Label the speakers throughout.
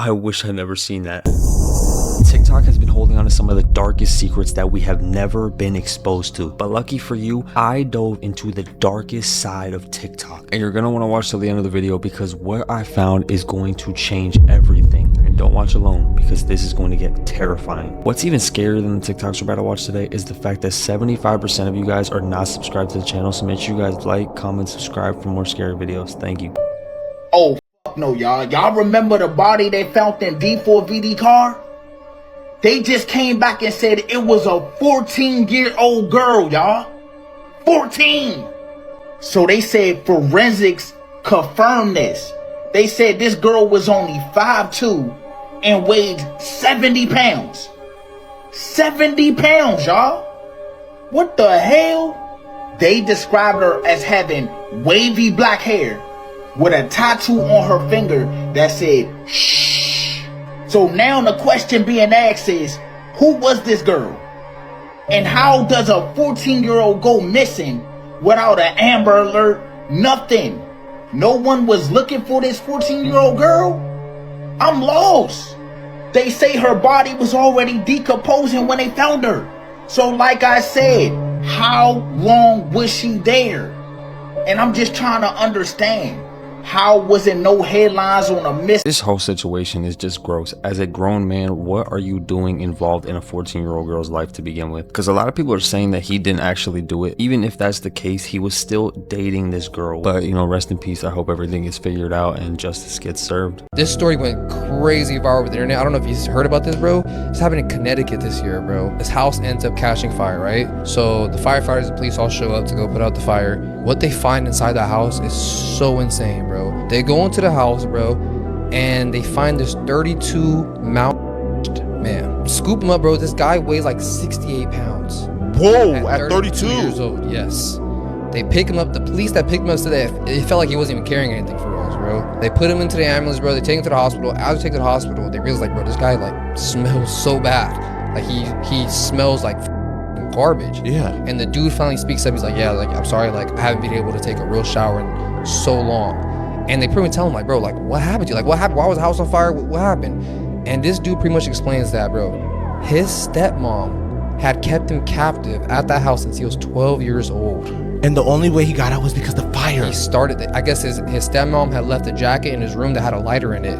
Speaker 1: I wish I'd never seen that. TikTok has been holding on to some of the darkest secrets that we have never been exposed to. But lucky for you, I dove into the darkest side of TikTok. And you're going to want to watch till the end of the video because what I found is going to change everything. And don't watch alone because this is going to get terrifying. What's even scarier than the TikToks we're about to watch today is the fact that 75% of you guys are not subscribed to the channel. So make sure you guys like, comment, subscribe for more scary videos. Thank you.
Speaker 2: Oh, no, y'all. Y'all remember the body they found in D4VD car? They just came back and said it was a 14-year-old girl, y'all. 14. So they said forensics confirmed this. They said this girl was only 5'2" and weighed 70 pounds. 70 pounds, y'all. What the hell? They described her as having wavy black hair with a tattoo on her finger that said, shh. So now the question being asked is, who was this girl? And how does a 14-year-old go missing without an Amber Alert? Nothing. No one was looking for this 14-year-old girl? I'm lost. They say her body was already decomposing when they found her. So like I said, how long was she there? And I'm just trying to understand. How was it no headlines on a miss?
Speaker 1: This whole situation is just gross. As a grown man, what are you doing involved in a 14-year-old girl's life to begin with? Because a lot of people are saying that he didn't actually do it. Even if that's the case, he was still dating this girl. But, you know, rest in peace. I hope everything gets figured out and justice gets served.
Speaker 3: This story went crazy viral over the internet. I don't know if you heard about this, bro. It's happened in Connecticut this year, bro. This house ends up catching fire, right? So the firefighters and police all show up to go put out the fire. What they find inside that house is so insane, bro. They go into the house, bro, and they find this 32 man. Scoop him up, bro. This guy weighs like 68 pounds.
Speaker 4: Whoa, at 32
Speaker 3: years old, yes. They pick him up. The police that picked him up said that it felt like he wasn't even carrying anything for us, bro. They put him into the ambulance, bro. They take him to the hospital. As they take him to the hospital, they realize, like, bro, this guy, like, smells so bad. Like, he smells like garbage.
Speaker 4: Yeah.
Speaker 3: And the dude finally speaks up. He's like, yeah, like, I'm sorry, like, I haven't been able to take a real shower in so long. And they pretty much tell him, like, bro, like, what happened to you? Like, what happened? Why was the house on fire? What happened? And this dude pretty much explains that, bro, his stepmom had kept him captive at that house since he was 12 years old.
Speaker 4: And the only way he got out was because of the fire.
Speaker 3: He started, I guess his stepmom had left a jacket in his room that had a lighter in it.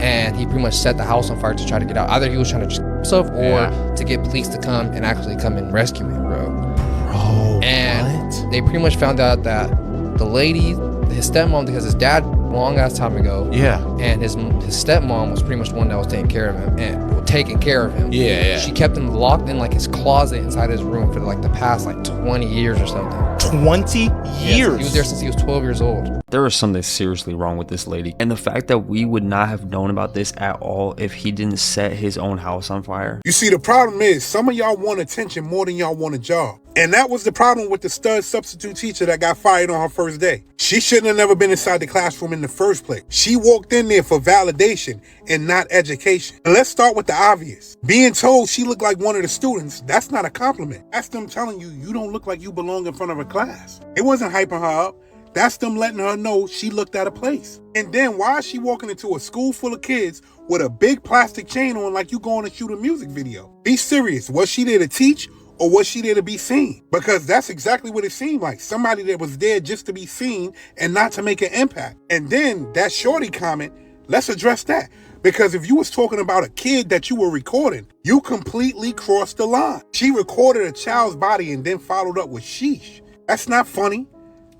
Speaker 3: And he pretty much set the house on fire to try to get out. Either he was trying to just himself or to get police to come and actually come and rescue him, bro.
Speaker 4: Bro,
Speaker 3: and
Speaker 4: what?
Speaker 3: They pretty much found out that the lady, his stepmom, because his dad long ass time ago, and his stepmom was pretty much the one that was taking care of him. She kept him locked in like his closet inside his room for like the past like 20 years or something.
Speaker 4: 20 years?
Speaker 3: He was there since he was 12 years old.
Speaker 1: There is something seriously wrong with this lady. And the fact that we would not have known about this at all if he didn't set his own house on fire.
Speaker 5: You see, the problem is some of y'all want attention more than y'all want a job. And that was the problem with the stud substitute teacher that got fired on her first day. She shouldn't have never been inside the classroom in the first place. She walked in there for validation and not education. And let's start with the obvious. Being told she looked like one of the students, that's not a compliment. That's them telling you, you don't look like you belong in front of a class. It wasn't hyping her up. That's them letting her know she looked out of place. And then why is she walking into a school full of kids with a big plastic chain on like you going to shoot a music video? Be serious. Was she there to teach? Or was she there to be seen? Because that's exactly what it seemed like. Somebody that was there just to be seen and not to make an impact. And then that shorty comment, let's address that. Because if you was talking about a kid that you were recording, you completely crossed the line. She recorded a child's body and then followed up with sheesh. That's not funny.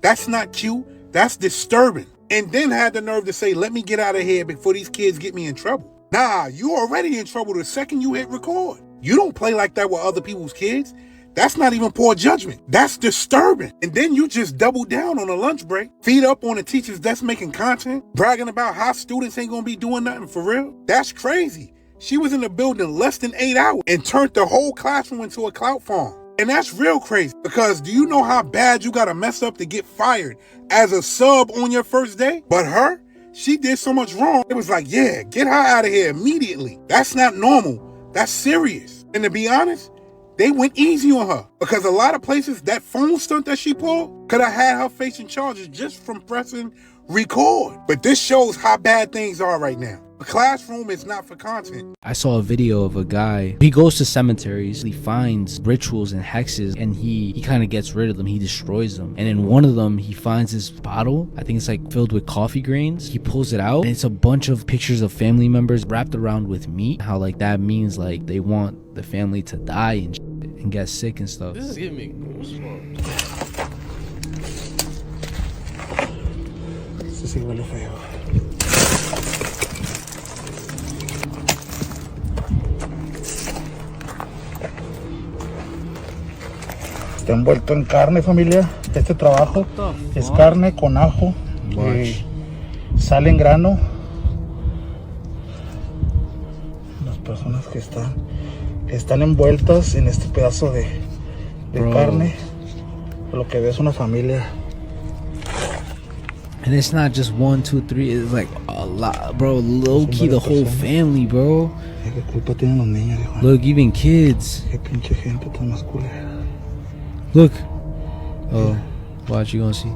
Speaker 5: That's not cute. That's disturbing. And then had the nerve to say, let me get out of here before these kids get me in trouble. Nah, you already in trouble the second you hit record. You don't play like that with other people's kids. That's not even poor judgment. That's disturbing. And then you just double down on a lunch break, feed up on the teachers that's making content, bragging about how students ain't gonna be doing nothing for real. That's crazy. She was in the building less than 8 hours and turned the whole classroom into a clout farm. And that's real crazy because do you know how bad you gotta mess up to get fired as a sub on your first day? But her, she did so much wrong. It was like, yeah, get her out of here immediately. That's not normal. That's serious. And to be honest, they went easy on her because a lot of places that phone stunt that she pulled could have had her facing charges just from pressing record. But this shows how bad things are right now. A classroom is not for content.
Speaker 6: I saw a video of a guy. He goes to cemeteries. He finds rituals and hexes, and he kind of gets rid of them. He destroys them. And in one of them, he finds this bottle. I think it's like filled with coffee grains. He pulls it out, and it's a bunch of pictures of family members wrapped around with meat. How like that means like they want the family to die and shit, and get sick and stuff.
Speaker 3: This is giving me goosebumps.
Speaker 5: Eso sí huele feo. Está envuelto en carne, familia. Este trabajo es carne con ajo, sal en grano. Las personas que están envueltas en este pedazo de carne. Lo que ves es una familia.
Speaker 6: And it's not just 1, 2, 3. It's like a lot, bro. Low key, the whole family, bro.
Speaker 5: ¿Qué culpa tienen los niños, hijo?
Speaker 6: Look, even kids.
Speaker 5: Qué pinche gente tan masculina.
Speaker 6: Look. Oh, watch, you gonna see.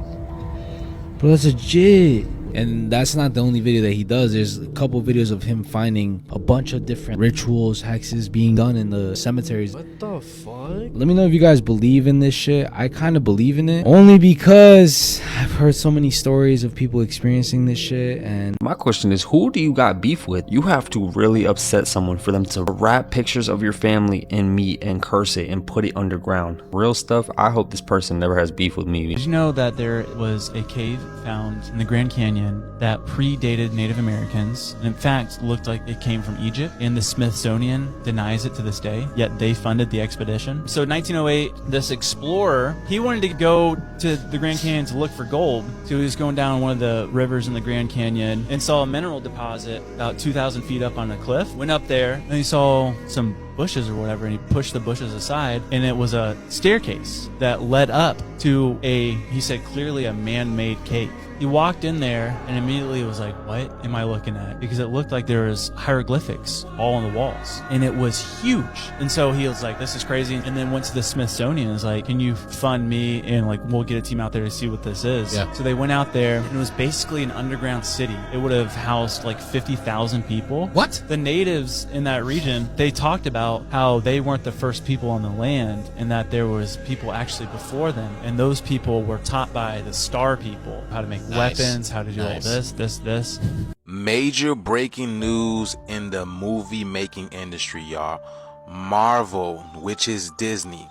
Speaker 6: Bro, that's legit. And that's not the only video that he does. There's a couple videos of him finding a bunch of different rituals, hexes being done in the cemeteries.
Speaker 3: What the fuck?
Speaker 6: Let me know if you guys believe in this shit. I kind of believe in it. Only because I've heard so many stories of people experiencing this shit. And
Speaker 1: My question is, who do you got beef with? You have to really upset someone for them to wrap pictures of your family in meat and curse it and put it underground. Real stuff. I hope this person never has beef with me.
Speaker 7: Did you know that there was a cave found in the Grand Canyon that predated Native Americans, and in fact looked like it came from Egypt, and the Smithsonian denies it to this day, yet they funded the expedition? So in 1908, this explorer, he wanted to go to the Grand Canyon to look for gold. So he was going down one of the rivers in the Grand Canyon and saw a mineral deposit about 2,000 feet up on a cliff. Went up there and he saw some bushes or whatever, and he pushed the bushes aside, and it was a staircase that led up to he said clearly a man-made cave. He walked in there and immediately was like, what am I looking at? Because it looked like there was hieroglyphics all on the walls, and it was huge. And so he was like, this is crazy. And then went to the Smithsonian and was like, can you fund me, and like we'll get a team out there to see what this is.
Speaker 3: Yeah.
Speaker 7: So they went out there, and it was basically an underground city. It would have housed like 50,000 people.
Speaker 3: What?
Speaker 7: The natives in that region, they talked about how they weren't the first people on the land, and that there was people actually before them, and those people were taught by the star people how to make weapons, how to do all this.
Speaker 4: Major breaking news in the movie making industry, y'all. Marvel, which is Disney,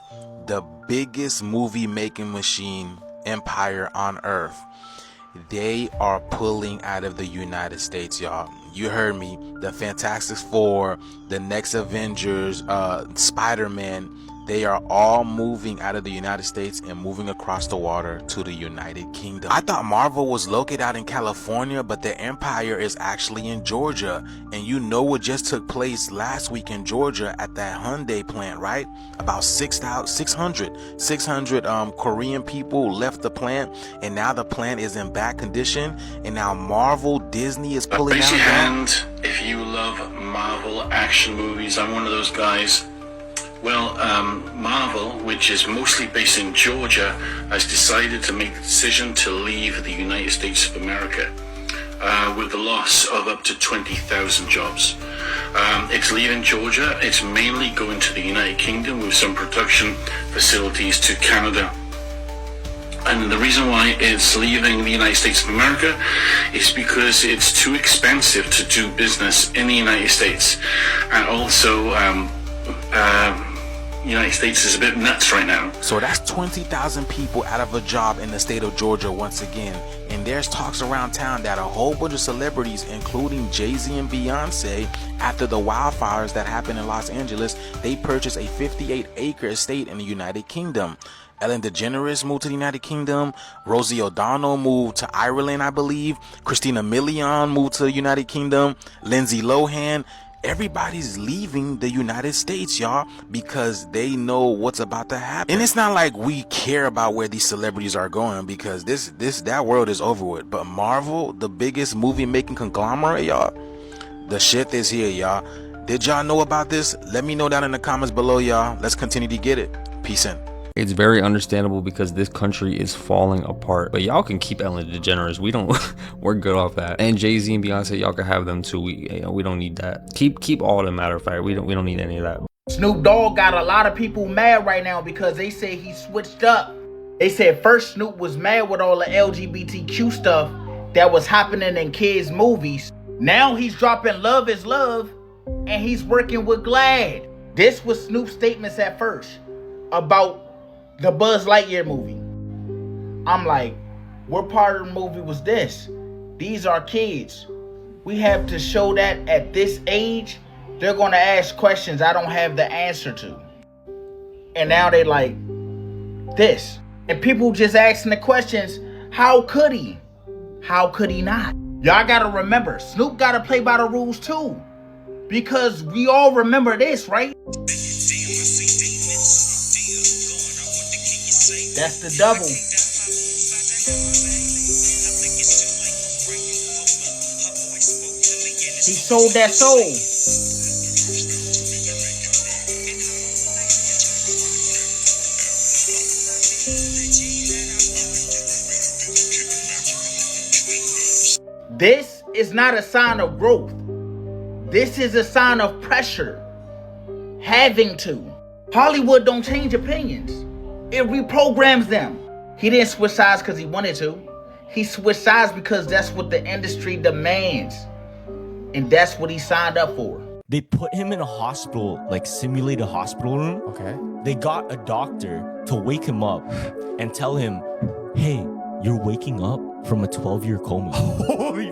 Speaker 4: the biggest movie making machine empire on earth, they are pulling out of the United States, y'all. You heard me. The Fantastic Four, the next Avengers, Spider-Man, they are all moving out of the United States and moving across the water to the United Kingdom. I thought Marvel was located out in California, but the empire is actually in Georgia. And you know what just took place last week in Georgia at that Hyundai plant, right? About 600 Korean people left the plant, and now the plant is in bad condition, and now Marvel, Disney is pulling out.
Speaker 8: Raise your hand if you love Marvel action movies. I'm one of those guys. Well, Marvel, which is mostly based in Georgia, has decided to make the decision to leave the United States of America with the loss of up to 20,000 jobs. It's leaving Georgia. It's mainly going to the United Kingdom with some production facilities to Canada. And the reason why it's leaving the United States of America is because it's too expensive to do business in the United States. And also, United States is a bit nuts right now.
Speaker 4: So that's 20,000 people out of a job in the state of Georgia once again. And there's talks around town that a whole bunch of celebrities, including Jay-Z and Beyonce, after the wildfires that happened in Los Angeles, they purchased a 58-acre estate in the United Kingdom. Ellen DeGeneres moved to the United Kingdom. Rosie O'Donnell moved to Ireland, I believe. Christina Milian moved to the United Kingdom. Lindsay Lohan. Everybody's leaving the United States, y'all, because they know what's about to happen. And it's not like we care about where these celebrities are going, because that world is over with. But Marvel, the biggest movie making conglomerate, y'all, the shit is here, y'all. Did y'all know about this? Let me know down in the comments below, y'all. Let's continue to get it. Peace in.
Speaker 1: It's very understandable because this country is falling apart. But y'all can keep Ellen DeGeneres. We don't. We're good off that. And Jay-Z and Beyonce, y'all can have them too. We don't need that. Keep all the matter of fact. We don't need any of that.
Speaker 2: Snoop Dogg got a lot of people mad right now because they say he switched up. They said first Snoop was mad with all the LGBTQ stuff that was happening in kids' movies. Now he's dropping Love is Love and he's working with GLAAD. This was Snoop's statements at first about the Buzz Lightyear movie. I'm like, what part of the movie was this? These are kids. We have to show that at this age, they're gonna ask questions I don't have the answer to. And now they like this. And people just asking the questions, how could he? How could he not? Y'all gotta remember, Snoop gotta play by the rules too. Because we all remember this, right? That's the double. He sold that soul. This is not a sign of growth. This is a sign of pressure. Having to. Hollywood don't change opinions. It reprograms them. He didn't switch sides because he wanted to. He switched sides because that's what the industry demands. And that's what he signed up for.
Speaker 9: They put him in a hospital, like simulated hospital room.
Speaker 3: Okay.
Speaker 9: They got a doctor to wake him up and tell him, hey, you're waking up from a 12-year coma.
Speaker 3: Holy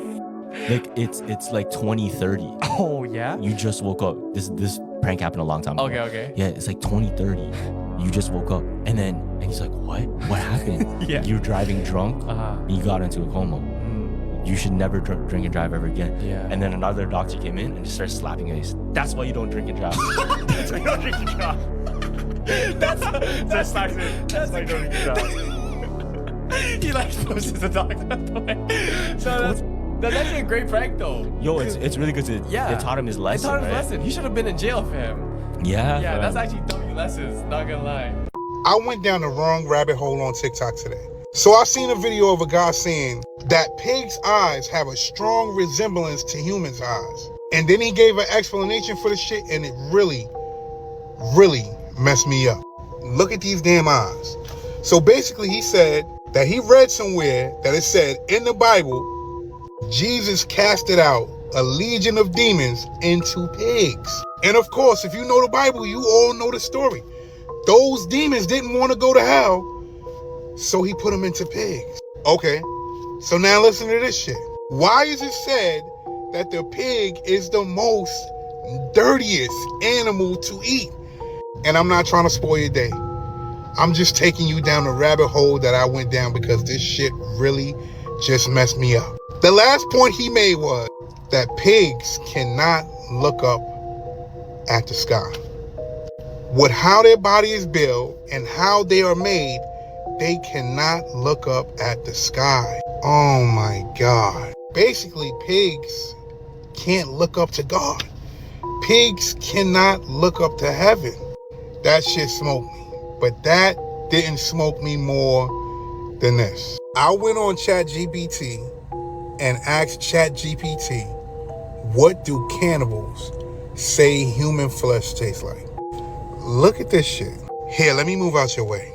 Speaker 9: Like it's like 2030.
Speaker 3: Oh yeah?
Speaker 9: You just woke up. This prank happened a long time ago.
Speaker 3: Okay.
Speaker 9: Yeah, it's like 2030. You just woke up. And he's like, what? What happened?
Speaker 3: Yeah.
Speaker 9: You're driving drunk and you got into a coma. You should never drink and drive ever again.
Speaker 3: Yeah.
Speaker 9: And then another doctor came in and just started slapping his face. That's why you don't drink and drive. That's why you don't drink and drive. That's why you don't drink and drive.
Speaker 3: He like pushes the dog out the way. So that's actually a great prank though.
Speaker 9: Yo, it's really good to it taught him his lesson.
Speaker 3: It taught him his
Speaker 9: right?
Speaker 3: lesson. He should have been in jail for him.
Speaker 9: Yeah.
Speaker 3: Yeah,
Speaker 9: man.
Speaker 3: that's actually W lessons, not gonna lie.
Speaker 5: I went down the wrong rabbit hole on TikTok today. So I seen a video of a guy saying that pigs' eyes have a strong resemblance to humans' eyes. And then he gave an explanation for the shit, and it really, really messed me up. Look at these damn eyes. So basically he said that he read somewhere that it said in the Bible, Jesus casted out a legion of demons into pigs. And of course, if you know the Bible, you all know the story. Those demons didn't want to go to hell, so he put them into pigs. Okay, so now listen to this shit. Why is it said that the pig is the most dirtiest animal to eat? And I'm not trying to spoil your day. I'm just taking you down the rabbit hole that I went down because this shit really just messed me up. The last point he made was that pigs cannot look up at the sky. With how their body is built and how they are made, they cannot look up at the sky. Oh my God. Basically, pigs can't look up to God. Pigs cannot look up to heaven. That shit smoked me. But that didn't smoke me more than this. I went on ChatGPT and asked ChatGPT, what do cannibals say human flesh tastes like? Look at this shit. Here, let me move out your way.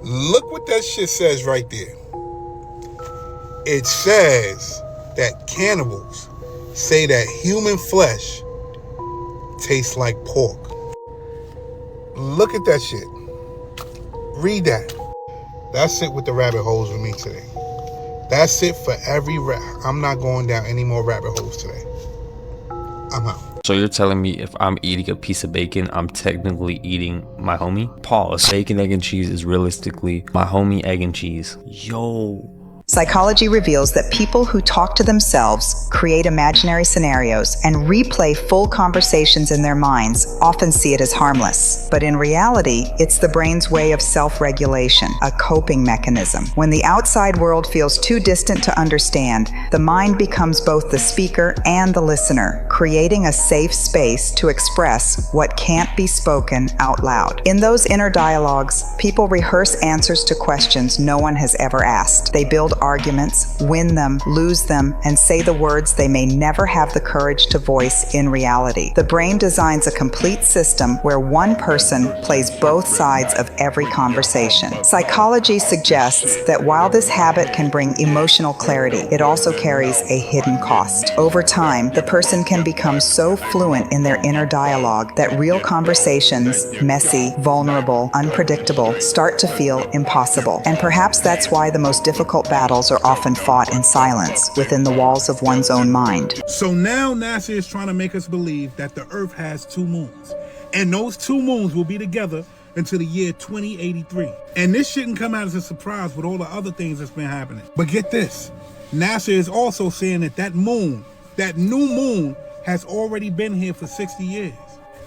Speaker 5: Look what that shit says right there. It says that cannibals say that human flesh tastes like pork. Look at that shit. Read that. That's it with the rabbit holes with me today. That's it for every I'm not going down any more rabbit holes today. I'm out.
Speaker 1: So you're telling me if I'm eating a piece of bacon, I'm technically eating my homie? Pause. Bacon, egg, and cheese is realistically my homie egg and cheese. Yo,
Speaker 10: Psychology reveals that people who talk to themselves, create imaginary scenarios, and replay full conversations in their minds often see it as harmless. But in reality, it's the brain's way of self-regulation, a coping mechanism. When the outside world feels too distant to understand, the mind becomes both the speaker and the listener, creating a safe space to express what can't be spoken out loud. In those inner dialogues, people rehearse answers to questions no one has ever asked. They build arguments, win them, lose them, and say the words they may never have the courage to voice in reality. The brain designs a complete system where one person plays both sides of every conversation. Psychology suggests that while this habit can bring emotional clarity, it also carries a hidden cost. Over time, the person can become so fluent in their inner dialogue that real conversations, messy, vulnerable, unpredictable, start to feel impossible. And perhaps that's why the most difficult battles are often fought in silence within the walls of one's own mind.
Speaker 5: So now NASA is trying to make us believe that the Earth has 2 moons. And those 2 moons will be together until the year 2083. And this shouldn't come out as a surprise with all the other things that's been happening. But get this, NASA is also saying that moon, that new moon, has already been here for 60 years.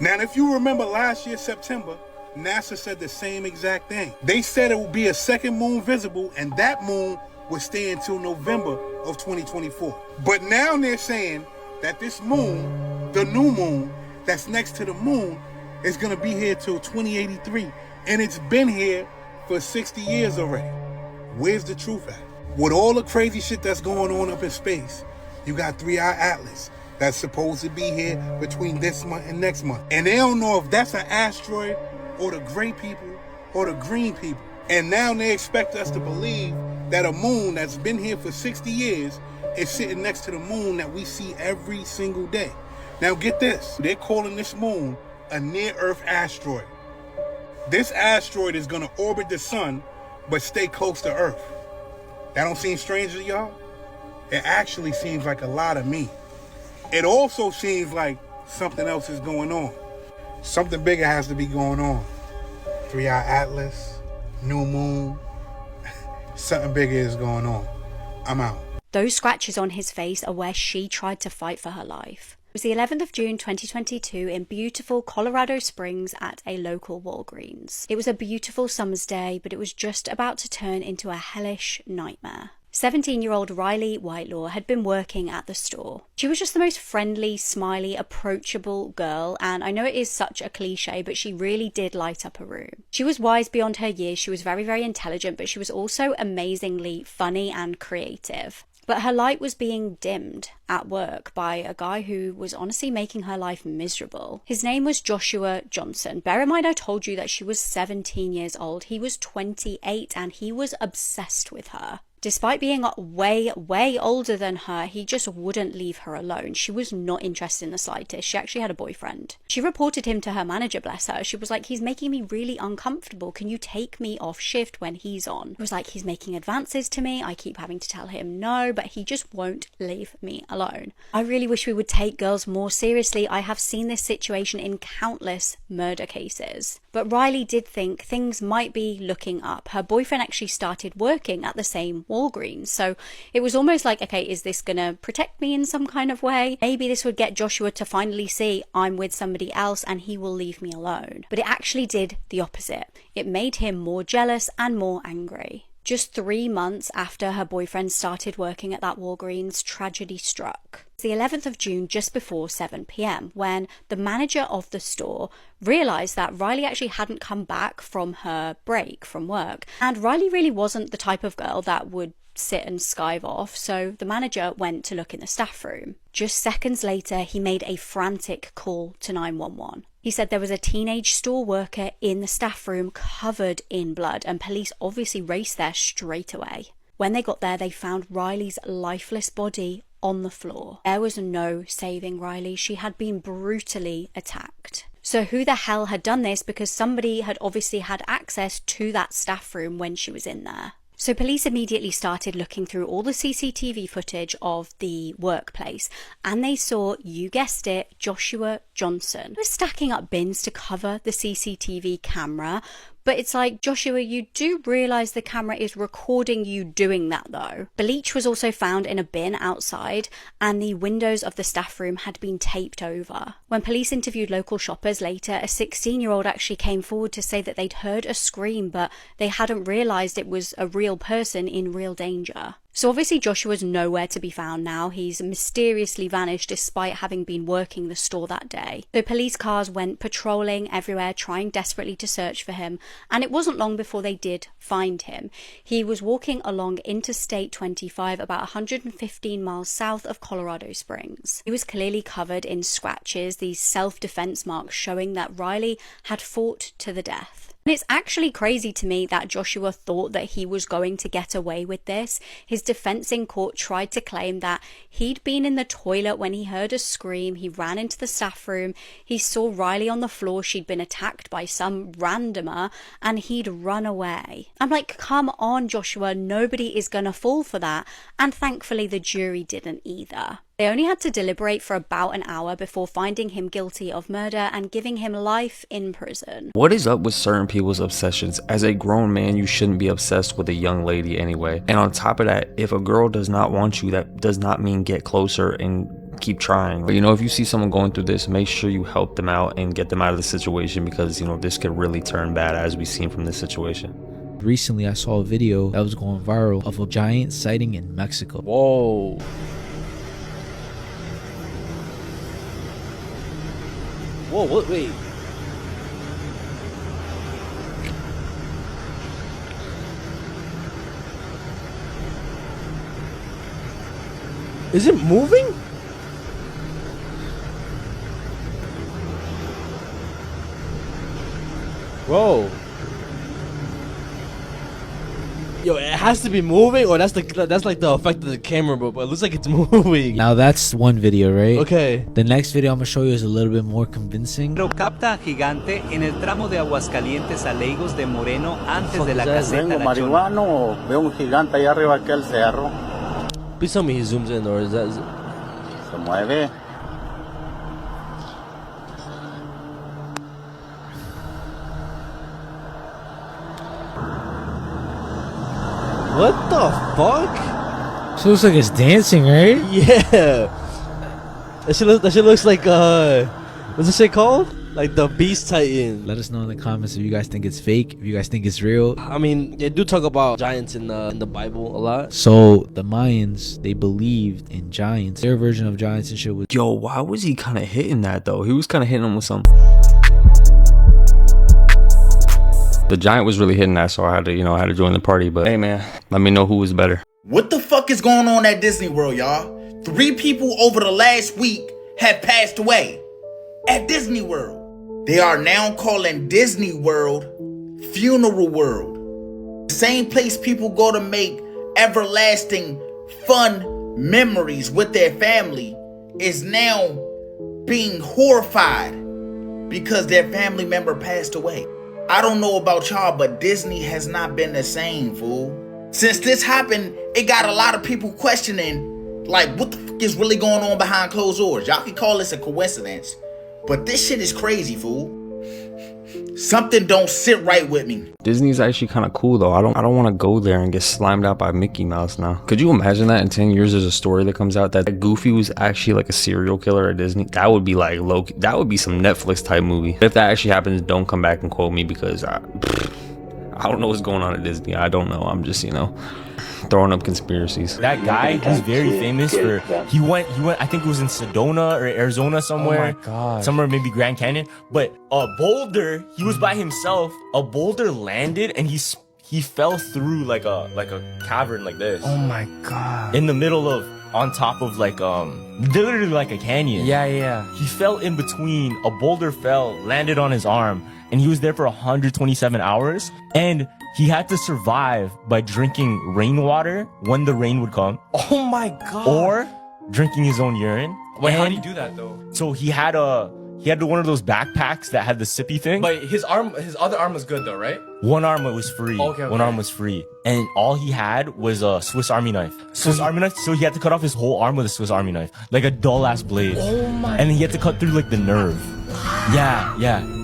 Speaker 5: Now, if you remember last year, September, NASA said the same exact thing. They said it would be a second moon visible, and that moon would stay until November of 2024. But now they're saying that this moon, the new moon that's next to the moon, is going to be here till 2083. And it's been here for 60 years already. Where's the truth at? With all the crazy shit that's going on up in space, you got 3-Eye Atlas that's supposed to be here between this month and next month. And they don't know if that's an asteroid or the gray people or the green people. And now they expect us to believe that a moon that's been here for 60 years is sitting next to the moon that we see every single day. Now get this, they're calling this moon a near-Earth asteroid. This asteroid is gonna orbit the sun, but stay close to Earth. That don't seem strange to y'all? It actually seems like a lot of me. It also seems like something else is going on. Something bigger has to be going on. 3-Eye Atlas, new moon, something bigger is going on. I'm out.
Speaker 11: Those scratches on his face are where she tried to fight for her life. It was the 11th of June 2022 in beautiful Colorado Springs at a local Walgreens. It was a beautiful summer's day, but it was just about to turn into a hellish nightmare. 17-year-old Riley Whitelaw had been working at the store. She was just the most friendly, smiley, approachable girl, and I know it is such a cliche, but she really did light up a room. She was wise beyond her years, she was very, very intelligent, but she was also amazingly funny and creative. But her light was being dimmed at work by a guy who was honestly making her life miserable. His name was Joshua Johnson. Bear in mind I told you that she was 17 years old. He was 28 and he was obsessed with her. Despite being way, way older than her, he just wouldn't leave her alone. She was not interested in the slightest. She actually had a boyfriend. She reported him to her manager, bless her. She was like, he's making me really uncomfortable. Can you take me off shift when he's on? It was like, he's making advances to me. I keep having to tell him no, but he just won't leave me alone. I really wish we would take girls more seriously. I have seen this situation in countless murder cases. But Riley did think things might be looking up. Her boyfriend actually started working at the same Walgreens. So it was almost like, okay, is this gonna protect me in some kind of way? Maybe this would get Joshua to finally see I'm with somebody else and he will leave me alone. But it actually did the opposite. It made him more jealous and more angry. Just 3 months after her boyfriend started working at that Walgreens, tragedy struck. It's the 11th of June, just before 7 p.m, when the manager of the store realized that Riley actually hadn't come back from her break from work. And Riley really wasn't the type of girl that would sit and skive off, so the manager went to look in the staff room. Just seconds later, he made a frantic call to 911. He said there was a teenage store worker in the staff room covered in blood, and police obviously raced there straight away. When they got there, they found Riley's lifeless body on the floor. There was no saving Riley. She had been brutally attacked. So who the hell had done this? Because somebody had obviously had access to that staff room when she was in there. So police immediately started looking through all the CCTV footage of the workplace, and they saw, you guessed it, Joshua Johnson. He was stacking up bins to cover the CCTV camera, But it's like, Joshua, you do realize the camera is recording you doing that though. Bleach was also found in a bin outside, and the windows of the staff room had been taped over. When police interviewed local shoppers later, a 16-year-old actually came forward to say that they'd heard a scream, but they hadn't realized it was a real person in real danger. So obviously Joshua's nowhere to be found now. He's mysteriously vanished despite having been working the store that day. The police cars went patrolling everywhere, trying desperately to search for him, and it wasn't long before they did find him. He was walking along Interstate 25 about 115 miles south of Colorado Springs. He was clearly covered in scratches, these self-defense marks showing that Riley had fought to the death. And it's actually crazy to me that Joshua thought that he was going to get away with this. His defense in court tried to claim that he'd been in the toilet when he heard a scream, he ran into the staff room, he saw Riley on the floor, she'd been attacked by some randomer, and he'd run away. I'm like, come on, Joshua, nobody is gonna fall for that. And thankfully the jury didn't either. They only had to deliberate for about an hour before finding him guilty of murder and giving him life in prison.
Speaker 1: What is up with certain people's obsessions? As a grown man, you shouldn't be obsessed with a young lady anyway. And on top of that, if a girl does not want you, that does not mean get closer and keep trying. But you know, if you see someone going through this, make sure you help them out and get them out of the situation, because you know, this could really turn bad, as we've seen from this situation.
Speaker 6: Recently, I saw a video that was going viral of a giant sighting in Mexico.
Speaker 9: Whoa. Whoa, what? Wait. Is it moving? Whoa. Yo, it has to be moving, or that's like the effect of the camera, but it looks like it's moving.
Speaker 6: Now that's one video, right?
Speaker 9: Okay.
Speaker 6: The next video I'm gonna show you is a little bit more convincing.
Speaker 12: Capta gigante en el tramo de Aguascalientes a Legos de Moreno antes de la caseta
Speaker 13: Vengo
Speaker 12: La Chona.
Speaker 13: marihuano o veo un gigante allá arriba aquel cerro.
Speaker 9: Please tell me he zooms in, or is that...
Speaker 13: Se mueve.
Speaker 9: What the fuck?
Speaker 6: So it looks like it's dancing, right?
Speaker 9: Yeah. That shit looks like what's this shit called? Like the Beast Titan.
Speaker 6: Let us know in the comments if you guys think it's fake, if you guys think it's real.
Speaker 9: I mean, they do talk about giants in the Bible a lot.
Speaker 6: So the Mayans, they believed in giants. Their version of giants and shit was...
Speaker 1: Yo, why was he kind of hitting that though? He was kind of hitting him with some... The giant was really hitting that, so I had to join the party. But hey man, let me know who was better.
Speaker 2: What the fuck is going on at Disney World, y'all? 3 people over the last week have passed away at Disney World. They are now calling Disney World Funeral World. The same place people go to make everlasting fun memories with their family is now being horrified because their family member passed away. I don't know about y'all, but Disney has not been the same, fool. Since this happened, it got a lot of people questioning, like, what the fuck is really going on behind closed doors? Y'all can call this a coincidence, but this shit is crazy, fool. Something don't sit right with me.
Speaker 1: Disney's actually kind of cool though. I don't want to go there and get slimed out by Mickey Mouse now. Could you imagine that in 10 years there's a story that comes out that Goofy was actually like a serial killer at Disney? That would be like Loki. That would be some Netflix type movie. If that actually happens, don't come back and quote me, because I don't know what's going on at Disney. I don't know. I'm just, throwing up conspiracies.
Speaker 14: That guy is very famous for, he went, I think it was in Sedona or Arizona somewhere.
Speaker 9: Oh my God.
Speaker 14: Somewhere maybe Grand Canyon. But a boulder, he was by himself. A boulder landed and he fell through like a cavern like this.
Speaker 9: Oh my God.
Speaker 14: In the middle of, on top of like, literally like a canyon.
Speaker 9: Yeah.
Speaker 14: He fell in between, a boulder fell, landed on his arm, and he was there for 127 hours. And he had to survive by drinking rainwater when the rain would come.
Speaker 9: Oh my God.
Speaker 14: Or drinking his own urine.
Speaker 9: Wait, how do you do that though?
Speaker 14: So he had one of those backpacks that had the sippy thing.
Speaker 9: But his other arm was good though, right?
Speaker 14: One arm was free.
Speaker 9: Okay.
Speaker 14: One arm was free. And all he had was a Swiss Army knife. Swiss Army knife? So he had to cut off his whole arm with a Swiss Army knife. Like a dull ass blade.
Speaker 9: Oh my.
Speaker 14: And he had to cut through like the nerve. Yeah.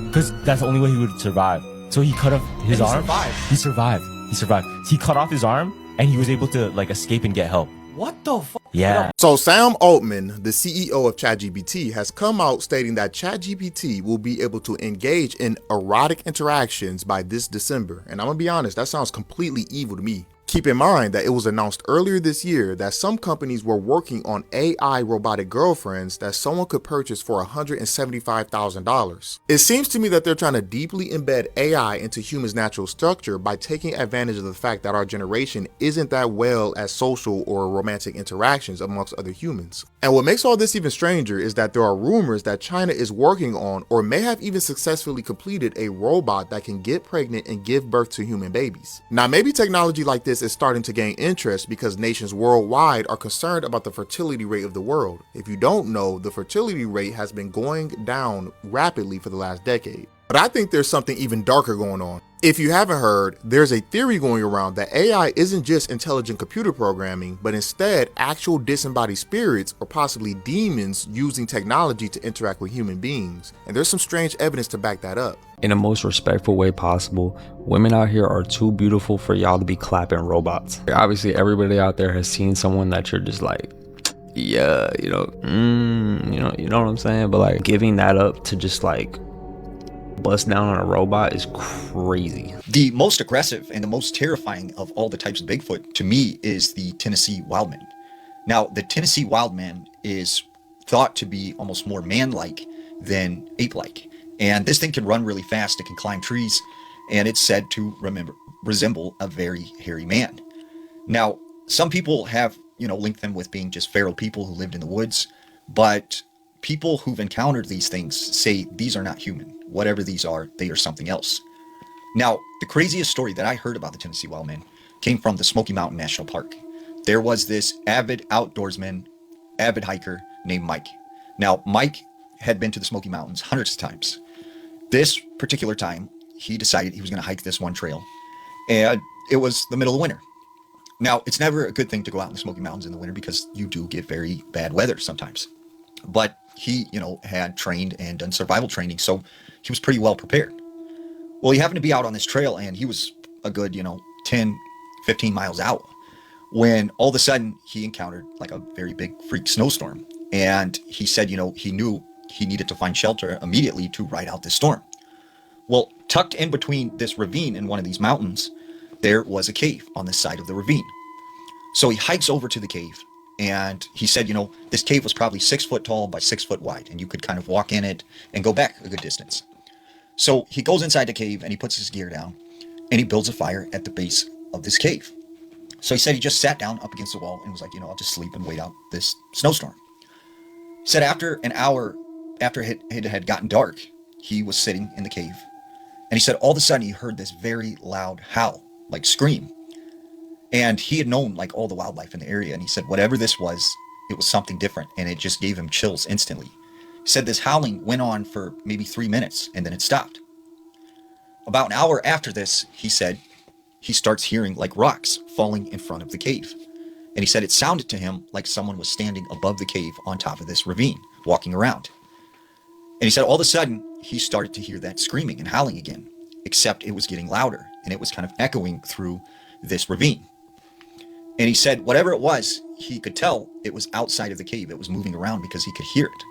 Speaker 14: Because that's the only way he would survive. So he cut off his arm.
Speaker 3: Survived.
Speaker 14: He survived. He survived. He cut off his arm and he was able to like escape and get help.
Speaker 3: What the fuck?
Speaker 14: Yeah.
Speaker 15: So Sam Altman, the CEO of ChatGPT, has come out stating that ChatGPT will be able to engage in erotic interactions by this December. And I'm gonna be honest, that sounds completely evil to me. Keep in mind that it was announced earlier this year that some companies were working on AI robotic girlfriends that someone could purchase for $175,000. It seems to me that they're trying to deeply embed AI into humans' natural structure by taking advantage of the fact that our generation isn't that well at social or romantic interactions amongst other humans. And what makes all this even stranger is that there are rumors that China is working on or may have even successfully completed a robot that can get pregnant and give birth to human babies. Now, maybe technology like this is starting to gain interest because nations worldwide are concerned about the fertility rate of the world. If you don't know, the fertility rate has been going down rapidly for the last decade. But I think there's something even darker going on. If you haven't heard, there's a theory going around that AI isn't just intelligent computer programming, but instead actual disembodied spirits or possibly demons using technology to interact with human beings. And there's some strange evidence to back that up.
Speaker 1: In the most respectful way possible, women out here are too beautiful for y'all to be clapping robots. Obviously, everybody out there has seen someone that you're just like, yeah, you know what I'm saying? But like giving that up to just like bust down on a robot is crazy.
Speaker 16: The most aggressive and the most terrifying of all the types of Bigfoot to me is the Tennessee Wildman. Now, the Tennessee Wildman is thought to be almost more man-like than ape-like. And this thing can run really fast, it can climb trees, and it's said to resemble a very hairy man. Now, some people have, linked them with being just feral people who lived in the woods, but people who've encountered these things say these are not human. Whatever these are, they are something else. Now, the craziest story that I heard about the Tennessee Wildman came from the Smoky Mountain National Park. There was this avid outdoorsman, avid hiker named Mike. Now, Mike had been to the Smoky Mountains hundreds of times. This particular time, he decided he was going to hike this one trail, and it was the middle of winter. Now, it's never a good thing to go out in the Smoky Mountains in the winter because you do get very bad weather sometimes. But he, had trained and done survival training, so he was pretty well prepared. Well, he happened to be out on this trail, and he was a good, 10, 15 miles out, when all of a sudden he encountered like a very big freak snowstorm. And he said, he knew he needed to find shelter immediately to ride out this storm. Well, tucked in between this ravine and one of these mountains, there was a cave on the side of the ravine. So he hikes over to the cave, and he said, this cave was probably 6 foot tall by 6 foot wide, and you could kind of walk in it and go back a good distance. So he goes inside the cave and he puts his gear down and he builds a fire at the base of this cave. So he said he just sat down up against the wall and was like, I'll just sleep and wait out this snowstorm. He said after an hour, after it had gotten dark, he was sitting in the cave, and he said all of a sudden he heard this very loud howl, like scream. And he had known like all the wildlife in the area, and he said whatever this was, it was something different, and it just gave him chills instantly. He said this howling went on for maybe 3 minutes, and then it stopped. About an hour after this, he said he starts hearing like rocks falling in front of the cave. And he said it sounded to him like someone was standing above the cave on top of this ravine, walking around. And he said all of a sudden, he started to hear that screaming and howling again, except it was getting louder, and it was kind of echoing through this ravine. And he said whatever it was, he could tell it was outside of the cave. It was moving around because he could hear it.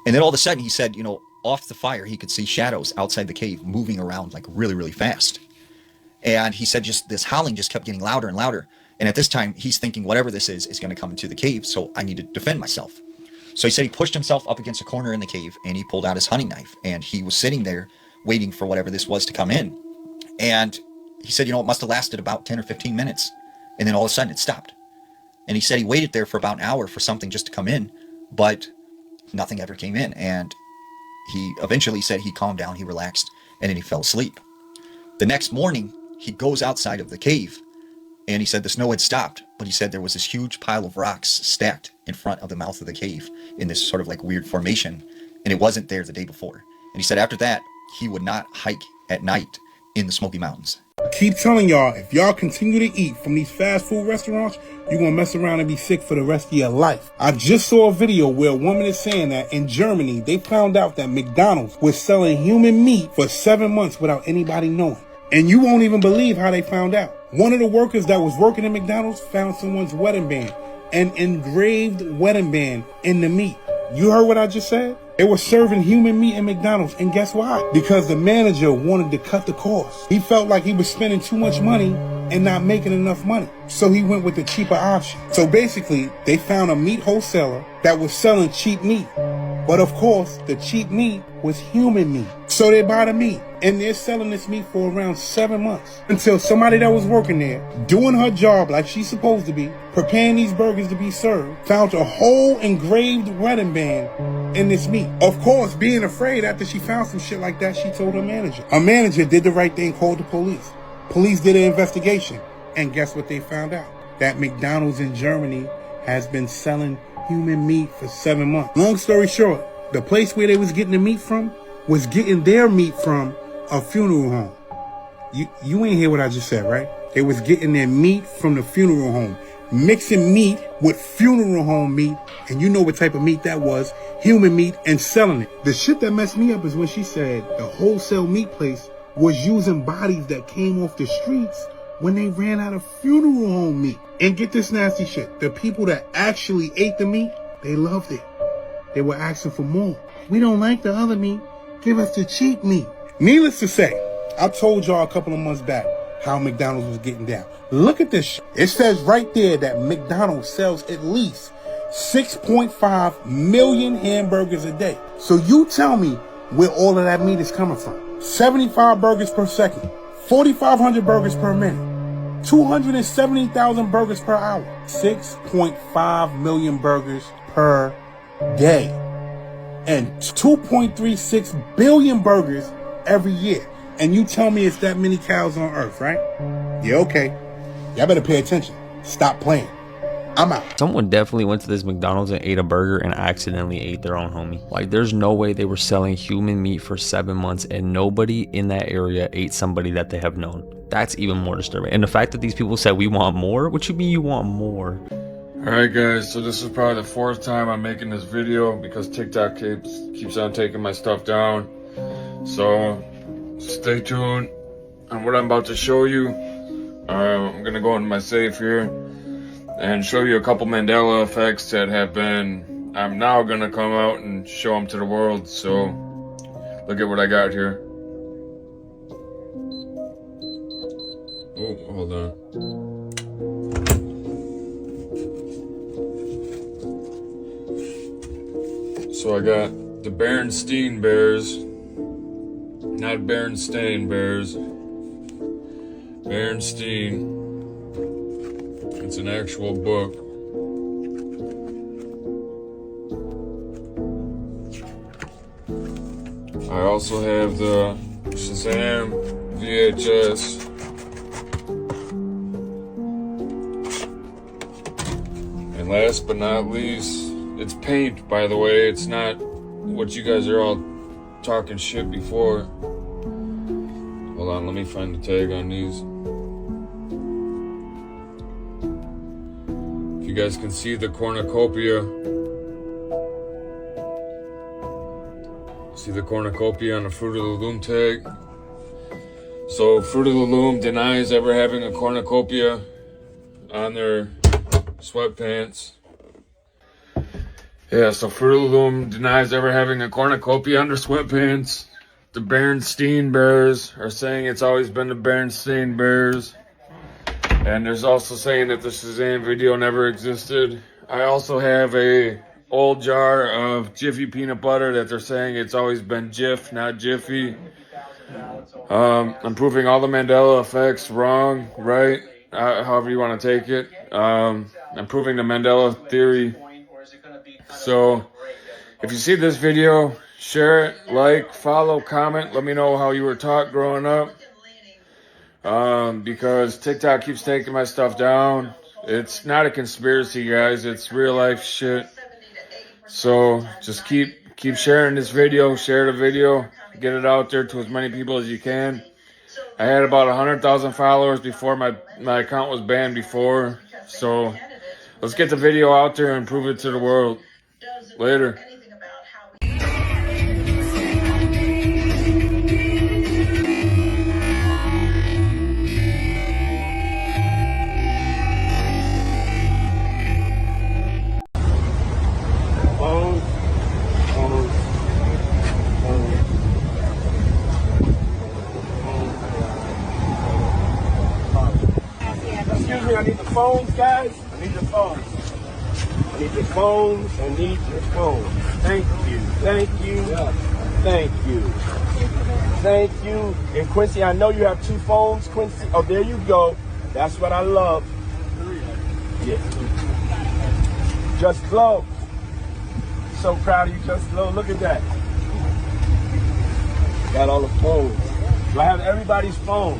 Speaker 16: And then all of a sudden, he said, off the fire, he could see shadows outside the cave moving around like really, really fast. And he said just this howling just kept getting louder and louder. And at this time, he's thinking whatever this is going to come into the cave, so I need to defend myself. So he said he pushed himself up against a corner in the cave, and he pulled out his hunting knife, and he was sitting there waiting for whatever this was to come in. And he said, it must have lasted about 10 or 15 minutes. And then all of a sudden it stopped. And he said he waited there for about an hour for something just to come in, but nothing ever came in. And he eventually said he calmed down, he relaxed, and then he fell asleep. The next morning, he goes outside of the cave, and he said the snow had stopped, but he said there was this huge pile of rocks stacked in front of the mouth of the cave in this sort of like weird formation, and it wasn't there the day before. And he said after that, he would not hike at night in the Smoky Mountains.
Speaker 5: Keep telling y'all, if y'all continue to eat from these fast food restaurants, you're gonna mess around and be sick for the rest of your life. I just saw a video where a woman is saying that in Germany, they found out that McDonald's was selling human meat for 7 months without anybody knowing. And you won't even believe how they found out. One of the workers that was working at McDonald's found someone's wedding band, an engraved wedding band in the meat. You heard what I just said? They were serving human meat in McDonald's, and guess why? Because the manager wanted to cut the cost. He felt like he was spending too much money and not making enough money. So he went with the cheaper option. So basically, they found a meat wholesaler that was selling cheap meat. But of course, the cheap meat was human meat. So they buy the meat, and they're selling this meat for around 7 months. Until somebody that was working there, doing her job like she's supposed to be, preparing these burgers to be served, found a whole engraved wedding band in this meat. Of course, being afraid after she found some shit like that, she told her manager. Her manager did the right thing, called the police. Police did an investigation, and guess what they found out? That McDonald's in Germany has been selling human meat for 7 months. Long story short, the place where they was getting the meat from was getting their meat from a funeral home. You ain't hear what I just said, right? They was getting their meat from the funeral home, mixing meat with funeral home meat, and you know what type of meat that was, human meat, and selling it. The shit that messed me up is when she said the wholesale meat place was using bodies that came off the streets when they ran out of funeral home meat. And get this nasty shit, the people that actually ate the meat, they loved it. They were asking for more. We don't like the other meat. Give us the cheap meat. Needless to say, I told y'all a couple of months back how McDonald's was getting down. Look at this shit. It says right there that McDonald's sells at least 6.5 million hamburgers a day. So you tell me where all of that meat is coming from. 75 burgers per second, 4,500 burgers per minute, 270,000 burgers per hour, 6.5 million burgers per day, and 2.36 billion burgers every year. And you tell me it's that many cows on earth, right? Yeah, okay. Y'all better pay attention. Stop playing. I'm out.
Speaker 1: Someone definitely went to this McDonald's and ate a burger and accidentally ate their own homie. Like, there's no way they were selling human meat for 7 months and nobody in that area ate somebody that they have known. That's even more disturbing. And the fact that these people said, we want more? What you mean you want more?
Speaker 17: Alright guys, so this is probably the 4th time I'm making this video because TikTok keeps on taking my stuff down. So stay tuned on what I'm about to show you. I'm gonna go into my safe here and show you a couple Mandela effects that I'm now gonna come out and show them to the world. So look at what I got here. Oh, hold on. So I got the Berenstain Bears, not Berenstain Bears, Berenstain. It's an actual book. I also have the Shazam VHS. And last but not least, it's paint, by the way. It's not what you guys are all talking shit before. Hold on, let me find the tag on these. If you guys can see the cornucopia. See the cornucopia on the Fruit of the Loom tag? So Fruit of the Loom denies ever having a cornucopia on their sweatpants. Yeah, so Fruit of the Loom denies ever having a cornucopia on their sweatpants. The Berenstain Bears are saying it's always been the Berenstain Bears. And there's also saying that the Shazam video never existed. I also have a old jar of Jiffy peanut butter that they're saying it's always been Jif, not Jiffy. I'm proving all the Mandela effects wrong, right? However you want to take it. I'm proving the Mandela theory. So if you see this video, share it, like, follow, comment. Let me know how you were taught growing up. Because TikTok keeps taking my stuff down. It's not a conspiracy, guys. It's real life shit. So just keep sharing this video. Share the video. Get it out there to as many people as you can. I had about 100,000 followers before my account was banned before. So let's get the video out there and prove it to the world. Later.
Speaker 18: Excuse me, I need the phones, guys. I need the phones. I need the phones. I need the phones. Thank you. Thank you. Thank you. Thank you. And Quincy, I know you have 2 phones, Quincy. Oh, there you go. That's what I love. Yeah. Just Glow. So proud of you, Just Glow. Look at that. Got all the phones. Do I have everybody's phone?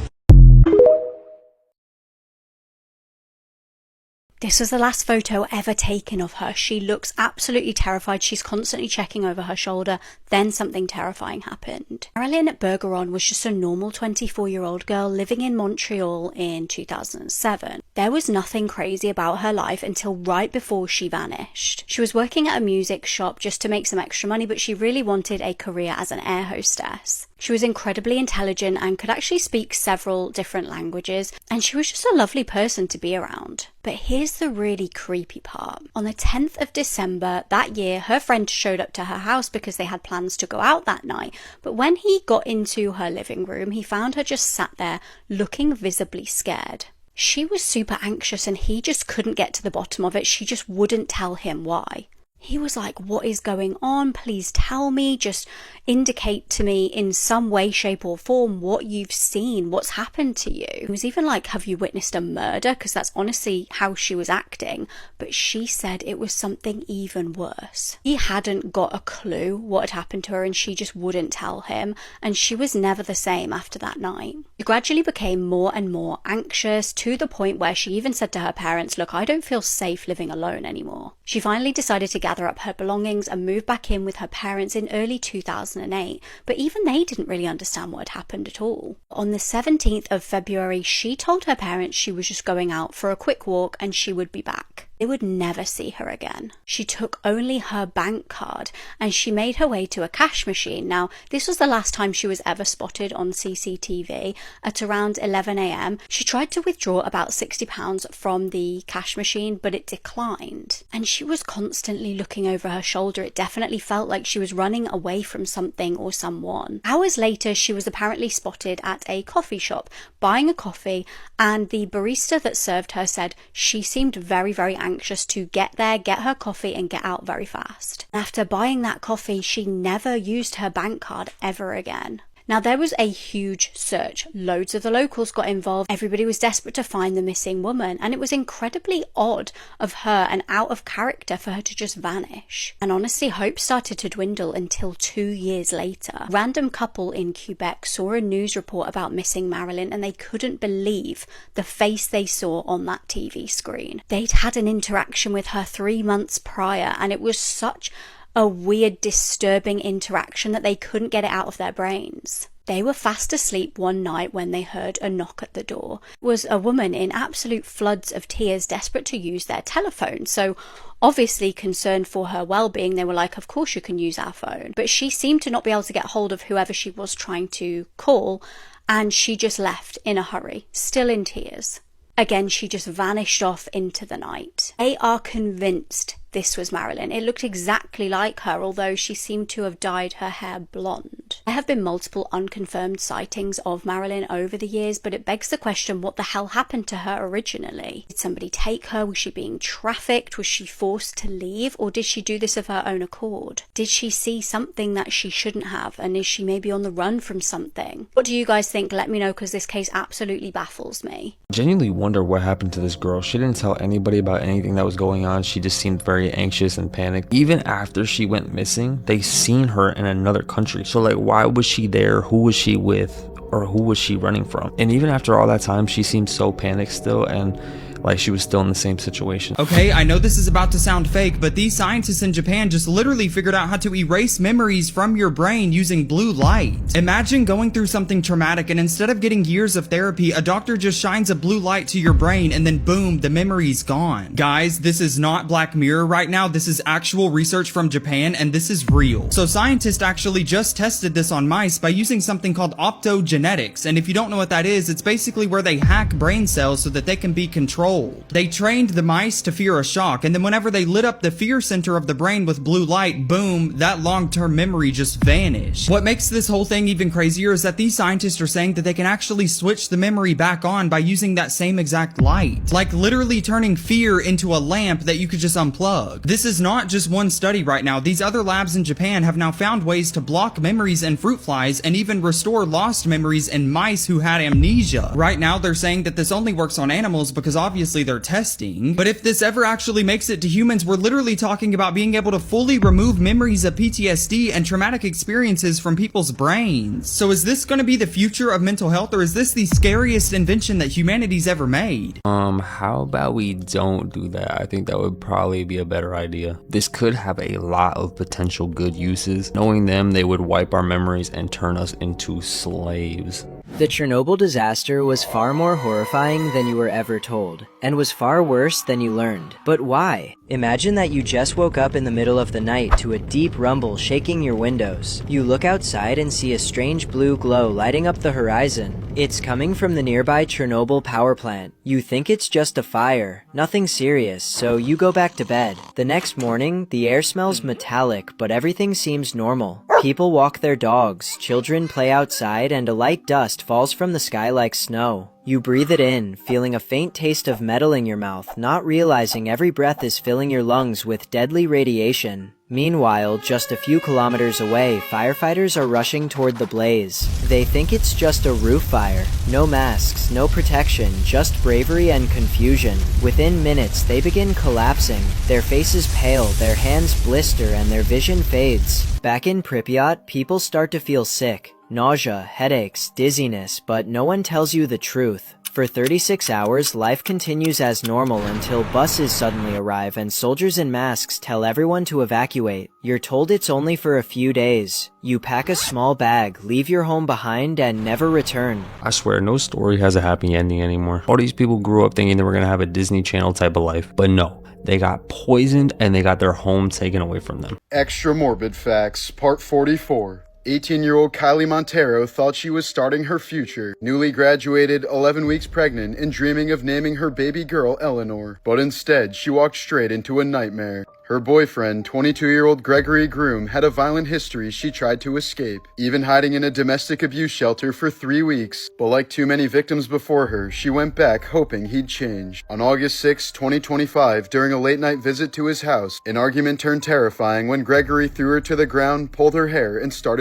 Speaker 11: This was the last photo ever taken of her. She looks absolutely terrified. She's constantly checking over her shoulder. Then something terrifying happened. Marilyn Bergeron was just a normal 24-year-old girl living in Montreal in 2007. There was nothing crazy about her life until right before she vanished. She was working at a music shop just to make some extra money, but she really wanted a career as an air hostess. She was incredibly intelligent and could actually speak several different languages, and she was just a lovely person to be around. But here's the really creepy part. On the 10th of December that year, her friend showed up to her house because they had plans to go out that night. But when he got into her living room, he found her just sat there looking visibly scared. She was super anxious and he just couldn't get to the bottom of it. She just wouldn't tell him why. He was like, what is going on? Please tell me, just indicate to me in some way, shape or form what you've seen, what's happened to you. He was even like, have you witnessed a murder? Because that's honestly how she was acting. But she said it was something even worse. He hadn't got a clue what had happened to her and she just wouldn't tell him. And she was never the same after that night. She gradually became more and more anxious to the point where she even said to her parents, look, I don't feel safe living alone anymore. She finally decided to gather up her belongings and move back in with her parents in early 2008, but even they didn't really understand what had happened at all. On the 17th of February, she told her parents she was just going out for a quick walk and she would be back. They would never see her again. She took only her bank card and she made her way to a cash machine. Now, this was the last time she was ever spotted on CCTV. At around 11 a.m, she tried to withdraw about £60 from the cash machine, but it declined. And she was constantly looking over her shoulder. It definitely felt like she was running away from something or someone. Hours later, she was apparently spotted at a coffee shop buying a coffee, and the barista that served her said she seemed very, very anxious to get there, get her coffee and get out very fast. After buying that coffee, she never used her bank card ever again. Now, there was a huge search. Loads of the locals got involved. Everybody was desperate to find the missing woman, and it was incredibly odd of her and out of character for her to just vanish. And honestly, hope started to dwindle until 2 years later. A random couple in Quebec saw a news report about missing Marilyn, and they couldn't believe the face they saw on that TV screen. They'd had an interaction with her 3 months prior, and it was such a weird, disturbing interaction that they couldn't get it out of their brains. They were fast asleep one night when they heard a knock at the door. It was a woman in absolute floods of tears, desperate to use their telephone. So obviously concerned for her well-being, they were like, of course you can use our phone. But she seemed to not be able to get hold of whoever she was trying to call, and she just left in a hurry, still in tears. Again, she just vanished off into the night. They are convinced this was Marilyn. It looked exactly like her, although she seemed to have dyed her hair blonde. There have been multiple unconfirmed sightings of Marilyn over the years, but it begs the question, what the hell happened to her originally? Did somebody take her? Was she being trafficked? Was she forced to leave? Or did she do this of her own accord? Did she see something that she shouldn't have? And is she maybe on the run from something? What do you guys think? Let me know, because this case absolutely baffles me.
Speaker 1: Genuinely wonder what happened to this girl. She didn't tell anybody about anything that was going on. She just seemed very anxious and panicked. Even after she went missing, they seen her in another country. So like, why was she there? Who was she with? Or who was she running from? And even after all that time, she seemed so panicked still. And like she was still in the same situation.
Speaker 19: Okay, I know this is about to sound fake, but these scientists in Japan just literally figured out how to erase memories from your brain using blue light. Imagine going through something traumatic and instead of getting years of therapy, a doctor just shines a blue light to your brain and then boom, the memory's gone. Guys, this is not Black Mirror right now. This is actual research from Japan and this is real. So scientists actually just tested this on mice by using something called optogenetics. And if you don't know what that is, it's basically where they hack brain cells so that they can be controlled. They trained the mice to fear a shock, and then whenever they lit up the fear center of the brain with blue light, boom, that long-term memory just vanished. What makes this whole thing even crazier is that these scientists are saying that they can actually switch the memory back on by using that same exact light. Like literally turning fear into a lamp that you could just unplug. This is not just one study right now. These other labs in Japan have now found ways to block memories in fruit flies and even restore lost memories in mice who had amnesia. Right now they're saying that this only works on animals because obviously they're testing. But if this ever actually makes it to humans, we're literally talking about being able to fully remove memories of PTSD and traumatic experiences from people's brains. So is this going to be the future of mental health, or is this the scariest invention that humanity's ever made?
Speaker 1: How about we don't do that? I think that would probably be a better idea. This could have a lot of potential good uses. Knowing them, they would wipe our memories and turn us into slaves.
Speaker 20: The Chernobyl disaster was far more horrifying than you were ever told, and was far worse than you learned. But why? Imagine that you just woke up in the middle of the night to a deep rumble shaking your windows. You look outside and see a strange blue glow lighting up the horizon. It's coming from the nearby Chernobyl power plant. You think it's just a fire, nothing serious, so you go back to bed. The next morning, the air smells metallic, but everything seems normal. People walk their dogs, children play outside, and a light dust falls from the sky like snow. You breathe it in, feeling a faint taste of metal in your mouth, not realizing every breath is filling your lungs with deadly radiation. Meanwhile, just a few kilometers away, firefighters are rushing toward the blaze. They think it's just a roof fire. No masks, no protection, just bravery and confusion. Within minutes, they begin collapsing. Their faces pale, their hands blister, and their vision fades. Back in Pripyat, people start to feel sick. Nausea, headaches, dizziness, but no one tells you the truth. For 36 hours, life continues as normal until buses suddenly arrive and soldiers in masks tell everyone to evacuate. You're told it's only for a few days. You pack a small bag, leave your home behind, and never return.
Speaker 1: I swear, no story has a happy ending anymore. All these people grew up thinking they were gonna have a Disney Channel type of life, but no. They got poisoned and they got their home taken away from them.
Speaker 21: Extra Morbid Facts, Part 44. 18-year-old Kylie Montero thought she was starting her future, newly graduated, 11 weeks pregnant, and dreaming of naming her baby girl Eleanor. But instead, she walked straight into a nightmare. Her boyfriend, 22-year-old Gregory Groom, had a violent history she tried to escape, even hiding in a domestic abuse shelter for 3 weeks. But like too many victims before her, she went back hoping he'd change. On August 6, 2025, during a late-night visit to his house, an argument turned terrifying when Gregory threw her to the ground, pulled her hair, and started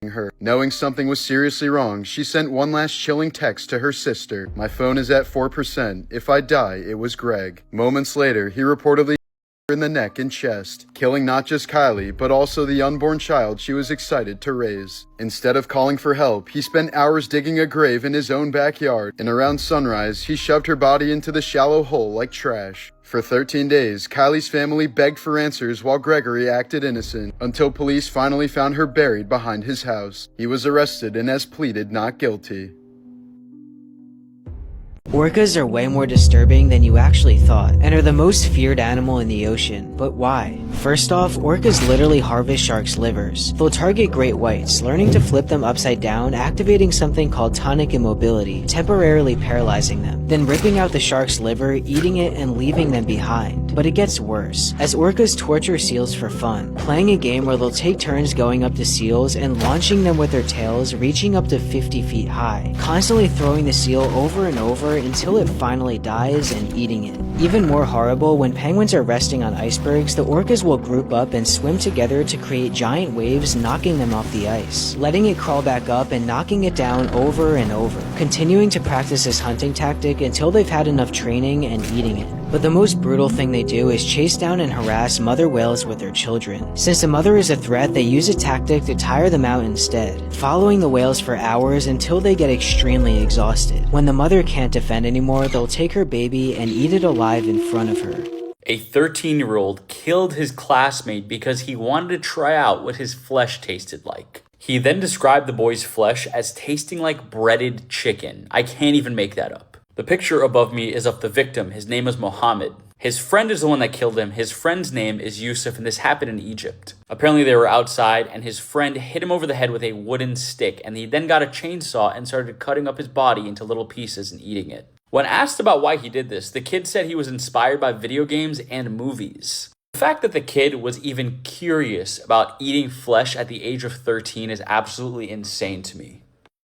Speaker 21: her. Knowing something was seriously wrong, she sent one last chilling text to her sister. "My phone is at 4%. If I die, it was Greg." Moments later, he reportedly in the neck and chest, killing not just Kylie, but also the unborn child she was excited to raise. Instead of calling for help, he spent hours digging a grave in his own backyard, and around sunrise, he shoved her body into the shallow hole like trash. For 13 days, Kylie's family begged for answers while Gregory acted innocent, until police finally found her buried behind his house. He was arrested and has pleaded not guilty.
Speaker 20: Orcas are way more disturbing than you actually thought, and are the most feared animal in the ocean. But why? First off, orcas literally harvest sharks' livers. They'll target great whites, learning to flip them upside down, activating something called tonic immobility, temporarily paralyzing them, then ripping out the shark's liver, eating it, and leaving them behind. But it gets worse, as orcas torture seals for fun, playing a game where they'll take turns going up to seals and launching them with their tails, reaching up to 50 feet high, constantly throwing the seal over and over until it finally dies and eating it. Even more horrible, when penguins are resting on icebergs, the orcas will group up and swim together to create giant waves, knocking them off the ice, letting it crawl back up and knocking it down over and over, continuing to practice this hunting tactic until they've had enough training and eating it. But the most brutal thing they do is chase down and harass mother whales with their children. Since a mother is a threat, they use a tactic to tire them out instead, following the whales for hours until they get extremely exhausted. When the mother can't defend anymore, they'll take her baby and eat it alive in front of her.
Speaker 7: A 13-year-old killed his classmate because he wanted to try out what his flesh tasted like. He then described the boy's flesh as tasting like breaded chicken. I can't even make that up. The picture above me is of the victim. His name is Mohammed. His friend is the one that killed him. His friend's name is Yusuf, and this happened in Egypt. Apparently they were outside, and his friend hit him over the head with a wooden stick, and he then got a chainsaw and started cutting up his body into little pieces and eating it. When asked about why he did this, the kid said he was inspired by video games and movies. The fact that the kid was even curious about eating flesh at the age of 13 is absolutely insane to me.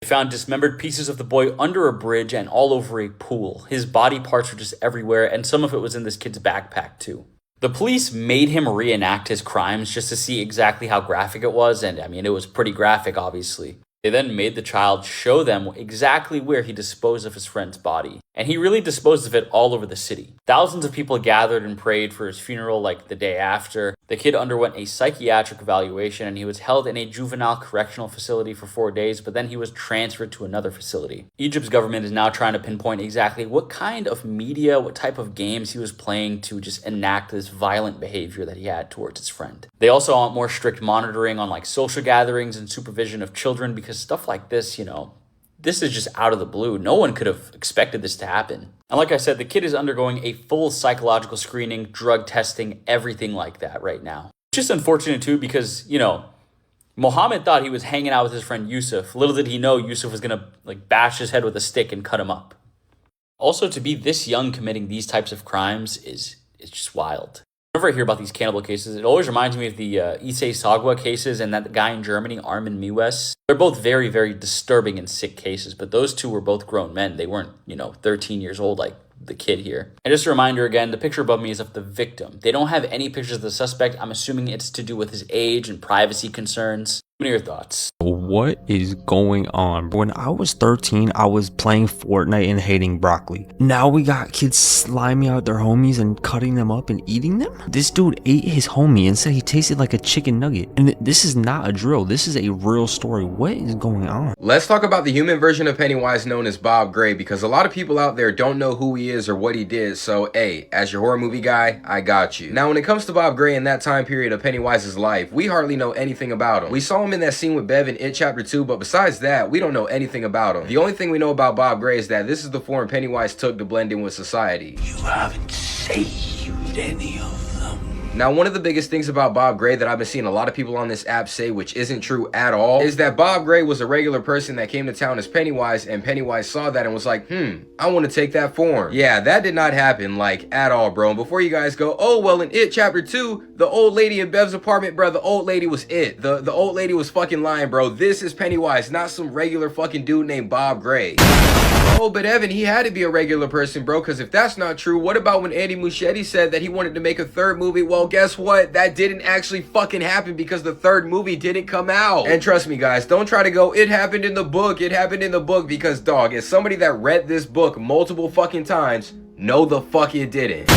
Speaker 7: They found dismembered pieces of the boy under a bridge and all over a pool. His body parts were just everywhere, and some of it was in this kid's backpack too. The police made him reenact his crimes just to see exactly how graphic it was, and I mean, it was pretty graphic, obviously. They then made the child show them exactly where he disposed of his friend's body. And he really disposed of it all over the city. Thousands of people gathered and prayed for his funeral like the day after. The kid underwent a psychiatric evaluation and he was held in a juvenile correctional facility for 4 days, but then he was transferred to another facility. Egypt's government is now trying to pinpoint exactly what kind of media, what type of games he was playing to just enact this violent behavior that he had towards his friend. They also want more strict monitoring on like social gatherings and supervision of children because stuff like this, this is just out of the blue. No one could have expected this to happen. And like I said, the kid is undergoing a full psychological screening, drug testing, everything like that right now. It's just unfortunate too because, Mohammed thought he was hanging out with his friend Yusuf. Little did he know Yusuf was going to bash his head with a stick and cut him up. Also, to be this young committing these types of crimes is just wild. Whenever I hear about these cannibal cases, it always reminds me of the Issei Sagwa cases and that guy in Germany, Armin Mewes. They're both very, very disturbing and sick cases, but those two were both grown men. They weren't, 13 years old like the kid here. And just a reminder again, the picture above me is of the victim. They don't have any pictures of the suspect. I'm assuming it's to do with his age and privacy concerns. What are your thoughts?
Speaker 1: What is going on? When I was 13, I was playing Fortnite and hating broccoli. Now we got kids sliming out their homies and cutting them up and eating them? This dude ate his homie and said he tasted like a chicken nugget. And this is not a drill. This is a real story. What is going on?
Speaker 22: Let's talk about the human version of Pennywise known as Bob Gray, because a lot of people out there don't know who he is or what he did. So, hey, as your horror movie guy, I got you. Now, when it comes to Bob Gray in that time period of Pennywise's life, we hardly know anything about him. We saw him in that scene with Bev in It Chapter 2, but besides that, we don't know anything about him. The only thing we know about Bob Gray is that this is the form Pennywise took to blend in with society.
Speaker 2: You haven't saved any of them.
Speaker 22: Now, one of the biggest things about Bob Gray that I've been seeing a lot of people on this app say, which isn't true at all, is that Bob Gray was a regular person that came to town as Pennywise, and Pennywise saw that and was like, I want to take that form. Yeah, that did not happen, at all, bro. And before you guys go, oh, well, in It Chapter 2, the old lady in Bev's apartment, bro, the old lady was it. The old lady was fucking lying, bro. This is Pennywise, not some regular fucking dude named Bob Gray. Oh, but Evan, he had to be a regular person, bro, because if that's not true, what about when Andy Muschietti said that he wanted to make a third movie? Well, guess what? That didn't actually fucking happen because the third movie didn't come out. And trust me, guys, don't try to go, it happened in the book, because, dog, as somebody that read this book multiple fucking times, no the fuck it didn't.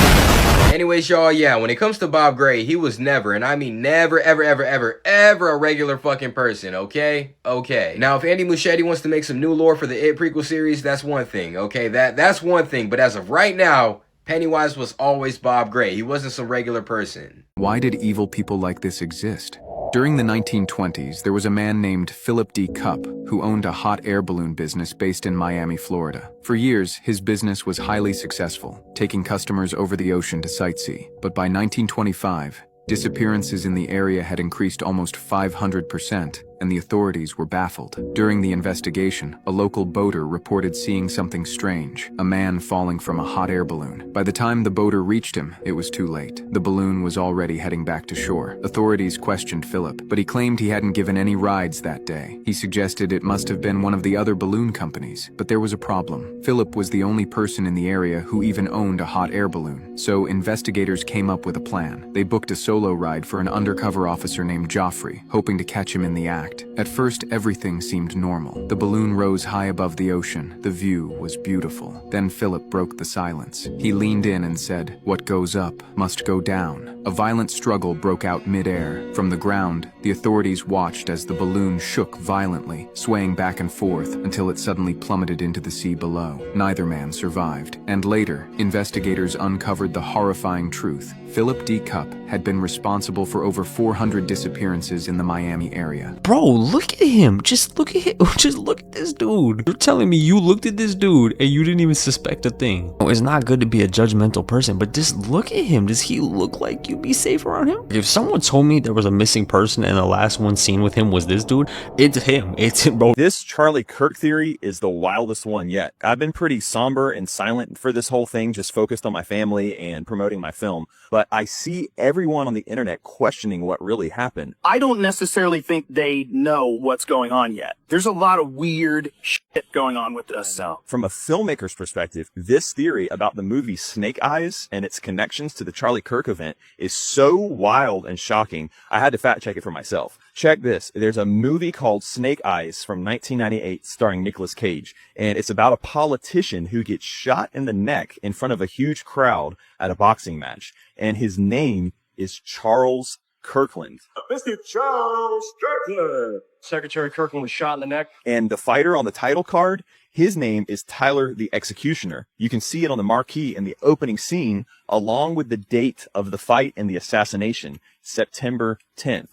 Speaker 22: Anyways, y'all, yeah, when it comes to Bob Gray, he was never, and I mean never, ever, ever, ever, ever a regular fucking person, okay? Okay. Now, if Andy Muschietti wants to make some new lore for the It prequel series, that's one thing, okay? That's one thing, but as of right now, Pennywise was always Bob Gray. He wasn't some regular person.
Speaker 23: Why did evil people like this exist? During the 1920s, there was a man named Philip D. Cupp who owned a hot air balloon business based in Miami, Florida. For years, his business was highly successful, taking customers over the ocean to sightsee. But by 1925, disappearances in the area had increased almost 500%, and the authorities were baffled. During the investigation, a local boater reported seeing something strange, a man falling from a hot air balloon. By the time the boater reached him, it was too late. The balloon was already heading back to shore. Authorities questioned Philip, but he claimed he hadn't given any rides that day. He suggested it must have been one of the other balloon companies, but there was a problem. Philip was the only person in the area who even owned a hot air balloon, so investigators came up with a plan. They booked a solo ride for an undercover officer named Joffrey, hoping to catch him in the act. fact. At first, everything seemed normal. The balloon rose high above the ocean. The view was beautiful. Then Philip broke the silence. He leaned in and said, "What goes up must go down." A violent struggle broke out mid-air. From the ground, the authorities watched as the balloon shook violently, swaying back and forth until it suddenly plummeted into the sea below. Neither man survived. And later, investigators uncovered the horrifying truth. Philip D. Cupp had been responsible for over 400 disappearances in the Miami area.
Speaker 1: Bro, look at him. Just look at him. Just look at this dude. You're telling me you looked at this dude and you didn't even suspect a thing. It's not good to be a judgmental person, but just look at him. Does he look like you'd be safe around him? If someone told me there was a missing person and the last one seen with him was this dude, it's him. It's him, bro.
Speaker 4: This Charlie Kirk theory is the wildest one yet. I've been pretty somber and silent for this whole thing, just focused on my family and promoting my film. But I see everyone on the internet questioning what really happened.
Speaker 8: I don't necessarily think they know what's going on yet. There's a lot of weird shit going on with this. So,
Speaker 4: from a filmmaker's perspective, this theory about the movie Snake Eyes and its connections to the Charlie Kirk event is so wild and shocking, I had to fact check it for myself. Check this. There's a movie called Snake Eyes from 1998 starring Nicolas Cage, and it's about a politician who gets shot in the neck in front of a huge crowd at a boxing match, and his name is Charles Kirkland.
Speaker 8: Mr. Charles Kirkland. Secretary Kirkland was shot in the neck.
Speaker 4: And the fighter on the title card, his name is Tyler the Executioner. You can see it on the marquee in the opening scene, along with the date of the fight and the assassination, September 10th.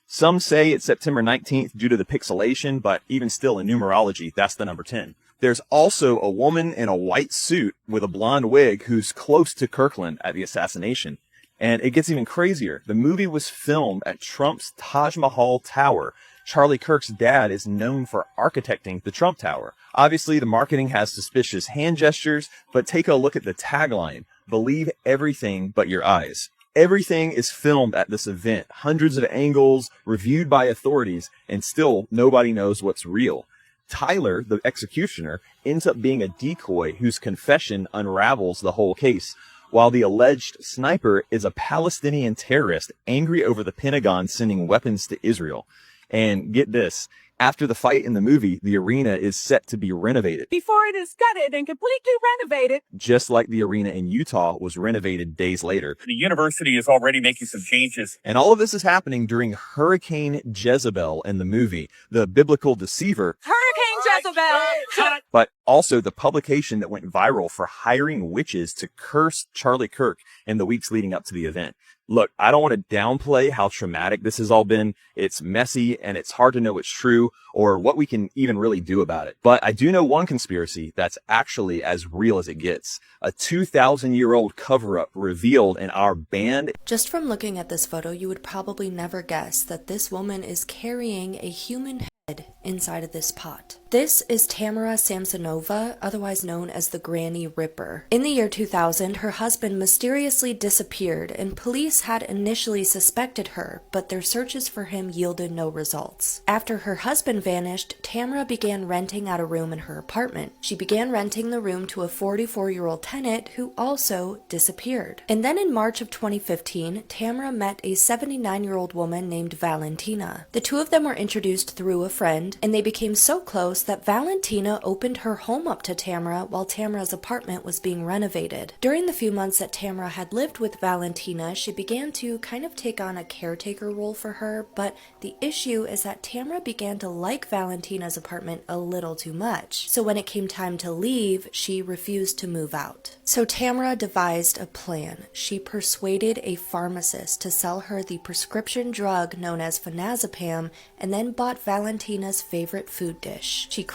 Speaker 4: Some say it's September 19th due to the pixelation, but even still in numerology, that's the number 10. There's also a woman in a white suit with a blonde wig who's close to Kirkland at the assassination. And it gets even crazier. The movie was filmed at Trump's Taj Mahal Tower. Charlie Kirk's dad is known for architecting the Trump Tower. Obviously, the marketing has suspicious hand gestures, but take a look at the tagline, "Believe everything but your eyes." Everything is filmed at this event, hundreds of angles, reviewed by authorities, and still nobody knows what's real. Tyler, the executioner, ends up being a decoy whose confession unravels the whole case, while the alleged sniper is a Palestinian terrorist angry over the Pentagon sending weapons to Israel. And get this, after the fight in the movie, the arena is set to be renovated,
Speaker 10: before it is gutted and completely renovated.
Speaker 4: just like the arena in Utah was renovated days later.
Speaker 8: The university is already making some changes.
Speaker 4: And all of this is happening during Hurricane Jezebel in the movie, the biblical deceiver,
Speaker 10: Hurricane Jezebel.
Speaker 4: but also the publication that went viral for hiring witches to curse Charlie Kirk in the weeks leading up to the event. Look, I don't want to downplay how traumatic this has all been. It's messy and it's hard to know what's true or what we can even really do about it. But I do know one conspiracy that's actually as real as it gets. A 2,000-year-old cover-up revealed in our banned.
Speaker 24: Just from looking at this photo, you would probably never guess that this woman is carrying a human head inside of this pot. This is Tamara Samsonova, otherwise known as the Granny Ripper. In the year 2000, her husband mysteriously disappeared, and police had initially suspected her, but their searches for him yielded no results. After her husband vanished, Tamara began renting out a room in her apartment. She began renting the room to a 44-year-old tenant who also disappeared. And then in March of 2015, Tamara met a 79-year-old woman named Valentina. The two of them were introduced through a friend, and they became so close that Valentina opened her home up to Tamara while Tamara's apartment was being renovated. During the few months that Tamara had lived with Valentina, she began to kind of take on a caretaker role for her, but the issue is that Tamara began to like Valentina's apartment a little too much. So when it came time to leave, she refused to move out. So Tamara devised a plan. She persuaded a pharmacist to sell her the prescription drug known as phenazepam and then bought Valentina's favorite food dish. She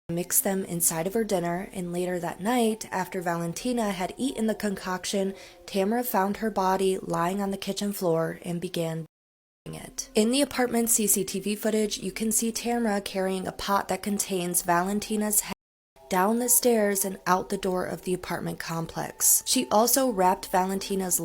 Speaker 24: mixed them inside of her dinner, and later that night, after Valentina had eaten the concoction, Tamara found her body lying on the kitchen floor and began it. In the apartment's CCTV footage, you can see Tamara carrying a pot that contains Valentina's head down the stairs and out the door of the apartment complex. She also wrapped Valentina's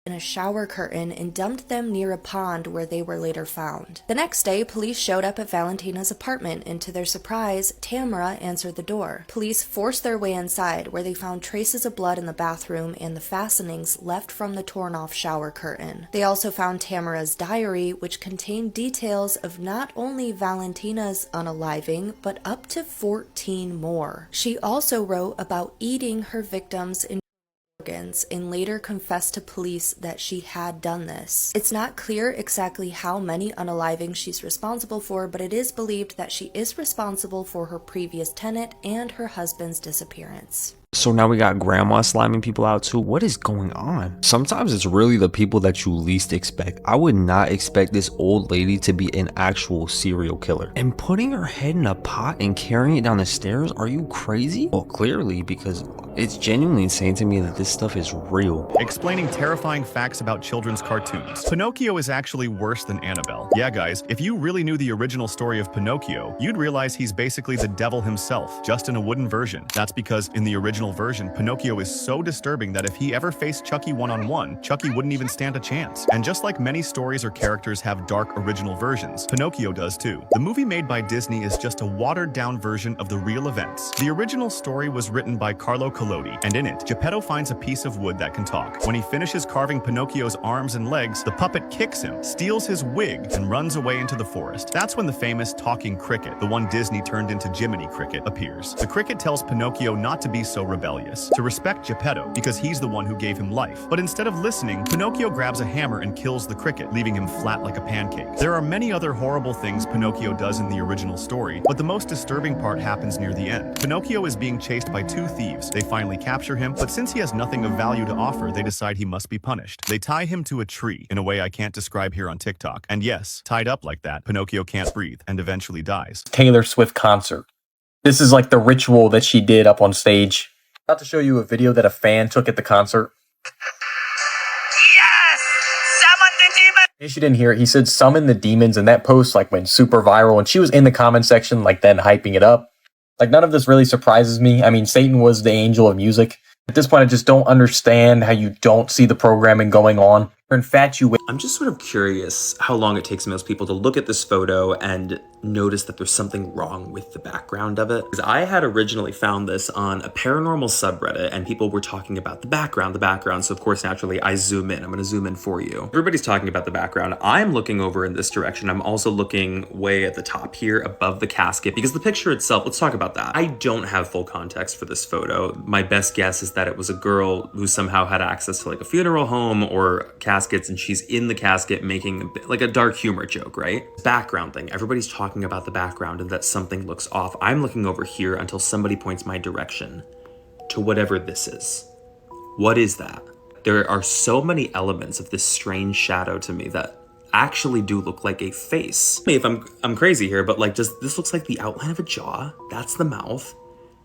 Speaker 24: in a shower curtain and dumped them near a pond where they were later found. The next day, police showed up at Valentina's apartment, and to their surprise, Tamara answered the door. Police forced their way inside, where they found traces of blood in the bathroom and the fastenings left from the torn-off shower curtain. They also found Tamara's diary, which contained details of not only Valentina's unaliving, but up to 14 more. She also wrote about eating her victims in organs and later confessed to police that she had done this. It's not clear exactly how many unalivings she's responsible for, but it is believed that she is responsible for her previous tenant and her husband's disappearance.
Speaker 1: So now we got grandma sliming people out too. What is going on? Sometimes it's really the people that you least expect. I would not expect this old lady to be an actual serial killer. And putting her head in a pot and carrying it down the stairs? Are you crazy? Well, clearly, because it's genuinely insane to me that this stuff is real.
Speaker 6: Explaining terrifying facts about children's cartoons. Pinocchio is actually worse than Annabelle. Yeah, guys, if you really knew the original story of Pinocchio, you'd realize he's basically the devil himself, just in a wooden version. That's because in the original version, Pinocchio is so disturbing that if he ever faced Chucky one-on-one, Chucky wouldn't even stand a chance. And just like many stories or characters have dark original versions, Pinocchio does too. The movie made by Disney is just a watered-down version of the real events. The original story was written by Carlo Collodi, and in it, Geppetto finds a piece of wood that can talk. When he finishes carving Pinocchio's arms and legs, the puppet kicks him, steals his wig, and runs away into the forest. That's when the famous talking cricket, the one Disney turned into Jiminy Cricket, appears. The cricket tells Pinocchio not to be so rebellious, to respect Geppetto because he's the one who gave him life. But instead of listening, Pinocchio grabs a hammer and kills the cricket, leaving him flat like a pancake. There are many other horrible things Pinocchio does in the original story, but the most disturbing part happens near the end. Pinocchio is being chased by two thieves. They finally capture him, but since he has nothing of value to offer, they decide he must be punished. They tie him to a tree in a way I can't describe here on TikTok. And yes, tied up like that, Pinocchio can't breathe and eventually dies.
Speaker 9: Taylor Swift concert. This is like the ritual that she did up on stage. About to show you a video that a fan took at the concert. Yes! Summon the demon! In case you didn't hear it, he said summon the demons, and that post like went super viral, and she was in the comment section like then hyping it up. Like none of this really surprises me. I mean, Satan was the angel of music. At this point, I just don't understand how you don't see the programming going on. You're infatuated.
Speaker 12: I'm just sort of curious how long it takes most people to look at this photo and notice that there's something wrong with the background of it. Because I had originally found this on a paranormal subreddit and people were talking about the background. So of course, naturally, I zoom in. I'm gonna zoom in for you. Everybody's talking about the background. I'm looking over in this direction. I'm also looking way at the top here above the casket because the picture itself, let's talk about that. I don't have full context for this photo. My best guess is that it was a girl who somehow had access to like a funeral home or caskets, and she's in the casket making like a dark humor joke, right? Background thing. Everybody's talking about the background and that something looks off. I'm looking over here until somebody points my direction to whatever this is. What is that? There are so many elements of this strange shadow to me that actually do look like a face. If I'm crazy here, but like, this looks like the outline of a jaw. That's the mouth.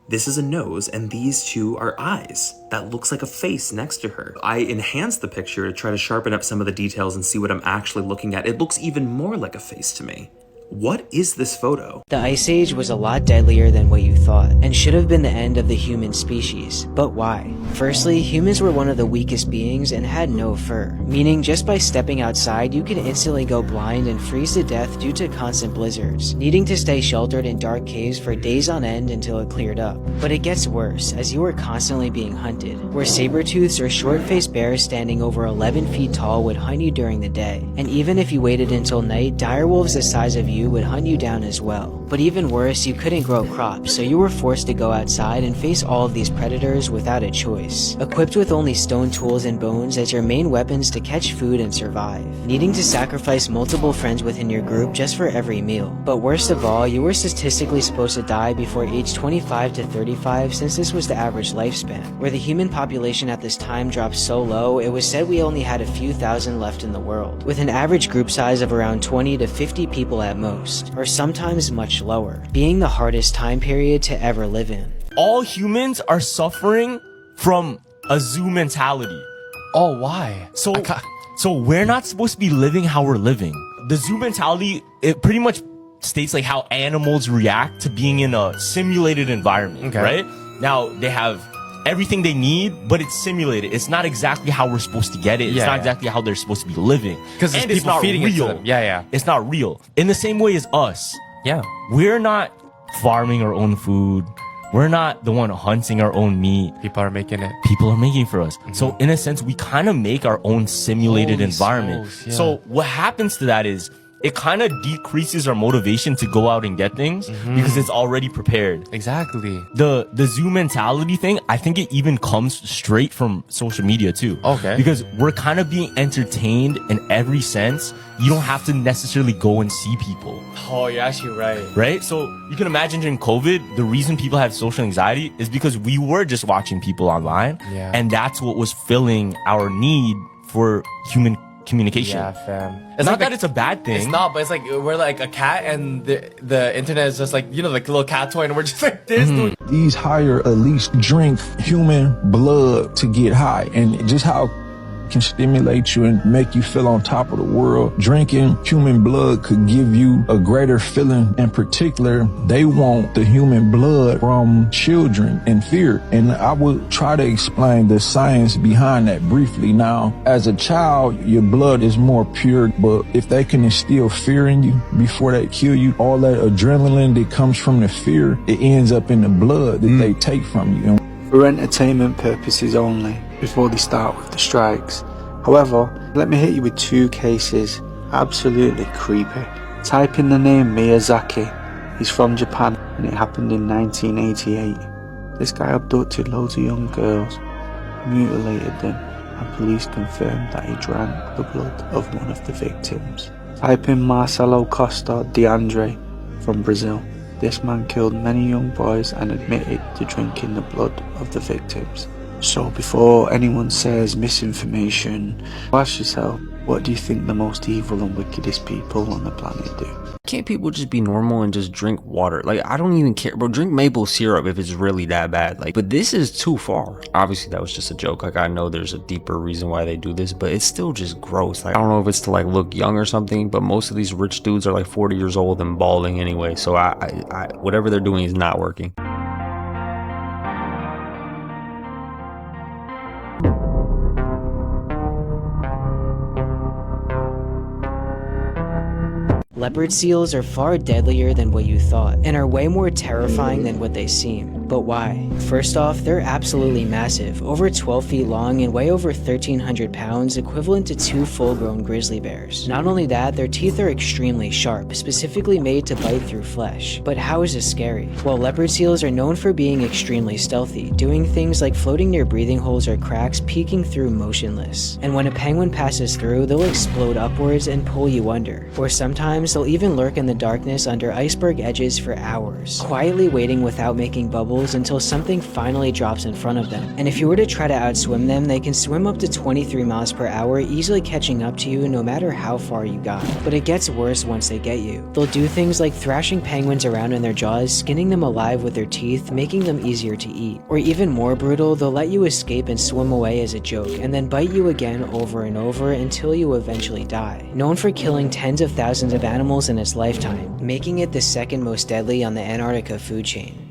Speaker 12: This is a nose, and these two are eyes. That looks like a face next to her. I enhanced the picture to try to sharpen up some of the details and see what I'm actually looking at. It looks even more like a face to me. What is this photo?
Speaker 20: The Ice Age was a lot deadlier than what you thought, and should have been the end of the human species. But why? Firstly, humans were one of the weakest beings and had no fur, meaning just by stepping outside you could instantly go blind and freeze to death due to constant blizzards, needing to stay sheltered in dark caves for days on end until it cleared up. But it gets worse, as you were constantly being hunted, where saber-tooths or short-faced bears standing over 11 feet tall would hunt you during the day, and even if you waited until night, direwolves the size of you would hunt you down as well. But even worse, you couldn't grow crops, so you were forced to go outside and face all of these predators without a choice, equipped with only stone tools and bones as your main weapons to catch food and survive, needing to sacrifice multiple friends within your group just for every meal. But worst of all, you were statistically supposed to die before age 25 to 35, since this was the average lifespan, where the human population at this time dropped so low it was said we only had a few thousand left in the world, with an average group size of around 20 to 50 people at most, or sometimes much lower, being the hardest time period to ever live in.
Speaker 14: All humans are suffering from a zoo mentality.
Speaker 3: Oh, why?
Speaker 14: So we're not supposed to be living how we're living. The zoo mentality, it pretty much states like how animals react to being in a simulated environment, right? Now, they have everything they need, but it's simulated. It's not exactly how we're supposed to get it. It's not exactly how they're supposed to be living.
Speaker 5: Because
Speaker 14: and
Speaker 5: it's people feeding it to them. Yeah.
Speaker 14: It's not real. In the same way as us.
Speaker 5: Yeah.
Speaker 14: We're not farming our own food. We're not the one hunting our own meat.
Speaker 5: People are making it.
Speaker 14: People are making it for us. So in a sense, we kind of make our own simulated environment. So what happens to that is it kind of decreases our motivation to go out and get things because it's already prepared.
Speaker 5: Exactly.
Speaker 14: The zoo mentality thing, I think it even comes straight from social media too.
Speaker 5: Okay.
Speaker 14: Because we're kind of being entertained in every sense. You don't have to necessarily go and see people.
Speaker 5: Oh, you're actually right.
Speaker 14: Right? So you can imagine during COVID, the reason people have social anxiety is because we were just watching people online.
Speaker 5: Yeah.
Speaker 14: And that's what was filling our need for human communication.
Speaker 5: Yeah, fam.
Speaker 14: It's not that it's a bad thing.
Speaker 5: It's not, but it's like we're like a cat and the internet is just like, you know, like a little cat toy and we're just like this.
Speaker 13: These higher elites drink human blood to get high, and just how can stimulate you and make you feel on top of the world. Drinking human blood could give you a greater feeling. In particular, they want the human blood from children in fear. And I will try to explain the science behind that briefly. Now, as a child, your blood is more pure, but if they can instill fear in you before they kill you, all that adrenaline that comes from the fear, it ends up in the blood that they take from you.
Speaker 15: For entertainment purposes only, before they start with the strikes. However, let me hit you with two cases, absolutely creepy. Type in the name Miyazaki. He's from Japan and it happened in 1988. This guy abducted loads of young girls, mutilated them, and police confirmed that he drank the blood of one of the victims. Type in Marcelo Costa de Andre from Brazil. This man killed many young boys and admitted to drinking the blood of the victims. So before anyone says misinformation, ask yourself, what do you think the most evil and wickedest people on the planet do?
Speaker 1: Can't people just be normal and just drink water? Like, I don't even care, bro. Drink maple syrup if it's really that bad. Like, but this is too far. Obviously, that was just a joke. Like, I know there's a deeper reason why they do this, but it's still just gross. Like, I don't know if it's to like look young or something, but most of these rich dudes are like 40 years old and balding anyway. So I whatever they're doing is not working.
Speaker 20: Leopard seals are far deadlier than what you thought, and are way more terrifying than what they seem. But why? First off, they're absolutely massive, over 12 feet long and weigh over 1,300 pounds, equivalent to 2 full-grown grizzly bears. Not only that, their teeth are extremely sharp, specifically made to bite through flesh. But how is this scary? Well, leopard seals are known for being extremely stealthy, doing things like floating near breathing holes or cracks, peeking through motionless. And when a penguin passes through, they'll explode upwards and pull you under. Or sometimes they'll even lurk in the darkness under iceberg edges for hours, quietly waiting without making bubbles until something finally drops in front of them. And if you were to try to outswim them, they can swim up to 23 miles per hour, easily catching up to you no matter how far you got. But it gets worse once they get you. They'll do things like thrashing penguins around in their jaws, skinning them alive with their teeth, making them easier to eat. Or even more brutal, they'll let you escape and swim away as a joke, and then bite you again over and over until you eventually die. Known for killing tens of thousands of animals in its lifetime, making it the second most deadly on the Antarctica food chain.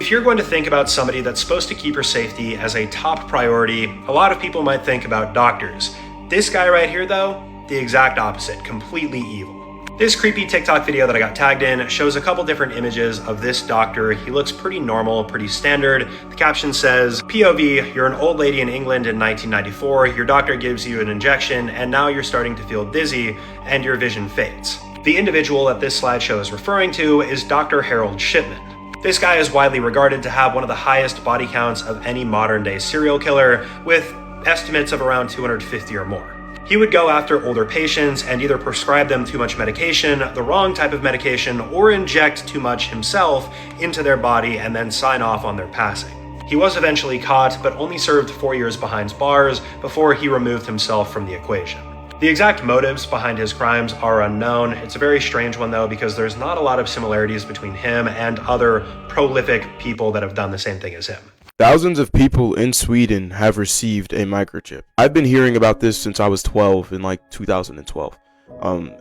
Speaker 16: If you're going to think about somebody that's supposed to keep her safety as a top priority, a lot of people might think about doctors. This guy right here though, the exact opposite, completely evil. This creepy TikTok video that I got tagged in shows a couple different images of this doctor. He looks pretty normal, pretty standard. The caption says, POV, you're an old lady in England in 1994, your doctor gives you an injection, and now you're starting to feel dizzy, and your vision fades. The individual that this slideshow is referring to is Dr. Harold Shipman. This guy is widely regarded to have one of the highest body counts of any modern day serial killer, with estimates of around 250 or more. He would go after older patients and either prescribe them too much medication, the wrong type of medication, or inject too much himself into their body and then sign off on their passing. He was eventually caught, but only served 4 years behind bars before he removed himself from the equation. The exact motives behind his crimes are unknown. It's a very strange one though, because there's not a lot of similarities between him and other prolific people that have done the same thing as him.
Speaker 25: Thousands of people in Sweden have received a microchip. I've been hearing about this since I was 12 in like 2012.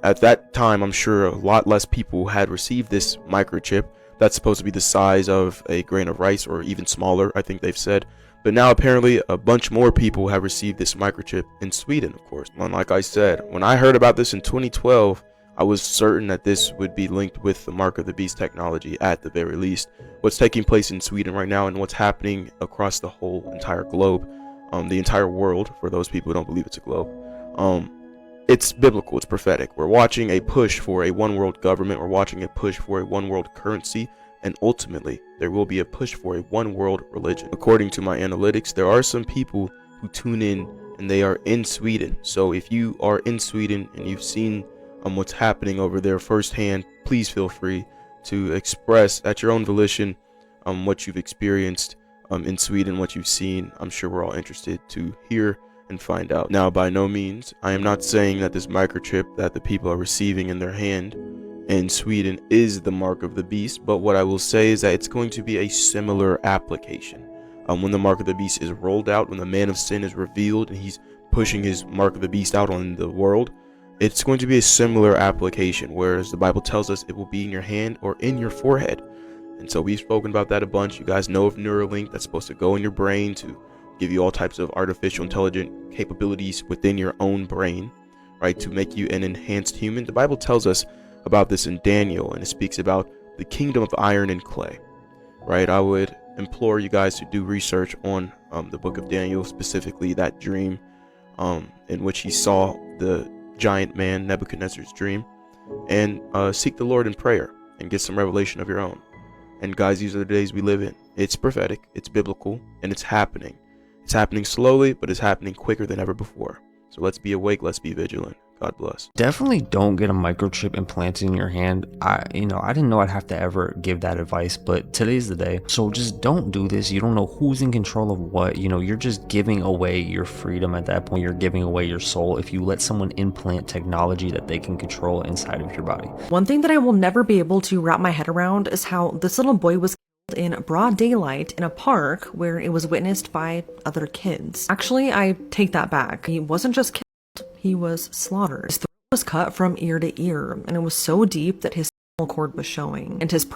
Speaker 11: At that time, I'm sure a lot less people had received this microchip. That's supposed to be the size of a grain of rice, or even smaller, I think they've said. But now apparently a bunch more people have received this microchip in Sweden, of course. And like I said, when I heard about this in 2012, I was certain that this would be linked with the Mark of the Beast technology at the very least. What's taking place in Sweden right now and what's happening across the whole entire globe, the entire world, for those people who don't believe it's a globe, it's biblical, it's prophetic. We're watching a push for a one world government, we're watching a push for a one world currency, and ultimately there will be a push for a one world religion. According to my analytics, there are some people who tune in and they are in Sweden. So if you are in Sweden and you've seen what's happening over there firsthand, please feel free to express at your own volition what you've experienced in Sweden, what you've seen. I'm sure we're all interested to hear and find out. Now, by no means, I am not saying that this microchip that the people are receiving in their hand in Sweden is the Mark of the Beast, but what I will say is that it's going to be a similar application. When the Mark of the Beast is rolled out, when the Man of Sin is revealed and he's pushing his Mark of the Beast out on the world, it's going to be a similar application, whereas the Bible tells us it will be in your hand or in your forehead. And so we've spoken about that a bunch. You guys know of Neuralink, that's supposed to go in your brain to give you all types of artificial intelligent capabilities within your own brain, right, to make you an enhanced human. The Bible tells us about this in Daniel, and it speaks about the kingdom of iron and clay, right? I would implore you guys to do research on the book of Daniel, specifically that dream in which he saw the giant man, Nebuchadnezzar's dream, and seek the Lord in prayer and get some revelation of your own. And guys, these are the days we live in. It's prophetic, it's biblical, and it's happening. It's happening slowly, but it's happening quicker than ever before. So let's be awake, let's be vigilant. God bless.
Speaker 1: Definitely don't get a microchip implanted in your hand. I didn't know I'd have to ever give that advice, but today's the day. So just don't do this. You don't know who's in control of what. You're just giving away your freedom at that point. You're giving away your soul if you let someone implant technology that they can control inside of your body.
Speaker 17: One thing that I will never be able to wrap my head around is how this little boy was killed in broad daylight in a park where it was witnessed by other kids. Actually, I take that back. He wasn't just killed, he was slaughtered. His throat was cut from ear to ear, and it was so deep that his spinal cord was showing, and his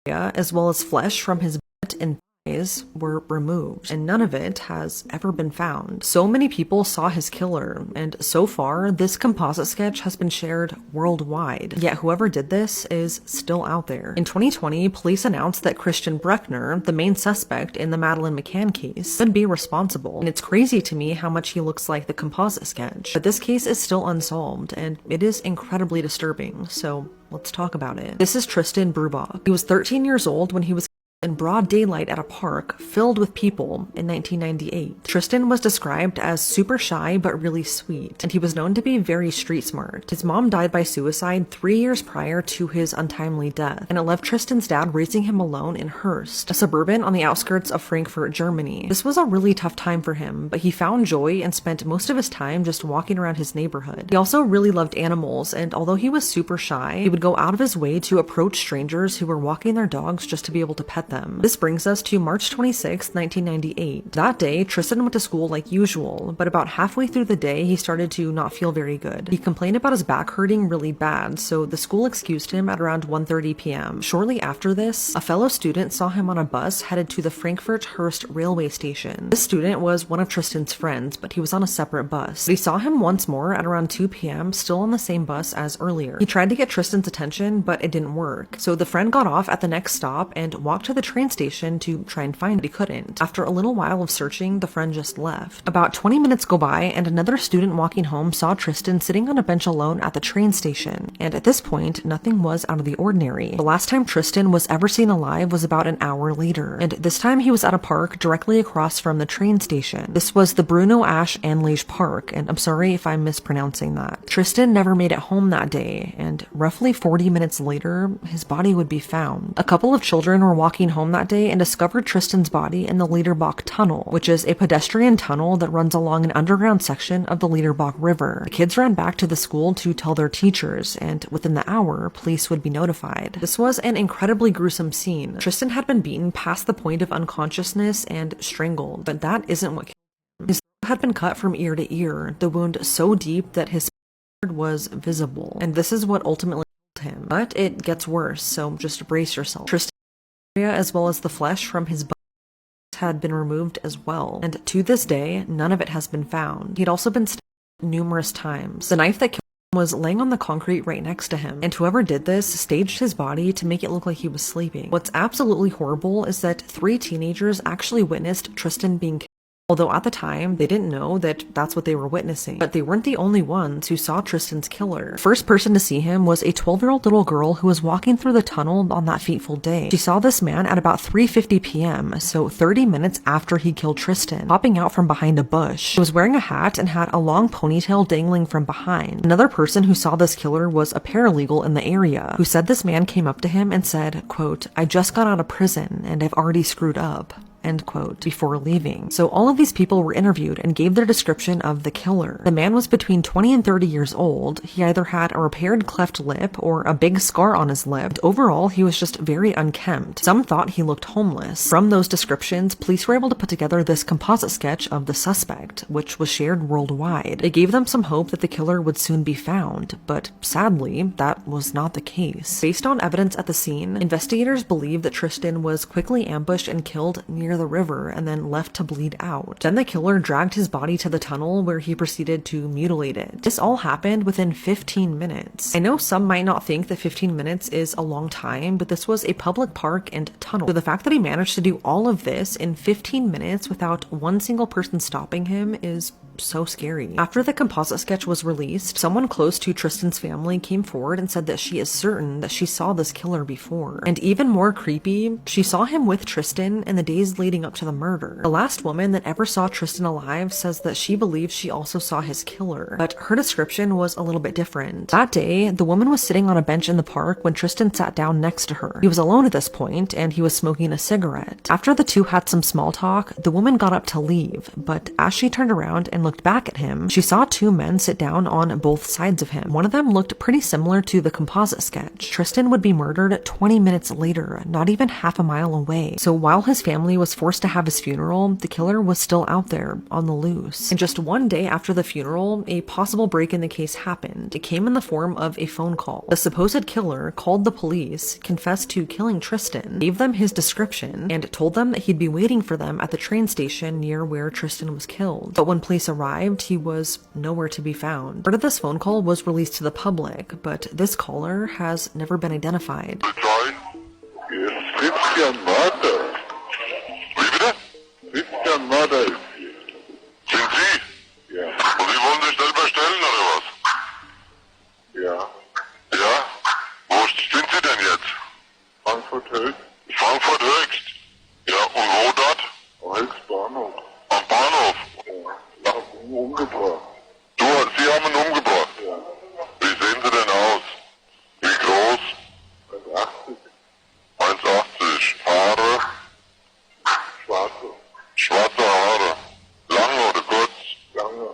Speaker 17: area, as well as flesh from his butt and thighs, were removed, and none of it has ever been found. So many people saw his killer, and so far, this composite sketch has been shared worldwide. Yet whoever did this is still out there. In 2020, police announced that Christian Bruckner, the main suspect in the Madeleine McCann case, could be responsible. And it's crazy to me how much he looks like the composite sketch. But this case is still unsolved, and it is incredibly disturbing, so let's talk about it. This is Tristan Brubach. He was 13 years old when he was in broad daylight at a park filled with people in 1998. Tristan was described as super shy but really sweet, and he was known to be very street smart. His mom died by suicide 3 years prior to his untimely death, and it left Tristan's dad raising him alone in Hearst, a suburban on the outskirts of Frankfurt, Germany. This was a really tough time for him, but he found joy and spent most of his time just walking around his neighborhood. He also really loved animals, and although he was super shy, he would go out of his way to approach strangers who were walking their dogs just to be able to pet them. This brings us to March 26, 1998. That day, Tristan went to school like usual, but about halfway through the day, he started to not feel very good. He complained about his back hurting really bad, so the school excused him at around 1:30 p.m. Shortly after this, a fellow student saw him on a bus headed to the Frankfurt Hearst railway station. This student was one of Tristan's friends, but he was on a separate bus. But he saw him once more at around 2 p.m., still on the same bus as earlier. He tried to get Tristan's attention, but it didn't work. So the friend got off at the next stop and walked to the train station to try and find it. He couldn't. After a little while of searching, the friend just left. About 20 minutes go by, and another student walking home saw Tristan sitting on a bench alone at the train station. And at this point, nothing was out of the ordinary. The last time Tristan was ever seen alive was about an hour later, and this time he was at a park directly across from the train station. This was the Bruno Ash Anlage Park, and I'm sorry if I'm mispronouncing that. Tristan never made it home that day, and roughly 40 minutes later, his body would be found. A couple of children were walking home that day and discovered Tristan's body in the Liederbach Tunnel, which is a pedestrian tunnel that runs along an underground section of the Liederbach River. The kids ran back to the school to tell their teachers, and within the hour, police would be notified. This was an incredibly gruesome scene. Tristan had been beaten past the point of unconsciousness and strangled, but that isn't what killed him. His throat had been cut from ear to ear, the wound so deep that his was visible, and this is what ultimately killed him. But it gets worse, so just brace yourself. Tristan's area, as well as the flesh from his body, had been removed as well, and to this day, none of it has been found. He'd also been stabbed numerous times. The knife that killed him was laying on the concrete right next to him, and whoever did this staged his body to make it look like he was sleeping. What's absolutely horrible is that 3 teenagers actually witnessed Tristan being killed. Although at the time, they didn't know that that's what they were witnessing. But they weren't the only ones who saw Tristan's killer. The first person to see him was a 12-year-old little girl who was walking through the tunnel on that fateful day. She saw this man at about 3:50 p.m., so 30 minutes after he killed Tristan, popping out from behind a bush. He was wearing a hat and had a long ponytail dangling from behind. Another person who saw this killer was a paralegal in the area, who said this man came up to him and said, quote, "I just got out of prison and I've already screwed up," end quote, before leaving. So all of these people were interviewed and gave their description of the killer. The man was between 20 and 30 years old. He either had a repaired cleft lip or a big scar on his lip. Overall, he was just very unkempt. Some thought he looked homeless. From those descriptions, police were able to put together this composite sketch of the suspect, which was shared worldwide. It gave them some hope that the killer would soon be found, but sadly, that was not the case. Based on evidence at the scene, investigators believe that Tristan was quickly ambushed and killed near the river and then left to bleed out. Then the killer dragged his body to the tunnel where he proceeded to mutilate it. This all happened within 15 minutes. I know some might not think that 15 minutes is a long time, but this was a public park and tunnel. So the fact that he managed to do all of this in 15 minutes without one single person stopping him is so scary. After the composite sketch was released, someone close to Tristan's family came forward and said that she is certain that she saw this killer before. And even more creepy, she saw him with Tristan in the days leading up to the murder. The last woman that ever saw Tristan alive says that she believes she also saw his killer, but her description was a little bit different. That day, the woman was sitting on a bench in the park when Tristan sat down next to her. He was alone at this point, and he was smoking a cigarette. After the two had some small talk, the woman got up to leave, but as she turned around and looked back at him, she saw 2 men sit down on both sides of him. One of them looked pretty similar to the composite sketch. Tristan would be murdered 20 minutes later, not even half a mile away. So while his family was forced to have his funeral, the killer was still out there on the loose. And just one day after the funeral, a possible break in the case happened. It came in the form of a phone call. The supposed killer called the police, confessed to killing Tristan, gave them his description, and told them that he'd be waiting for them at the train station near where Tristan was killed. But when police arrived, he was nowhere to be found. Part of this phone call was released to the public, but this caller has never been identified.
Speaker 7: Frankfurt Höchst. Ja, und wo dort? Höchstbahnhof. Am Bahnhof? Ja. Umgebracht. Sie haben ihn umgebracht? Ja. Wie sehen Sie denn aus? Wie groß? 1,80. 1,80. Haare? Schwarze. Schwarze Haare. Lange oder kurz? Lange.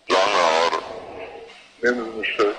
Speaker 7: Lange Haare. Nehmen Sie mich fest.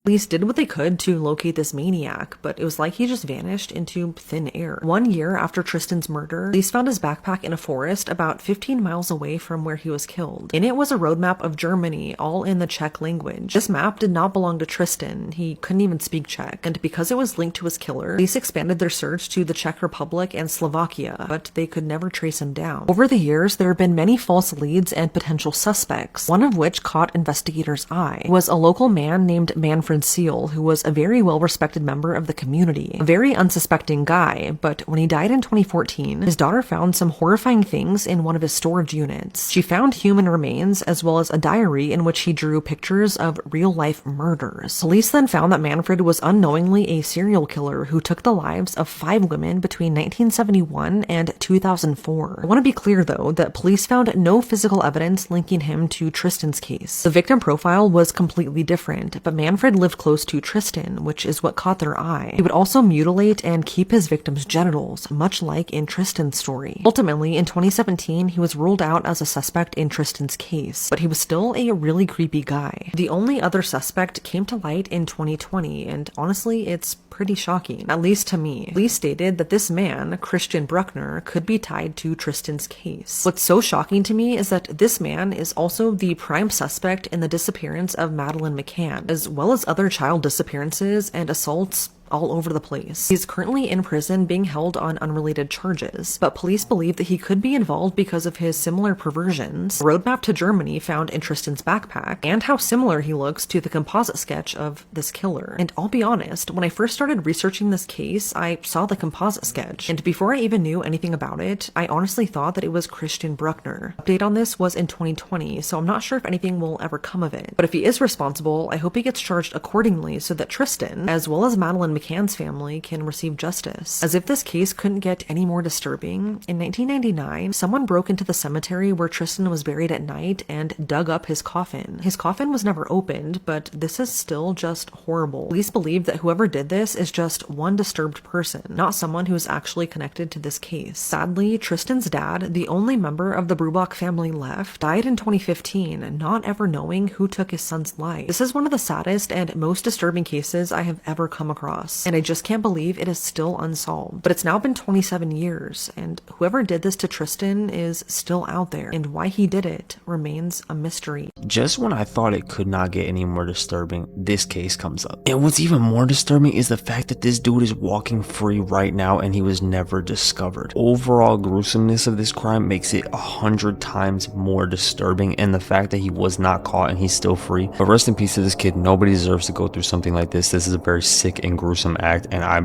Speaker 17: Police did what they could to locate this maniac, but it was like he just vanished into thin air. 1 year after Tristan's murder, police found his backpack in a forest about 15 miles away from where he was killed. In it was a road map of Germany, all in the Czech language. This map did not belong to Tristan. He couldn't even speak Czech, and because it was linked to his killer, police expanded their search to the Czech Republic and Slovakia, but they could never trace him down. Over the years, there have been many false leads and potential suspects, one of which caught investigators' eye. It was a local man named Manfred Seal, who was a very well-respected member of the community. A very unsuspecting guy, but when he died in 2014, his daughter found some horrifying things in one of his storage units. She found human remains, as well as a diary in which he drew pictures of real-life murders. Police then found that Manfred was unknowingly a serial killer who took the lives of 5 women between 1971 and 2004. I want to be clear, though, that police found no physical evidence linking him to Tristan's case. The victim profile was completely different, but Manfred lived lived close to Tristan, which is what caught their eye. He would also mutilate and keep his victims' genitals, much like in Tristan's story. Ultimately, in 2017, he was ruled out as a suspect in Tristan's case, but he was still a really creepy guy. The only other suspect came to light in 2020, and honestly, it's pretty shocking, at least to me. Police stated that this man, Christian Bruckner, could be tied to Tristan's case. What's so shocking to me is that this man is also the prime suspect in the disappearance of Madeleine McCann, as well as other child disappearances and assaults all over the place. He's currently in prison being held on unrelated charges, but police believe that he could be involved because of his similar perversions, a roadmap to Germany found in Tristan's backpack, and how similar he looks to the composite sketch of this killer. And I'll be honest, when I first started researching this case, I saw the composite sketch, and before I even knew anything about it, I honestly thought that it was Christian Bruckner. Update on this was in 2020, so I'm not sure if anything will ever come of it. But if he is responsible, I hope he gets charged accordingly so that Tristan, as well as Madeleine McCann's family, can receive justice. As if this case couldn't get any more disturbing, in 1999, someone broke into the cemetery where Tristan was buried at night and dug up his coffin. His coffin was never opened, but this is still just horrible. Police believe that whoever did this is just one disturbed person, not someone who is actually connected to this case. Sadly, Tristan's dad, the only member of the Brubach family left, died in 2015, not ever knowing who took his son's life. This is one of the saddest and most disturbing cases I have ever come across, and I just can't believe it is still unsolved. But it's now been 27 years, and whoever did this to Tristan is still out there, and why he did it remains a mystery.
Speaker 1: Just when I thought it could not get any more disturbing, this case comes up. And what's even more disturbing is the fact that this dude is walking free right now and he was never discovered. Overall gruesomeness of this crime makes it 100 times more disturbing, and the fact that he was not caught and he's still free. But rest in peace to this kid. Nobody deserves to go through something like this. This is a very sick and gruesome act, and I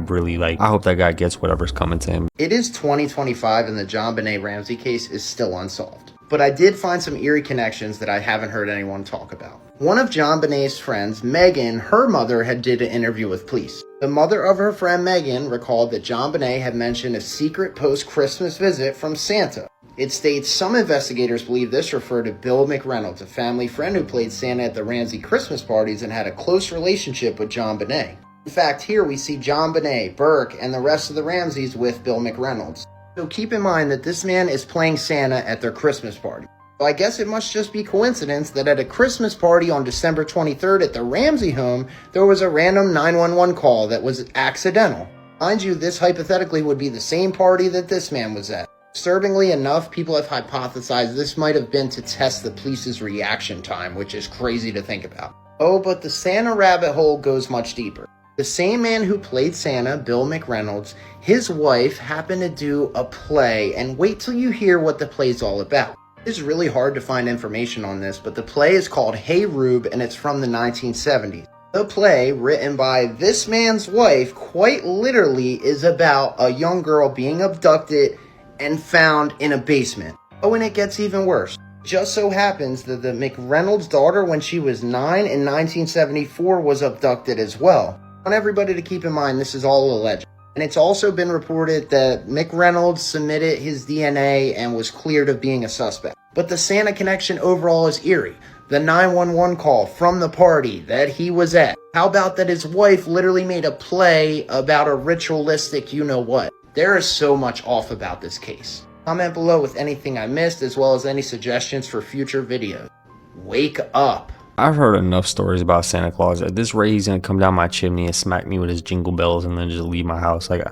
Speaker 1: hope that guy gets whatever's coming to him.
Speaker 2: It is 2025 and the John Benet Ramsey case is still unsolved. But I did find some eerie connections that I haven't heard anyone talk about. One of John Benet's friends, Megan, her mother had did an interview with police. The mother of her friend Megan recalled that John Benet had mentioned a secret post-Christmas visit from Santa. It states some investigators believe this referred to Bill McReynolds, a family friend who played Santa at the Ramsey Christmas parties and had a close relationship with John Benet. In fact, here we see John Benet, Burke, and the rest of the Ramseys with Bill McReynolds. So keep in mind that this man is playing Santa at their Christmas party. So I guess it must just be coincidence that at a Christmas party on December 23rd at the Ramsey home, there was a random 911 call that was accidental. Mind you, this hypothetically would be the same party that this man was at. Disturbingly enough, people have hypothesized this might have been to test the police's reaction time, which is crazy to think about. Oh, but the Santa rabbit hole goes much deeper. The same man who played Santa, Bill McReynolds, his wife happened to do a play, and wait till you hear what the play's all about. It's really hard to find information on this, but the play is called Hey Rube, and it's from the 1970s. The play, written by this man's wife, quite literally is about a young girl being abducted and found in a basement. Oh, and it gets even worse. Just so happens that the McReynolds' daughter, when she was 9 in 1974, was abducted as well. I want everybody to keep in mind this is all alleged. And it's also been reported that McReynolds submitted his DNA and was cleared of being a suspect. But the Santa connection overall is eerie. The 911 call from the party that he was at. How about that his wife literally made a play about a ritualistic you-know-what? There is so much off about this case. Comment below with anything I missed as well as any suggestions for future videos. Wake up.
Speaker 1: I've heard enough stories about Santa Claus. At this rate, he's gonna come down my chimney and smack me with his jingle bells and then just leave my house. Like,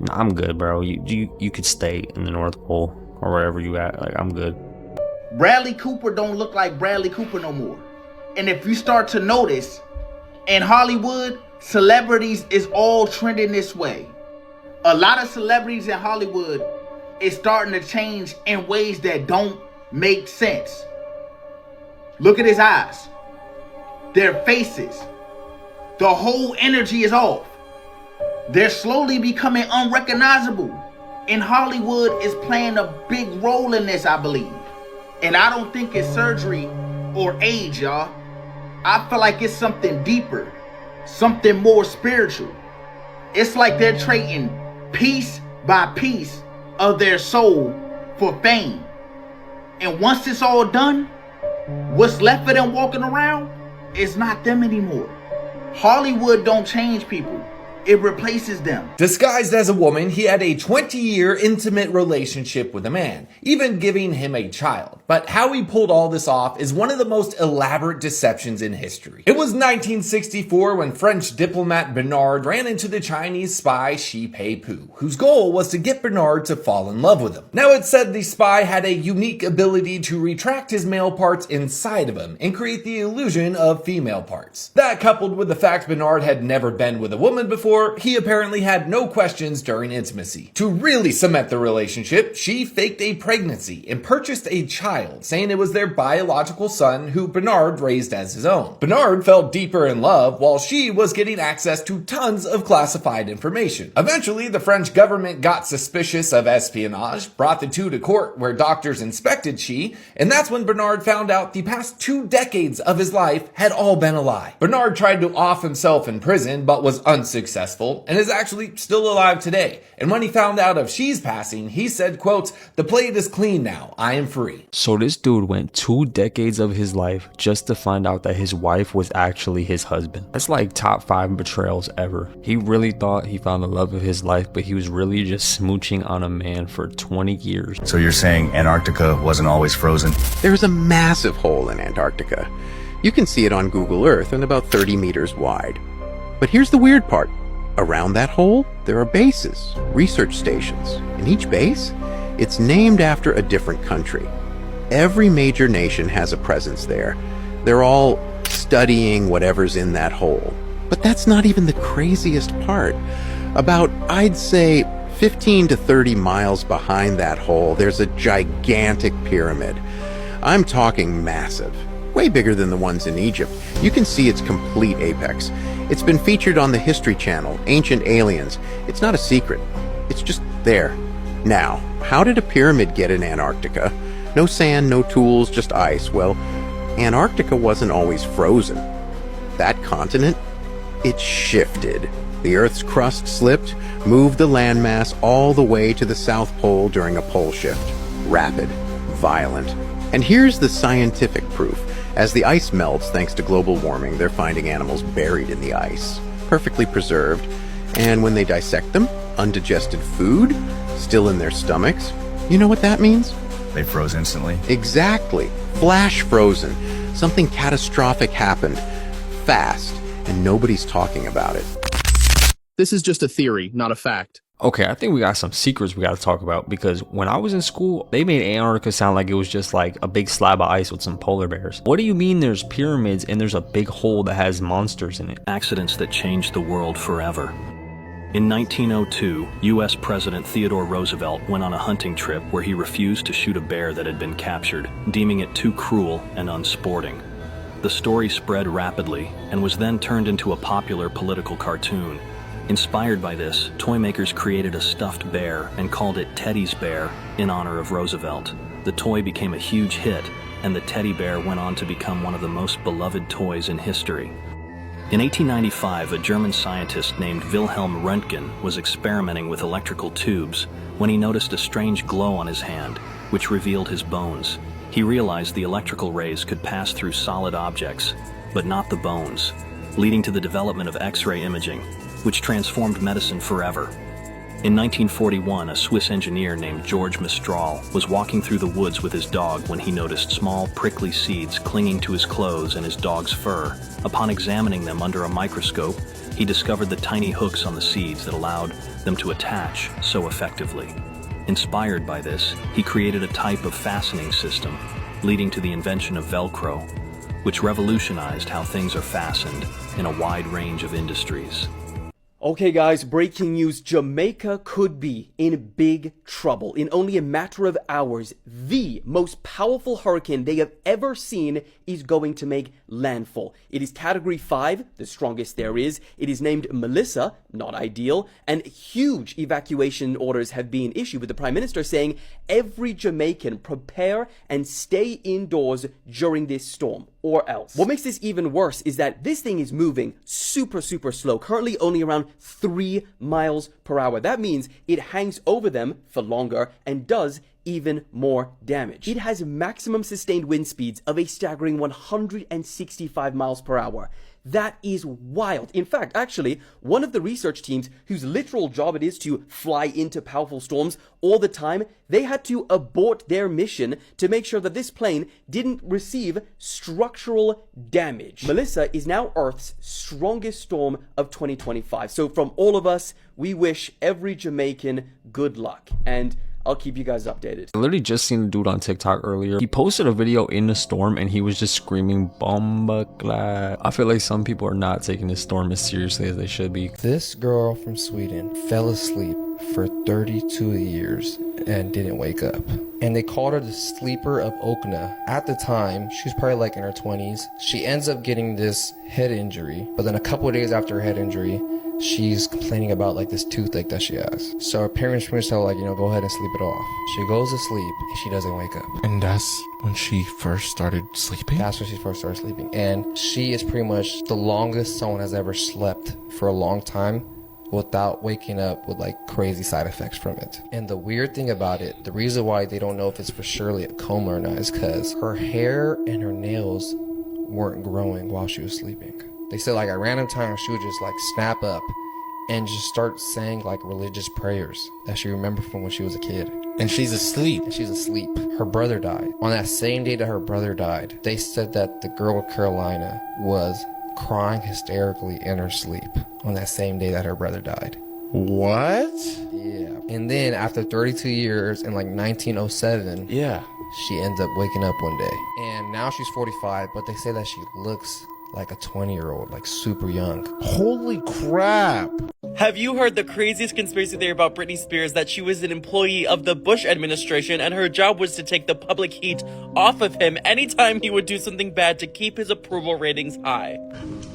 Speaker 1: I'm good, bro. You could stay in the North Pole or wherever you at. Like, I'm good.
Speaker 18: Bradley Cooper don't look like Bradley Cooper no more. And if you start to notice, in Hollywood, celebrities is all trending this way. A lot of celebrities in Hollywood is starting to change in ways that don't make sense. Look at his eyes. Their faces. The whole energy is off. They're slowly becoming unrecognizable. And Hollywood is playing a big role in this, I believe. And I don't think it's surgery or age, y'all. I feel like it's something deeper. Something more spiritual. It's like they're trading piece by piece of their soul for fame. And once it's all done, what's left of them walking around is not them anymore. Hollywood don't change people. It replaces them.
Speaker 19: Disguised as a woman, he had a 20-year intimate relationship with a man, even giving him a child. But how he pulled all this off is one of the most elaborate deceptions in history. It was 1964 when French diplomat Bernard ran into the Chinese spy Shi Pei-pu, whose goal was to get Bernard to fall in love with him. Now, it's said the spy had a unique ability to retract his male parts inside of him and create the illusion of female parts. That, coupled with the fact Bernard had never been with a woman before, he apparently had no questions during intimacy. To really cement the relationship, she faked a pregnancy and purchased a child, saying it was their biological son who Bernard raised as his own. Bernard fell deeper in love while she was getting access to tons of classified information. Eventually, the French government got suspicious of espionage, brought the two to court where doctors inspected She, and that's when Bernard found out the past 2 decades of his life had all been a lie. Bernard tried to off himself in prison but was unsuccessful and is actually still alive today. And when he found out of She's passing, he said, quote, "The plate is clean now. I am free."
Speaker 1: So this dude went 2 decades of his life just to find out that his wife was actually his husband. That's like top 5 betrayals ever. He really thought he found the love of his life, but he was really just smooching on a man for 20 years.
Speaker 21: So you're saying Antarctica wasn't always frozen?
Speaker 22: There's a massive hole in Antarctica. You can see it on Google Earth and about 30 meters wide. But here's the weird part. Around that hole, there are bases, research stations. And each base, it's named after a different country. Every major nation has a presence there. They're all studying whatever's in that hole. But that's not even the craziest part. About, I'd say, 15 to 30 miles behind that hole, there's a gigantic pyramid. I'm talking massive. Way bigger than the ones in Egypt. You can see its complete apex. It's been featured on the History Channel, Ancient Aliens. It's not a secret. It's just there. Now, how did a pyramid get in Antarctica? No sand, no tools, just ice. Well, Antarctica wasn't always frozen. That continent, it shifted. The Earth's crust slipped, moved the landmass all the way to the South Pole during a pole shift. Rapid, violent. And here's the scientific proof. As the ice melts thanks to global warming, they're finding animals buried in the ice, perfectly preserved. And when they dissect them, undigested food, still in their stomachs. You know what that means?
Speaker 21: They froze instantly?
Speaker 22: Exactly. Flash frozen. Something catastrophic happened. Fast. And nobody's talking about it.
Speaker 23: This is just a theory, not a fact.
Speaker 1: Okay, I think we got some secrets we got to talk about, because when I was in school, they made Antarctica sound like it was just like a big slab of ice with some polar bears. What do you mean there's pyramids and there's a big hole that has monsters in it?
Speaker 25: Accidents that changed the world forever. In 1902, U.S. President Theodore Roosevelt went on a hunting trip where he refused to shoot a bear that had been captured, deeming it too cruel and unsporting. The story spread rapidly and was then turned into a popular political cartoon. Inspired by this, toy makers created a stuffed bear and called it Teddy's Bear in honor of Roosevelt. The toy became a huge hit, and the teddy bear went on to become one of the most beloved toys in history. In 1895, a German scientist named Wilhelm Röntgen was experimenting with electrical tubes when he noticed a strange glow on his hand, which revealed his bones. He realized the electrical rays could pass through solid objects, but not the bones, leading to the development of X-ray imaging, which transformed medicine forever. In 1941, a Swiss engineer named George Mistral was walking through the woods with his dog when he noticed small, prickly seeds clinging to his clothes and his dog's fur. Upon examining them under a microscope, he discovered the tiny hooks on the seeds that allowed them to attach so effectively. Inspired by this, he created a type of fastening system, leading to the invention of Velcro, which revolutionized how things are fastened in a wide range of industries.
Speaker 26: Okay guys, breaking news. Jamaica could be in big trouble. In only a matter of hours, the most powerful hurricane they have ever seen is going to make landfall. It is category 5, the strongest there is. It is named Melissa, not ideal, and huge evacuation orders have been issued, with the Prime Minister saying every Jamaican prepare and stay indoors during this storm, or else. What makes this even worse is that this thing is moving super slow, currently only around 3 miles per hour. That means it hangs over them for longer and does even more damage. It has maximum sustained wind speeds of a staggering 165 miles per hour. That is wild. In fact, actually, one of the research teams whose literal job it is to fly into powerful storms all the time, they had to abort their mission to make sure that this plane didn't receive structural damage. Melissa is now Earth's strongest storm of 2025. So from all of us, we wish every Jamaican good luck. And I'll keep you guys updated.
Speaker 1: I literally just seen a dude on TikTok earlier. He posted a video in the storm and he was just screaming "Bomba Glad." I feel like some people are not taking this storm as seriously as they should be.
Speaker 3: This girl from Sweden fell asleep for 32 years and didn't wake up. And they called her the sleeper of Okna. At the time, she was probably like in her 20s. She ends up getting this head injury, but then a couple of days after her head injury, she's complaining about like this toothache that she has. So her parents pretty much tell her, like, you know, go ahead and sleep it off. She goes to sleep and she doesn't wake up.
Speaker 4: And that's when she first started sleeping?
Speaker 3: That's when she first started sleeping. And she is pretty much the longest someone has ever slept for a long time without waking up with like crazy side effects from it. And the weird thing about it, the reason why they don't know if it's for surely a coma or not is because her hair and her nails weren't growing while she was sleeping. They said like at random times she would just like snap up and just start saying like religious prayers that she remembered from when she was a kid.
Speaker 4: And she's asleep.
Speaker 3: And she's asleep. Her brother died. On that same day that her brother died, they said that the girl Carolina was crying hysterically in her sleep on that same day that her brother died.
Speaker 4: What?
Speaker 3: Yeah. And then after 32 years in like 1907,
Speaker 4: yeah,
Speaker 3: she ends up waking up one day. And now she's 45, but they say that she looks like a 20-year-old, like super young.
Speaker 4: Holy crap.
Speaker 6: Have you heard the craziest conspiracy theory about Britney Spears, that she was an employee of the Bush administration and her job was to take the public heat off of him anytime he would do something bad to keep his approval ratings high?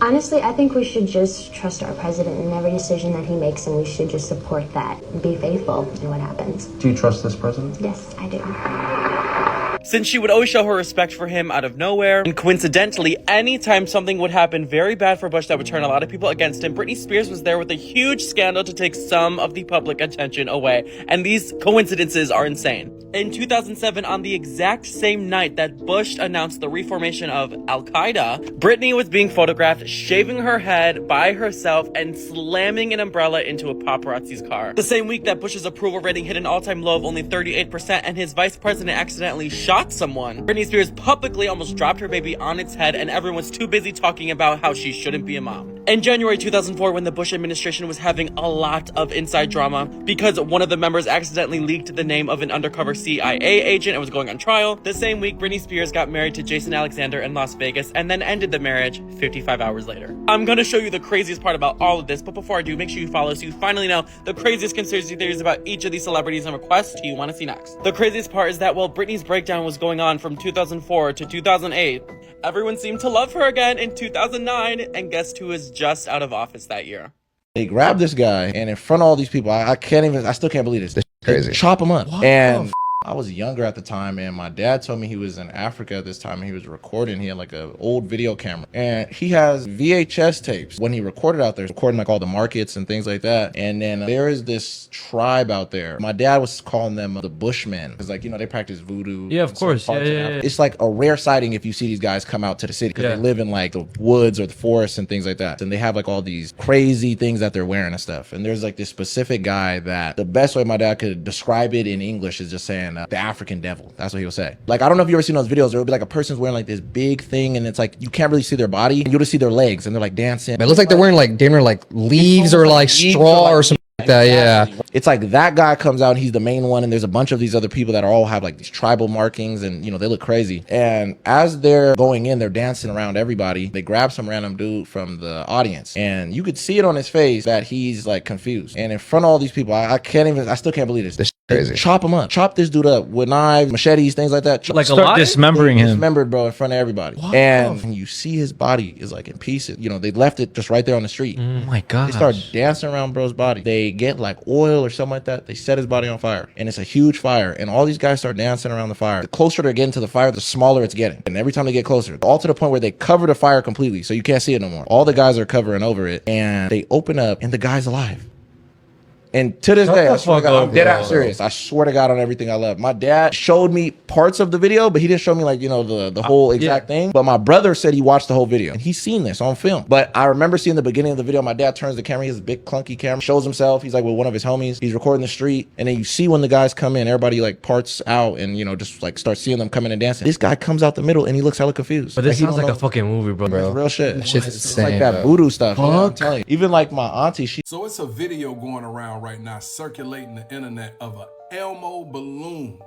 Speaker 8: Honestly, I think we should just trust our president in every decision that he makes, and we should just support that and be faithful in what happens.
Speaker 9: Do you trust this president?
Speaker 8: Yes, I do.
Speaker 6: Since she would always show her respect for him out of nowhere, and coincidentally, anytime something would happen very bad for Bush that would turn a lot of people against him, Britney Spears was there with a huge scandal to take some of the public attention away. And these coincidences are insane. In 2007, on the exact same night that Bush announced the reformation of Al-Qaeda, Britney was being photographed shaving her head by herself and slamming an umbrella into a paparazzi's car. The same week that Bush's approval rating hit an all-time low of only 38% and his vice president accidentally shot someone, Britney Spears publicly almost dropped her baby on its head, and everyone's too busy talking about how she shouldn't be a mom. In January 2004, when the Bush administration was having a lot of inside drama because one of the members accidentally leaked the name of an undercover CIA agent and was going on trial, the same week Britney Spears got married to Jason Alexander in Las Vegas and then ended the marriage 55 hours later. I'm gonna show you the craziest part about all of this, but before I do, make sure you follow so you finally know the craziest conspiracy theories about each of these celebrities and requests who you want to see next. The craziest part is that while Britney's breakdown was going on from 2004 to 2008, everyone seemed to love her again in 2009, and guess who is just out of office that year?
Speaker 9: They grabbed this guy, and in front of all these people, I still can't believe this. This crazy. They chop him up. What? And I was younger at the time, and my dad told me he was in Africa at this time, and he was recording. He had like an old video camera, and he has VHS tapes when he recorded out there, recording like all the markets and things like that. And then there is this tribe out there. My dad was calling them the Bushmen, because like, you know, they practice voodoo.
Speaker 10: Yeah, of course. Yeah.
Speaker 9: It's like a rare sighting if you see these guys come out to the city, because they live in like the woods or the forests and things like that. And they have like all these crazy things that they're wearing and stuff. And there's like this specific guy that the best way my dad could describe it in English is just saying the African devil. That's what he would say. Like, I don't know if you ever seen those videos. There would be like a person's wearing like this big thing, and it's like you can't really see their body. You'll just see their legs, and they're like dancing.
Speaker 3: It looks like they're wearing like damn near like leaves or like straw or something like that. Yeah.
Speaker 9: It's like that guy comes out, and he's the main one, and there's a bunch of these other people that all have like these tribal markings, and you know, they look crazy. And as they're going in, they're dancing around everybody. They grab some random dude from the audience, and you could see it on his face that he's like confused. And in front of all these people, I still can't believe this. This crazy. Chop him up. Chop this dude up with knives, machetes, things like that.
Speaker 10: Like start dismembering him.
Speaker 9: Dismembered, bro, in front of everybody. What? And you see his body is like in pieces. You know, they left it just right there on the street.
Speaker 10: Oh my god.
Speaker 9: They start dancing around bro's body. They get like oil or something like that. They set his body on fire, and it's a huge fire, and all these guys start dancing around the fire. The closer they're getting to the fire, the smaller it's getting, and every time they get closer, all to the point where they cover the fire completely so you can't see it no more. All the guys are covering over it, and they open up, and the guy's alive. And to this
Speaker 10: Shut
Speaker 9: day,
Speaker 10: the
Speaker 9: I swear to
Speaker 10: fuck
Speaker 9: God,
Speaker 10: up,
Speaker 9: I'm dead
Speaker 10: bro.
Speaker 9: ass serious. I swear to God on everything I love. My dad showed me parts of the video, but he didn't show me like, you know, the whole exact thing. But my brother said he watched the whole video and he's seen this on film. But I remember seeing the beginning of the video. My dad turns the camera, he has a big clunky camera, shows himself. He's like with one of his homies. He's recording the street. And then you see when the guys come in, everybody like parts out and, you know, just like start seeing them coming and dancing. This guy comes out the middle and he looks hella confused.
Speaker 10: But this
Speaker 9: he
Speaker 10: sounds
Speaker 9: don't
Speaker 10: like a
Speaker 9: know.
Speaker 10: fucking movie, bro.
Speaker 9: It's real shit.
Speaker 3: That shit's
Speaker 9: It's
Speaker 3: insane,
Speaker 9: like that
Speaker 3: bro.
Speaker 9: voodoo stuff. Yeah, I'm telling you. Even like my auntie, she
Speaker 5: So it's a video going around right now circulating the internet of a Elmo balloon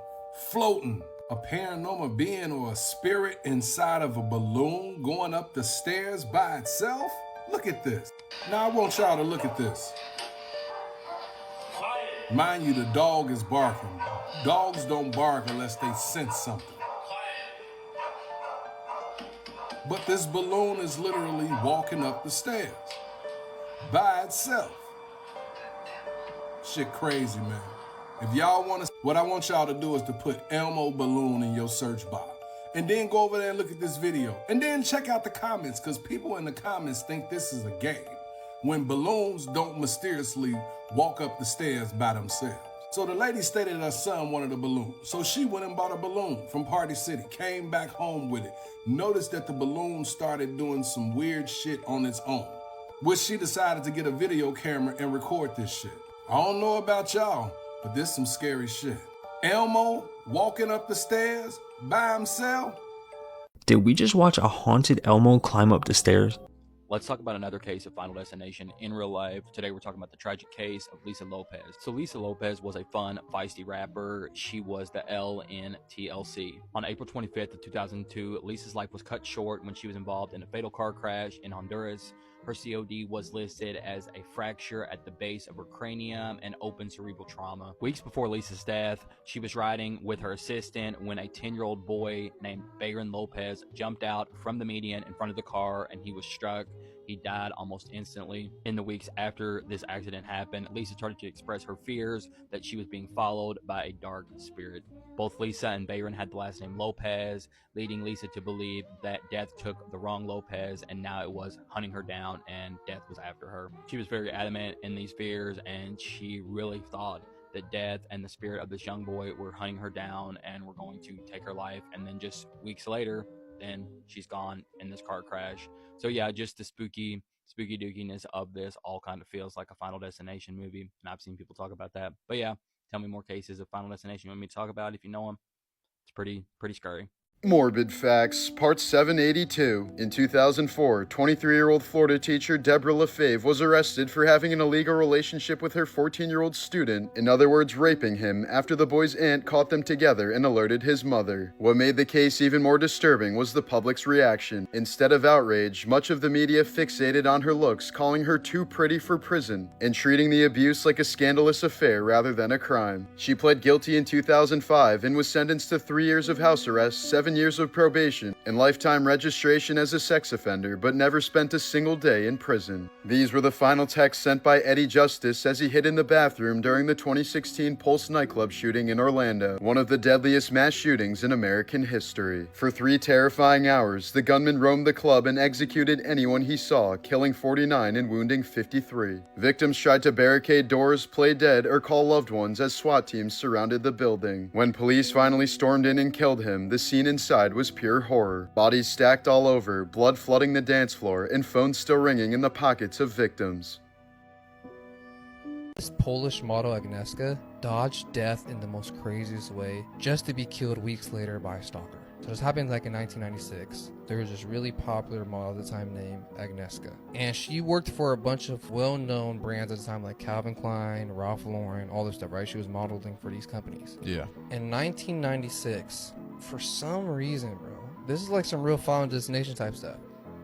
Speaker 5: floating. A paranormal being or a spirit inside of a balloon going up the stairs by itself? Look at this. Now I want y'all to look at this. Mind you, the dog is barking. Dogs don't bark unless they sense something. But this balloon is literally walking up the stairs by itself. Shit crazy, man. If y'all want to, what I want y'all to do is to put Elmo balloon in your search bar. And then go over there and look at this video. And then check out the comments, because people in the comments think this is a game. When balloons don't mysteriously walk up the stairs by themselves. So the lady stated her son wanted a balloon. So she went and bought a balloon from Party City, came back home with it. Noticed that the balloon started doing some weird shit on its own, which she decided to get a video camera and record this shit. I don't know about y'all, but this some scary shit. Elmo walking up the stairs by himself?
Speaker 1: Did we just watch a haunted Elmo climb up the stairs?
Speaker 12: Let's talk about another case of Final Destination in real life. Today we're talking about the tragic case of Lisa Lopez. So Lisa Lopez was a fun, feisty rapper. She was the L in TLC. On April 25th of 2002, Lisa's life was cut short when she was involved in a fatal car crash in Honduras. Her COD was listed as a fracture at the base of her cranium and open cerebral trauma. Weeks before Lisa's death, she was riding with her assistant when a 10-year-old boy named Bayron Lopez jumped out from the median in front of the car and he was struck. He died almost instantly. In the weeks after this accident happened, Lisa started to express her fears that she was being followed by a dark spirit. Both Lisa and Bayron had the last name Lopez, leading Lisa to believe that death took the wrong Lopez and now it was hunting her down and death was after her. She was very adamant in these fears and she really thought that death and the spirit of this young boy were hunting her down and were going to take her life. And then just weeks later, then she's gone in this car crash. So yeah, just the spooky dookiness of this all kind of feels like a Final Destination movie, and I've seen people talk about that. But yeah, tell me more cases of Final Destination you want me to talk about if you know them. It's pretty scary.
Speaker 13: Morbid Facts, Part 782. In 2004, 23-year-old Florida teacher Deborah LaFave was arrested for having an illegal relationship with her 14-year-old student, in other words, raping him, after the boy's aunt caught them together and alerted his mother. What made the case even more disturbing was the public's reaction. Instead of outrage, much of the media fixated on her looks, calling her too pretty for prison, and treating the abuse like a scandalous affair rather than a crime. She pled guilty in 2005 and was sentenced to 3 years of house arrest, 7 years of probation, and lifetime registration as a sex offender, but never spent a single day in prison. These were the final texts sent by Eddie Justice as he hid in the bathroom during the 2016 Pulse nightclub shooting in Orlando, one of the deadliest mass shootings in American history. For 3 terrifying hours, the gunman roamed the club and executed anyone he saw, killing 49 and wounding 53. Victims tried to barricade doors, play dead, or call loved ones as SWAT teams surrounded the building. When police finally stormed in and killed him, the scene inside was pure horror. Bodies stacked all over, blood flooding the dance floor, and phones still ringing in the pockets of victims.
Speaker 3: This Polish model Agnieszka dodged death in the most craziest way just to be killed weeks later by a stalker. So this happened like in 1996. There was this really popular model at the time named Agnieszka. And she worked for a bunch of well-known brands at the time like Calvin Klein, Ralph Lauren, all this stuff, right? She was modeling for these companies.
Speaker 4: Yeah.
Speaker 3: In 1996, for some reason, bro, this is like some real Final Destination type stuff.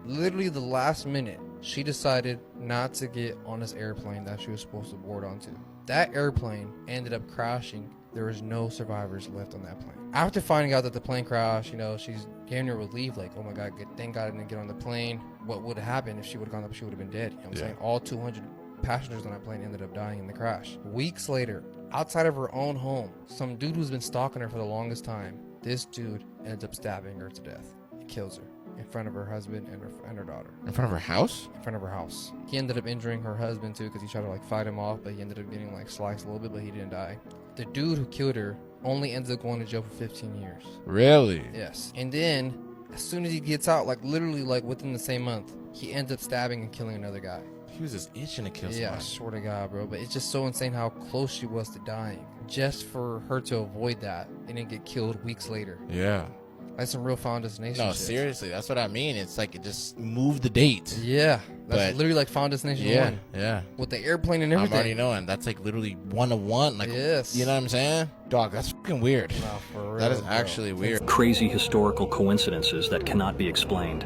Speaker 3: Literally the last minute, she decided not to get on this airplane that she was supposed to board onto. That airplane ended up crashing. There was no survivors left on that plane. After finding out that the plane crashed, you know, she's getting her relief, like, oh my God, thank God I didn't get on the plane. What would have happened if she would have gone up? She would have been dead. You know what I'm saying? All 200 passengers on that plane ended up dying in the crash. Weeks later, outside of her own home, some dude who's been stalking her for the longest time, this dude ends up stabbing her to death. He kills her. in front of her husband and her daughter.
Speaker 9: In front of her house?
Speaker 3: In front of her house. He ended up injuring her husband too because he tried to like fight him off, but he ended up getting like sliced a little bit, but he didn't die. The dude who killed her only ends up going to jail for 15 years.
Speaker 9: Really?
Speaker 3: Yes. And then as soon as he gets out, like literally like within the same month, he ends up stabbing and killing another guy.
Speaker 9: He was just itching to kill
Speaker 3: Yeah, I
Speaker 9: somebody.
Speaker 3: swear to God, bro. But it's just so insane how close she was to dying. Just for her to avoid that and then get killed weeks later.
Speaker 9: Yeah.
Speaker 3: That's some real Final Destination
Speaker 9: No,
Speaker 3: shit.
Speaker 9: seriously, that's what I mean. It's like it just moved the date.
Speaker 3: Yeah. That's
Speaker 9: But-
Speaker 3: literally like Final Destination 1.
Speaker 9: Yeah.
Speaker 3: With the airplane and everything.
Speaker 9: I'm already knowing. That's like literally one of one. Like,
Speaker 3: yes.
Speaker 9: You know what I'm saying? Dog, that's fucking weird.
Speaker 3: No, for
Speaker 9: That
Speaker 3: real,
Speaker 9: is
Speaker 3: bro.
Speaker 9: actually weird.
Speaker 25: Crazy historical coincidences that cannot be explained.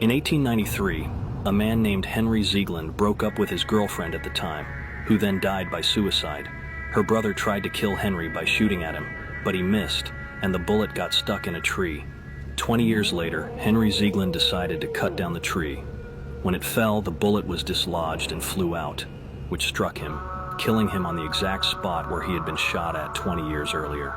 Speaker 25: In 1893, a man named Henry Ziegland broke up with his girlfriend at the time, who then died by suicide. Her brother tried to kill Henry by shooting at him, but he missed, and the bullet got stuck in a tree. 20 years later, Henry Ziegland decided to cut down the tree. When it fell, the bullet was dislodged and flew out, which struck him, killing him on the exact spot where he had been shot at 20 years earlier.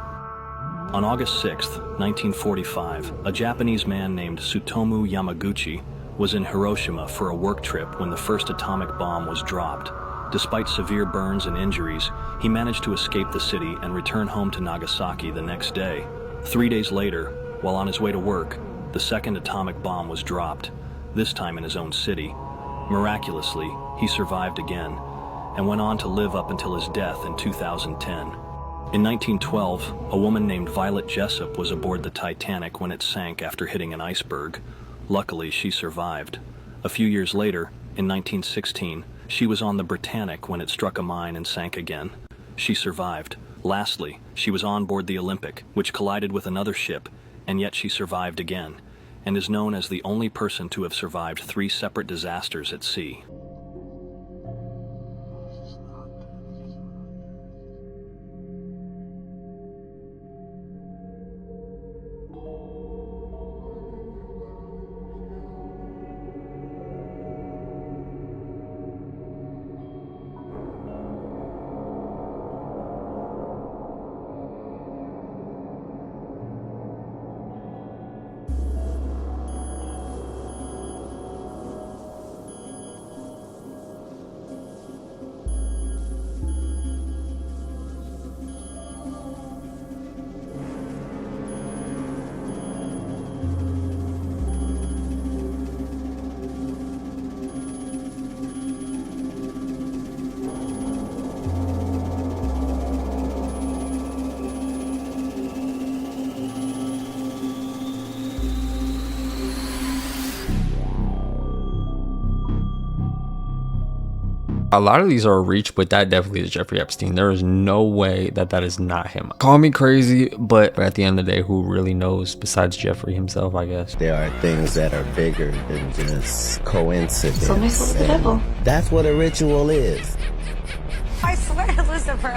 Speaker 25: On August 6, 1945, a Japanese man named Tsutomu Yamaguchi was in Hiroshima for a work trip when the first atomic bomb was dropped. Despite severe burns and injuries, he managed to escape the city and return home to Nagasaki the next day. 3 days later, while on his way to work, the second atomic bomb was dropped, this time in his own city. Miraculously, he survived again and went on to live up until his death in 2010. In 1912, a woman named Violet Jessup was aboard the Titanic when it sank after hitting an iceberg. Luckily, she survived. A few years later, in 1916, she was on the Britannic when it struck a mine and sank again. She survived. Lastly, she was on board the Olympic, which collided with another ship, and yet she survived again, and is known as the only person to have survived 3 separate disasters at sea.
Speaker 1: A lot of these are a reach, but that definitely is Jeffrey Epstein. There is no way that that is not him. Call me crazy, but at the end of the day, who really knows besides Jeffrey himself, I guess.
Speaker 11: There are things that are bigger than just coincidence.
Speaker 8: So messed with the devil.
Speaker 11: That's what a ritual is.
Speaker 8: I swear to Lucifer.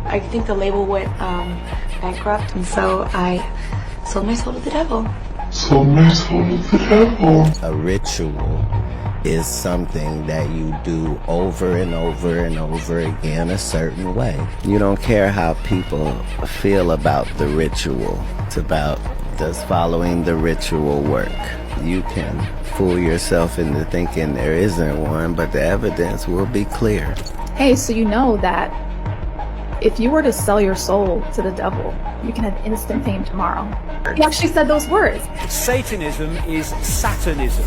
Speaker 8: I think the label went bankrupt, and so I sold my soul to the devil.
Speaker 11: A ritual is something that you do over and over and over again a certain way. You don't care how people feel about the ritual. It's about, does following the ritual work? You can fool yourself into thinking there isn't one, but the evidence will be clear.
Speaker 14: Hey, so you know that if you were to sell your soul to the devil, you can have instant fame tomorrow. He actually said those words.
Speaker 15: Satanism is Satanism.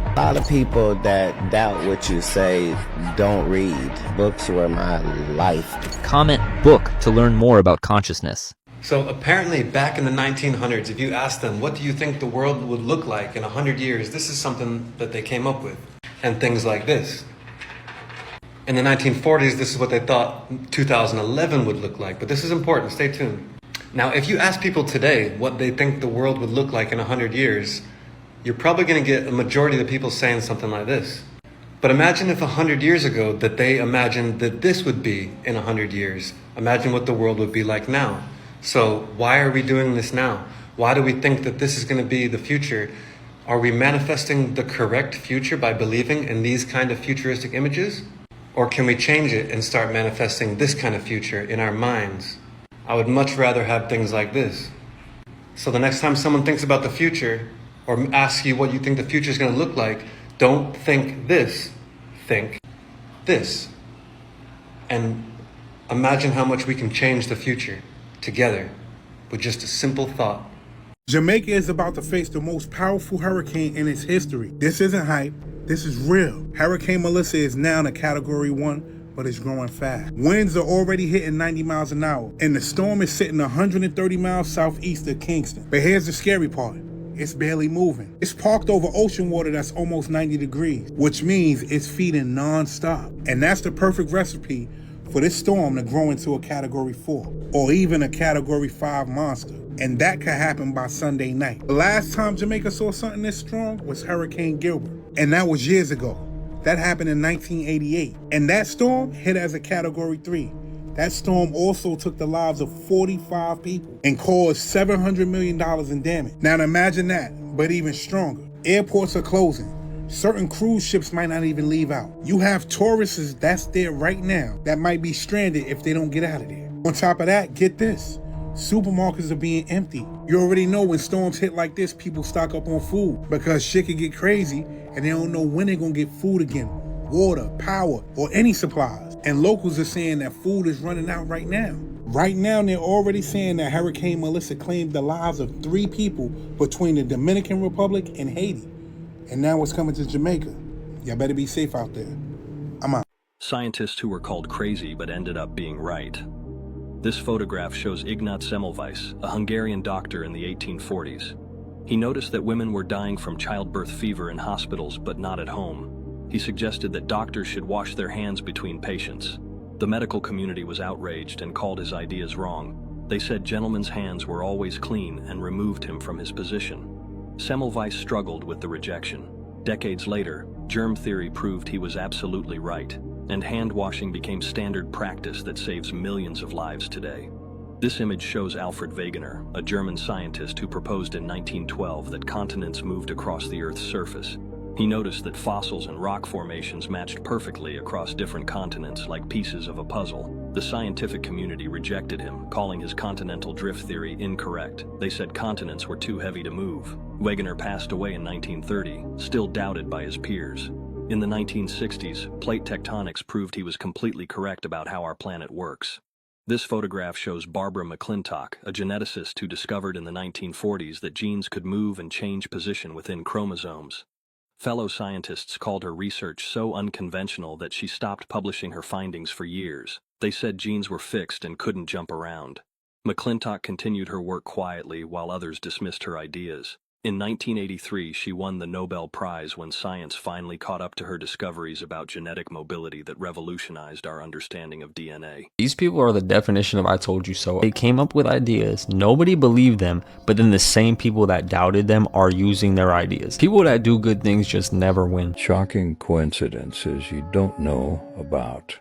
Speaker 11: A lot of people that doubt what you say don't read. Books were my life.
Speaker 16: Comment book to learn more about consciousness.
Speaker 20: So apparently back in the 1900s, if you asked them, what do you think the world would look like in 100 years? This is something that they came up with. And things like this. In the 1940s, this is what they thought 2011 would look like. But this is important, stay tuned. Now, if you ask people today what they think the world would look like in 100 years, you're probably going to get a majority of the people saying something like this. But imagine if 100 years ago that they imagined that this would be in 100 years. Imagine what the world would be like now. So why are we doing this now? Why do we think that this is going to be the future? Are we manifesting the correct future by believing in these kind of futuristic images? Or can we change it and start manifesting this kind of future in our minds? I would much rather have things like this. So the next time someone thinks about the future or asks you what you think the future is going to look like, don't think this, think this. And imagine how much we can change the future together with just a simple thought.
Speaker 5: Jamaica is about to face the most powerful hurricane in its history. This isn't hype, this is real. Hurricane Melissa is now in a Category 1, but it's growing fast. Winds are already hitting 90 miles an hour, and the storm is sitting 130 miles southeast of Kingston. But here's the scary part. It's barely moving. It's parked over ocean water that's almost 90 degrees, which means it's feeding non-stop. And that's the perfect recipe for this storm to grow into a Category 4, or even a Category 5 monster. And that could happen by Sunday night. The last time Jamaica saw something this strong was Hurricane Gilbert, and that was years ago. That happened in 1988, and that storm hit as a Category 3. That storm also took the lives of 45 people and caused $700 million in damage. Now imagine that, but even stronger. Airports are closing. Certain cruise ships might not even leave out. You have tourists that's there right now that might be stranded if they don't get out of there. On top of that, get this. Supermarkets are being empty. You already know when storms hit like this, people stock up on food because shit can get crazy and they don't know when they're gonna get food again, water, power, or any supplies. And locals are saying that food is running out right now. Right now, they're already saying that Hurricane Melissa claimed the lives of 3 people between the Dominican Republic and Haiti. And now it's coming to Jamaica. Y'all better be safe out there. I'm out.
Speaker 25: Scientists who were called crazy but ended up being right. This photograph shows Ignat Semmelweis, a Hungarian doctor in the 1840s. He noticed that women were dying from childbirth fever in hospitals but not at home. He suggested that doctors should wash their hands between patients. The medical community was outraged and called his ideas wrong. They said gentlemen's hands were always clean and removed him from his position. Semmelweis struggled with the rejection. Decades later, germ theory proved he was absolutely right, and hand washing became standard practice that saves millions of lives today. This image shows Alfred Wegener, a German scientist who proposed in 1912 that continents moved across the Earth's surface. He noticed that fossils and rock formations matched perfectly across different continents like pieces of a puzzle. The scientific community rejected him, calling his continental drift theory incorrect. They said continents were too heavy to move. Wegener passed away in 1930, still doubted by his peers. In the 1960s, plate tectonics proved he was completely correct about how our planet works. This photograph shows Barbara McClintock, a geneticist who discovered in the 1940s that genes could move and change position within chromosomes. Fellow scientists called her research so unconventional that she stopped publishing her findings for years. They said genes were fixed and couldn't jump around. McClintock continued her work quietly while others dismissed her ideas. In 1983, she won the Nobel Prize when science finally caught up to her discoveries about genetic mobility that revolutionized our understanding of DNA.
Speaker 1: These people are the definition of I told you so. They came up with ideas, nobody believed them, but then the same people that doubted them are using their ideas. People that do good things just never win.
Speaker 2: Shocking coincidences you don't know about.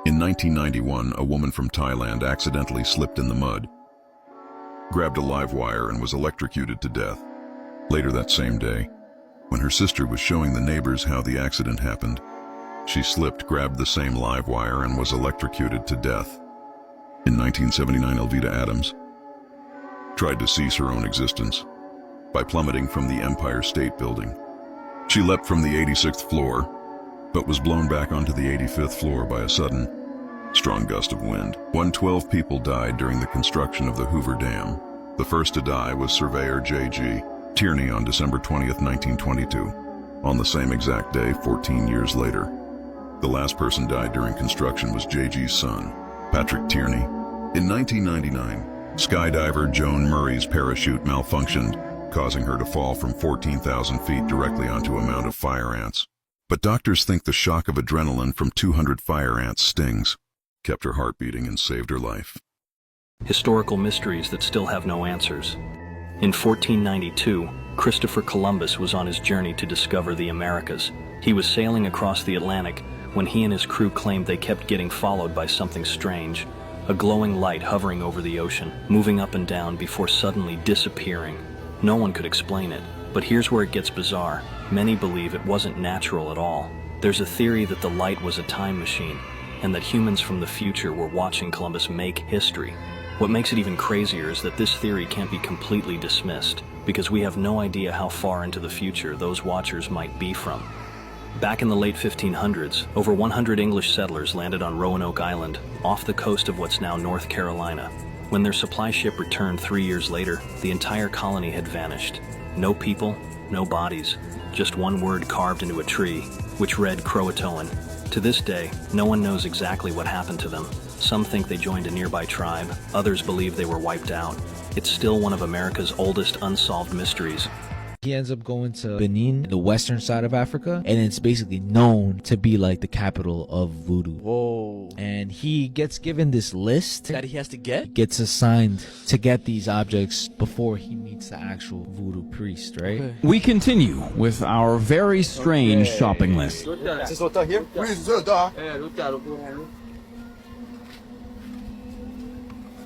Speaker 7: In 1991, a woman from Thailand accidentally slipped in the mud, grabbed a live wire and was electrocuted to death. Later that same day, when her sister was showing the neighbors how the accident happened, she slipped, grabbed the same live wire and was electrocuted to death. In 1979, Elvita Adams tried to cease her own existence by plummeting from the Empire State Building. She leapt from the 86th floor, but was blown back onto the 85th floor by a sudden, strong gust of wind. 112 people died during the construction of the Hoover Dam. The first to die was surveyor J.G. Tierney on December 20th, 1922. On the same exact day, 14 years later, the last person died during construction was J.G.'s son, Patrick Tierney. In 1999, skydiver Joan Murray's parachute malfunctioned, causing her to fall from 14,000 feet directly onto a mound of fire ants. But doctors think the shock of adrenaline from 200 fire ants stings kept her heart beating and saved her life.
Speaker 25: Historical mysteries that still have no answers. In 1492, Christopher Columbus was on his journey to discover the Americas. He was sailing across the Atlantic when he and his crew claimed they kept getting followed by something strange, a glowing light hovering over the ocean, moving up and down before suddenly disappearing. No one could explain it, but here's where it gets bizarre. Many believe it wasn't natural at all. There's a theory that the light was a time machine, and that humans from the future were watching Columbus make history. What makes it even crazier is that this theory can't be completely dismissed, because we have no idea how far into the future those watchers might be from. Back in the late 1500s, over 100 English settlers landed on Roanoke Island, off the coast of what's now North Carolina. When their supply ship returned 3 years later, the entire colony had vanished. No people, no bodies, just one word carved into a tree, which read Croatoan. To this day, no one knows exactly what happened to them. Some think they joined a nearby tribe, others believe they were wiped out. It's still one of America's oldest unsolved mysteries.
Speaker 17: He ends up going to Benin, the western side of Africa, and it's basically known to be like the capital of voodoo.
Speaker 6: Whoa.
Speaker 17: And he gets given this list
Speaker 6: That he has to get?
Speaker 17: He gets assigned to get these objects before he meets the actual voodoo priest, right?
Speaker 6: Okay.
Speaker 18: We continue with our very strange shopping list.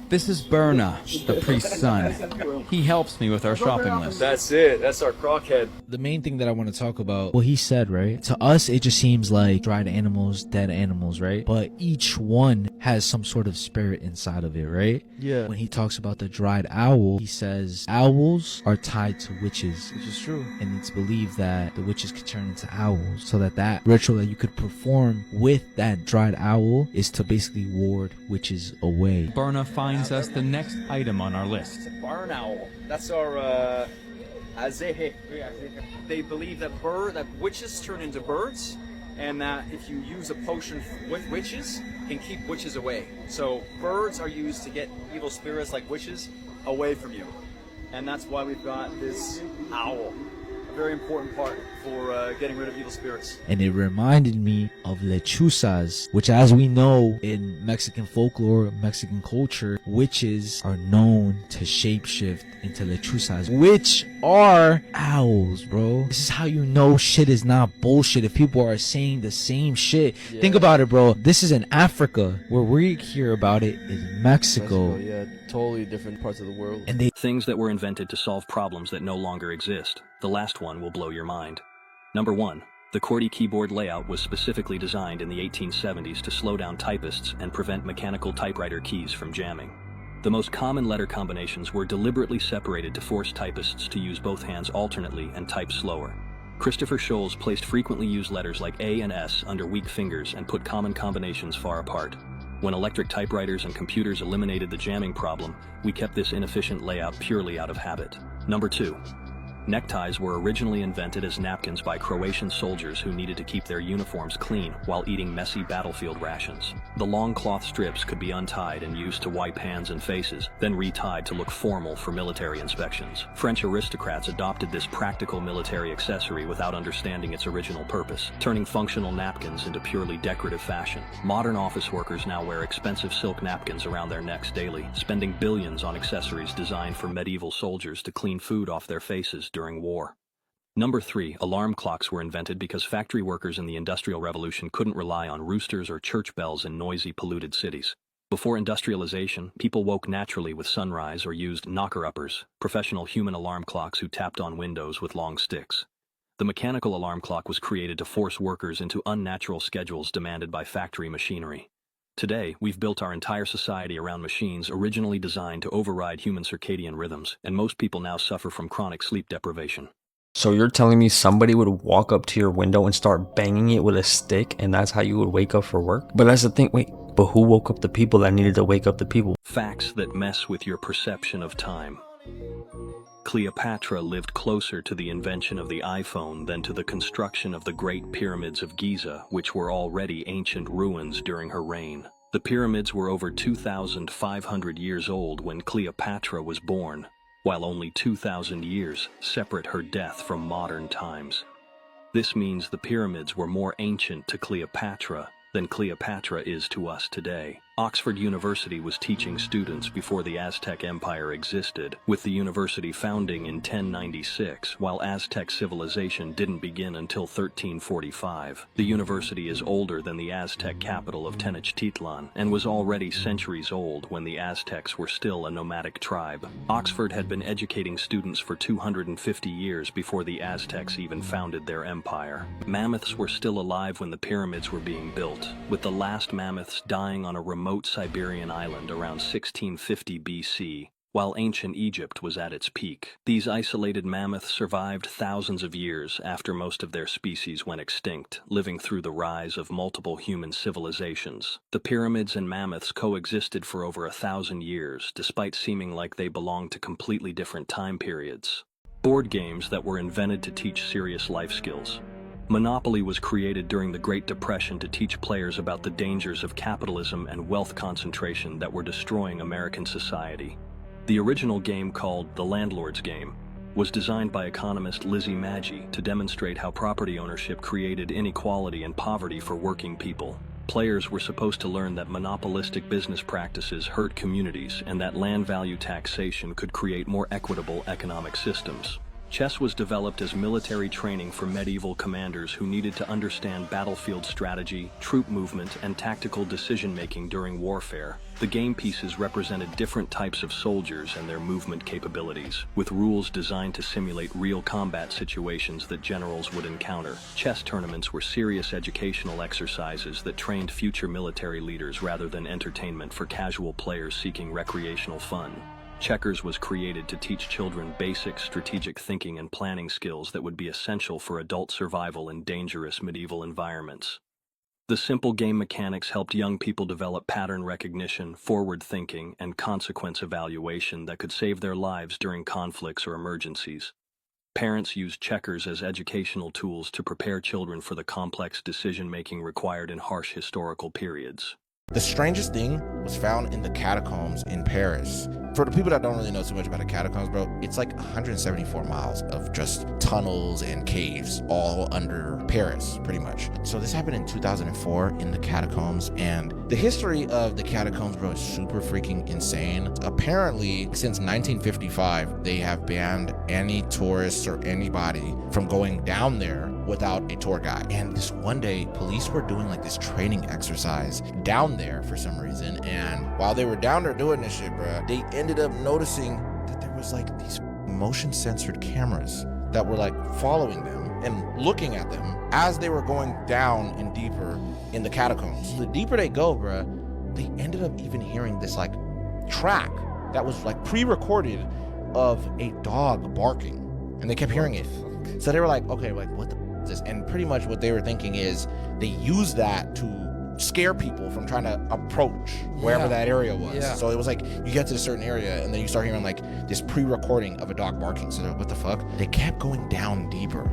Speaker 18: This is Berna, the priest's son. He helps me with our shopping list.
Speaker 19: That's it. That's our crockhead.
Speaker 17: The main thing that I want to talk about, what he said, right? To us, it just seems like dried animals, dead animals, right? But each one has some sort of spirit inside of it, right?
Speaker 6: Yeah.
Speaker 17: When he talks about the dried owl, he says owls are tied to witches.
Speaker 6: Which is true.
Speaker 17: And it's believed that the witches could turn into owls, so that ritual that you could perform with that dried owl is to basically ward witches away.
Speaker 18: Berna finds us the next item on our list.
Speaker 19: Barn owl. That's our azehe. They believe that witches turn into birds, and that if you use a potion with witches, can keep witches away. So birds are used to get evil spirits like witches away from you, and that's why we've got this owl. A very important part for getting rid of evil spirits.
Speaker 17: And it reminded me of lechuzas, which, as we know in Mexican folklore, Mexican culture, witches are known to shapeshift into lechuzas, which are owls, bro. This is how you know shit is not bullshit. If people are saying the same shit, think about it, bro. This is in Africa. Where we hear about it is Mexico.
Speaker 6: Yeah, totally different parts of the world.
Speaker 17: And
Speaker 25: Things that were invented to solve problems that no longer exist. The last one will blow your mind. Number 1. The QWERTY keyboard layout was specifically designed in the 1870s to slow down typists and prevent mechanical typewriter keys from jamming. The most common letter combinations were deliberately separated to force typists to use both hands alternately and type slower. Christopher Scholes placed frequently used letters like A and S under weak fingers and put common combinations far apart. When electric typewriters and computers eliminated the jamming problem, we kept this inefficient layout purely out of habit. Number 2. Neckties were originally invented as napkins by Croatian soldiers who needed to keep their uniforms clean while eating messy battlefield rations. The long cloth strips could be untied and used to wipe hands and faces, then retied to look formal for military inspections. French aristocrats adopted this practical military accessory without understanding its original purpose, turning functional napkins into purely decorative fashion. Modern office workers now wear expensive silk napkins around their necks daily, spending billions on accessories designed for medieval soldiers to clean food off their faces during war. Number 3, alarm clocks were invented because factory workers in the Industrial Revolution couldn't rely on roosters or church bells in noisy, polluted cities. Before industrialization, people woke naturally with sunrise or used knocker-uppers, professional human alarm clocks who tapped on windows with long sticks. The mechanical alarm clock was created to force workers into unnatural schedules demanded by factory machinery. Today, we've built our entire society around machines originally designed to override human circadian rhythms, and most people now suffer from chronic sleep deprivation.
Speaker 1: So you're telling me somebody would walk up to your window and start banging it with a stick, and that's how you would wake up for work? But that's the thing, wait, but who woke up the people that needed to wake up the people?
Speaker 25: Facts that mess with your perception of time. Cleopatra lived closer to the invention of the iPhone than to the construction of the Great Pyramids of Giza, which were already ancient ruins during her reign. The pyramids were over 2,500 years old when Cleopatra was born, while only 2,000 years separate her death from modern times. This means the pyramids were more ancient to Cleopatra than Cleopatra is to us today. Oxford University was teaching students before the Aztec Empire existed, with the university founding in 1096, while Aztec civilization didn't begin until 1345. The university is older than the Aztec capital of Tenochtitlan, and was already centuries old when the Aztecs were still a nomadic tribe. Oxford had been educating students for 250 years before the Aztecs even founded their empire. Mammoths were still alive when the pyramids were being built, with the last mammoths dying on a remote Siberian island around 1650 BC, while ancient Egypt was at its peak. These isolated mammoths survived thousands of years after most of their species went extinct, living through the rise of multiple human civilizations. The pyramids and mammoths coexisted for over 1,000 years, despite seeming like they belonged to completely different time periods. Board games that were invented to teach serious life skills. Monopoly was created during the Great Depression to teach players about the dangers of capitalism and wealth concentration that were destroying American society. The original game, called The Landlord's Game, was designed by economist Lizzie Magie to demonstrate how property ownership created inequality and poverty for working people. Players were supposed to learn that monopolistic business practices hurt communities and that land value taxation could create more equitable economic systems. Chess was developed as military training for medieval commanders who needed to understand battlefield strategy, troop movement, and tactical decision-making during warfare. The game pieces represented different types of soldiers and their movement capabilities, with rules designed to simulate real combat situations that generals would encounter. Chess tournaments were serious educational exercises that trained future military leaders rather than entertainment for casual players seeking recreational fun. Checkers was created to teach children basic strategic thinking and planning skills that would be essential for adult survival in dangerous medieval environments. The simple game mechanics helped young people develop pattern recognition, forward thinking, and consequence evaluation that could save their lives during conflicts or emergencies. Parents used checkers as educational tools to prepare children for the complex decision-making required in harsh historical periods.
Speaker 9: The strangest thing was found in the catacombs in Paris. For the people that don't really know too much about the catacombs, bro, it's like 174 miles of just tunnels and caves all under Paris, pretty much. So this happened in 2004 in the catacombs, and the history of the catacombs, bro, is super freaking insane. Apparently, since 1955, they have banned any tourists or anybody from going down there without a tour guide. And this one day, police were doing like this training exercise down there for some reason, and while they were down there doing this shit, bro, they ended up noticing that there was like these motion censored cameras that were like following them and looking at them as they were going down and deeper in the catacombs. The deeper they go, bro, they ended up even hearing this like track that was like pre-recorded of a dog barking, and they kept hearing it. So they were like, okay, like what the is this? And pretty much what they were thinking is they used that to scare people from trying to approach wherever that area was. Yeah. So it was like you get to a certain area and then you start hearing like this pre-recording of a dog barking. So they're like, what the fuck? They kept going down deeper,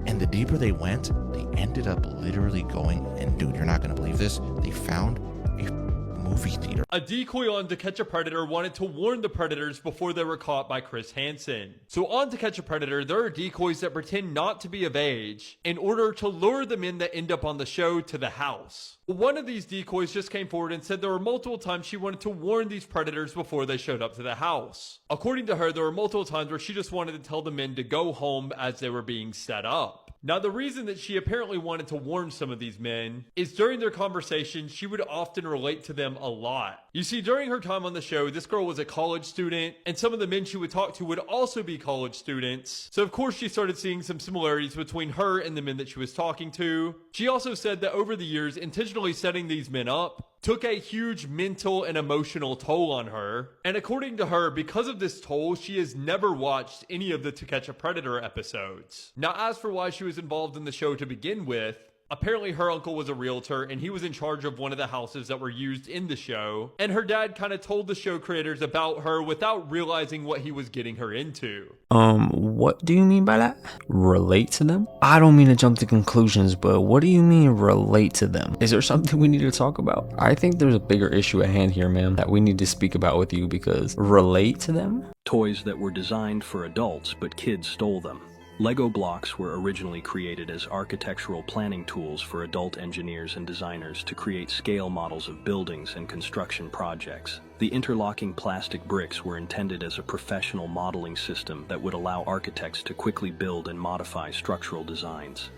Speaker 9: and the deeper they went, they ended up literally going, and dude, you're not gonna believe this, they found a movie theater.
Speaker 10: A decoy on To Catch a Predator wanted to warn the predators before they were caught by Chris Hansen. So on To Catch a Predator, there are decoys that pretend not to be of age in order to lure the men that end up on the show to the house. One of these decoys just came forward and said there were multiple times she wanted to warn these predators before they showed up to the house. According to her, there were multiple times where she just wanted to tell the men to go home as they were being set up. Now, the reason that she apparently wanted to warn some of these men is during their conversations, she would often relate to them a lot. You see, during her time on the show, this girl was a college student, and some of the men she would talk to would also be college students. So, of course, she started seeing some similarities between her and the men that she was talking to. She also said that over the years, intentionally setting these men up took a huge mental and emotional toll on her. And according to her, because of this toll, she has never watched any of the To Catch a Predator episodes. Now, as for why she was involved in the show to begin with, apparently her uncle was a realtor and he was in charge of one of the houses that were used in the show. And her dad kind of told the show creators about her without realizing what he was getting her into.
Speaker 1: What do you mean by that? Relate to them? I don't mean to jump to conclusions, but what do you mean relate to them? Is there something we need to talk about? I think there's a bigger issue at hand here, man, that we need to speak about with you, because relate to them?
Speaker 25: Toys that were designed for adults, but kids stole them. Lego blocks were originally created as architectural planning tools for adult engineers and designers to create scale models of buildings and construction projects. The interlocking plastic bricks were intended as a professional modeling system that would allow architects to quickly build and modify structural designs.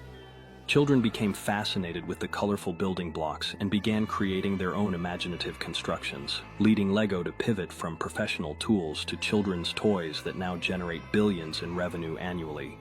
Speaker 25: Children became fascinated with the colorful building blocks and began creating their own imaginative constructions, leading Lego to pivot from professional tools to children's toys that now generate billions in revenue annually.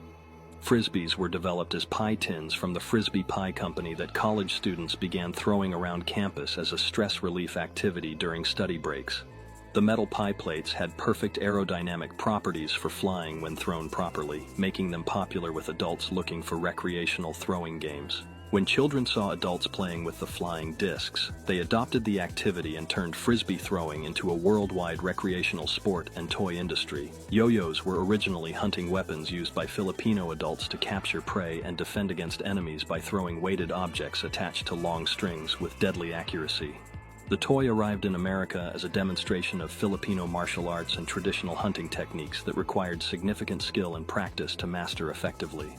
Speaker 25: Frisbees were developed as pie tins from the Frisbee Pie Company that college students began throwing around campus as a stress relief activity during study breaks. The metal pie plates had perfect aerodynamic properties for flying when thrown properly, making them popular with adults looking for recreational throwing games. When children saw adults playing with the flying discs, they adopted the activity and turned frisbee throwing into a worldwide recreational sport and toy industry. Yo-yos were originally hunting weapons used by Filipino adults to capture prey and defend against enemies by throwing weighted objects attached to long strings with deadly accuracy. The toy arrived in America as a demonstration of Filipino martial arts and traditional hunting techniques that required significant skill and practice to master effectively.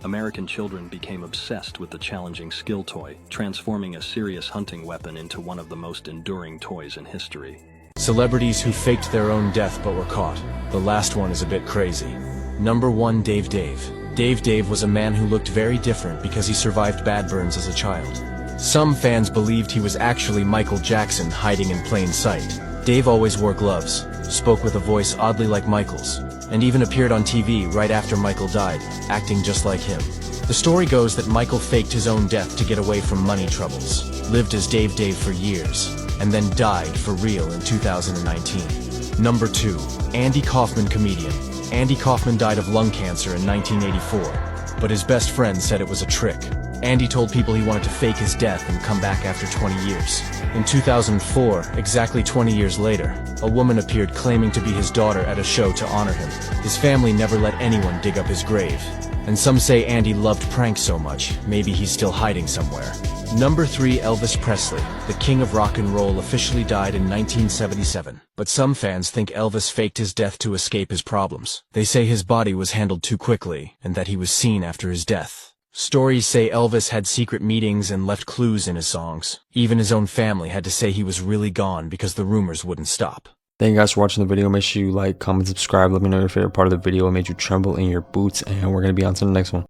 Speaker 25: American children became obsessed with the challenging skill toy, transforming a serious hunting weapon into one of the most enduring toys in history.
Speaker 12: Celebrities who faked their own death but were caught. The last one is a bit crazy. Number 1, Dave. Dave was a man who looked very different because he survived bad burns as a child. Some fans believed he was actually Michael Jackson hiding in plain sight. Dave always wore gloves, spoke with a voice oddly like Michael's, and even appeared on TV right after Michael died, acting just like him. The story goes that Michael faked his own death to get away from money troubles, lived as Dave for years, and then died for real in 2019. Number 2, Andy Kaufman, comedian. Andy Kaufman died of lung cancer in 1984, but his best friend said it was a trick. Andy told people he wanted to fake his death and come back after 20 years. In 2004, exactly 20 years later, a woman appeared claiming to be his daughter at a show to honor him. His family never let anyone dig up his grave. And some say Andy loved pranks so much, maybe he's still hiding somewhere. Number 3, Elvis Presley, the king of rock and roll, officially died in 1977. But some fans think Elvis faked his death to escape his problems. They say his body was handled too quickly, and that he was seen after his death. Stories say Elvis had secret meetings and left clues in his songs. Even his own family had to say he was really gone because the rumors wouldn't stop.
Speaker 1: Thank you guys for watching the video. Make sure you like, comment, subscribe. Let me know your favorite part of the video. It made you tremble in your boots. And we're going to be on to the next one.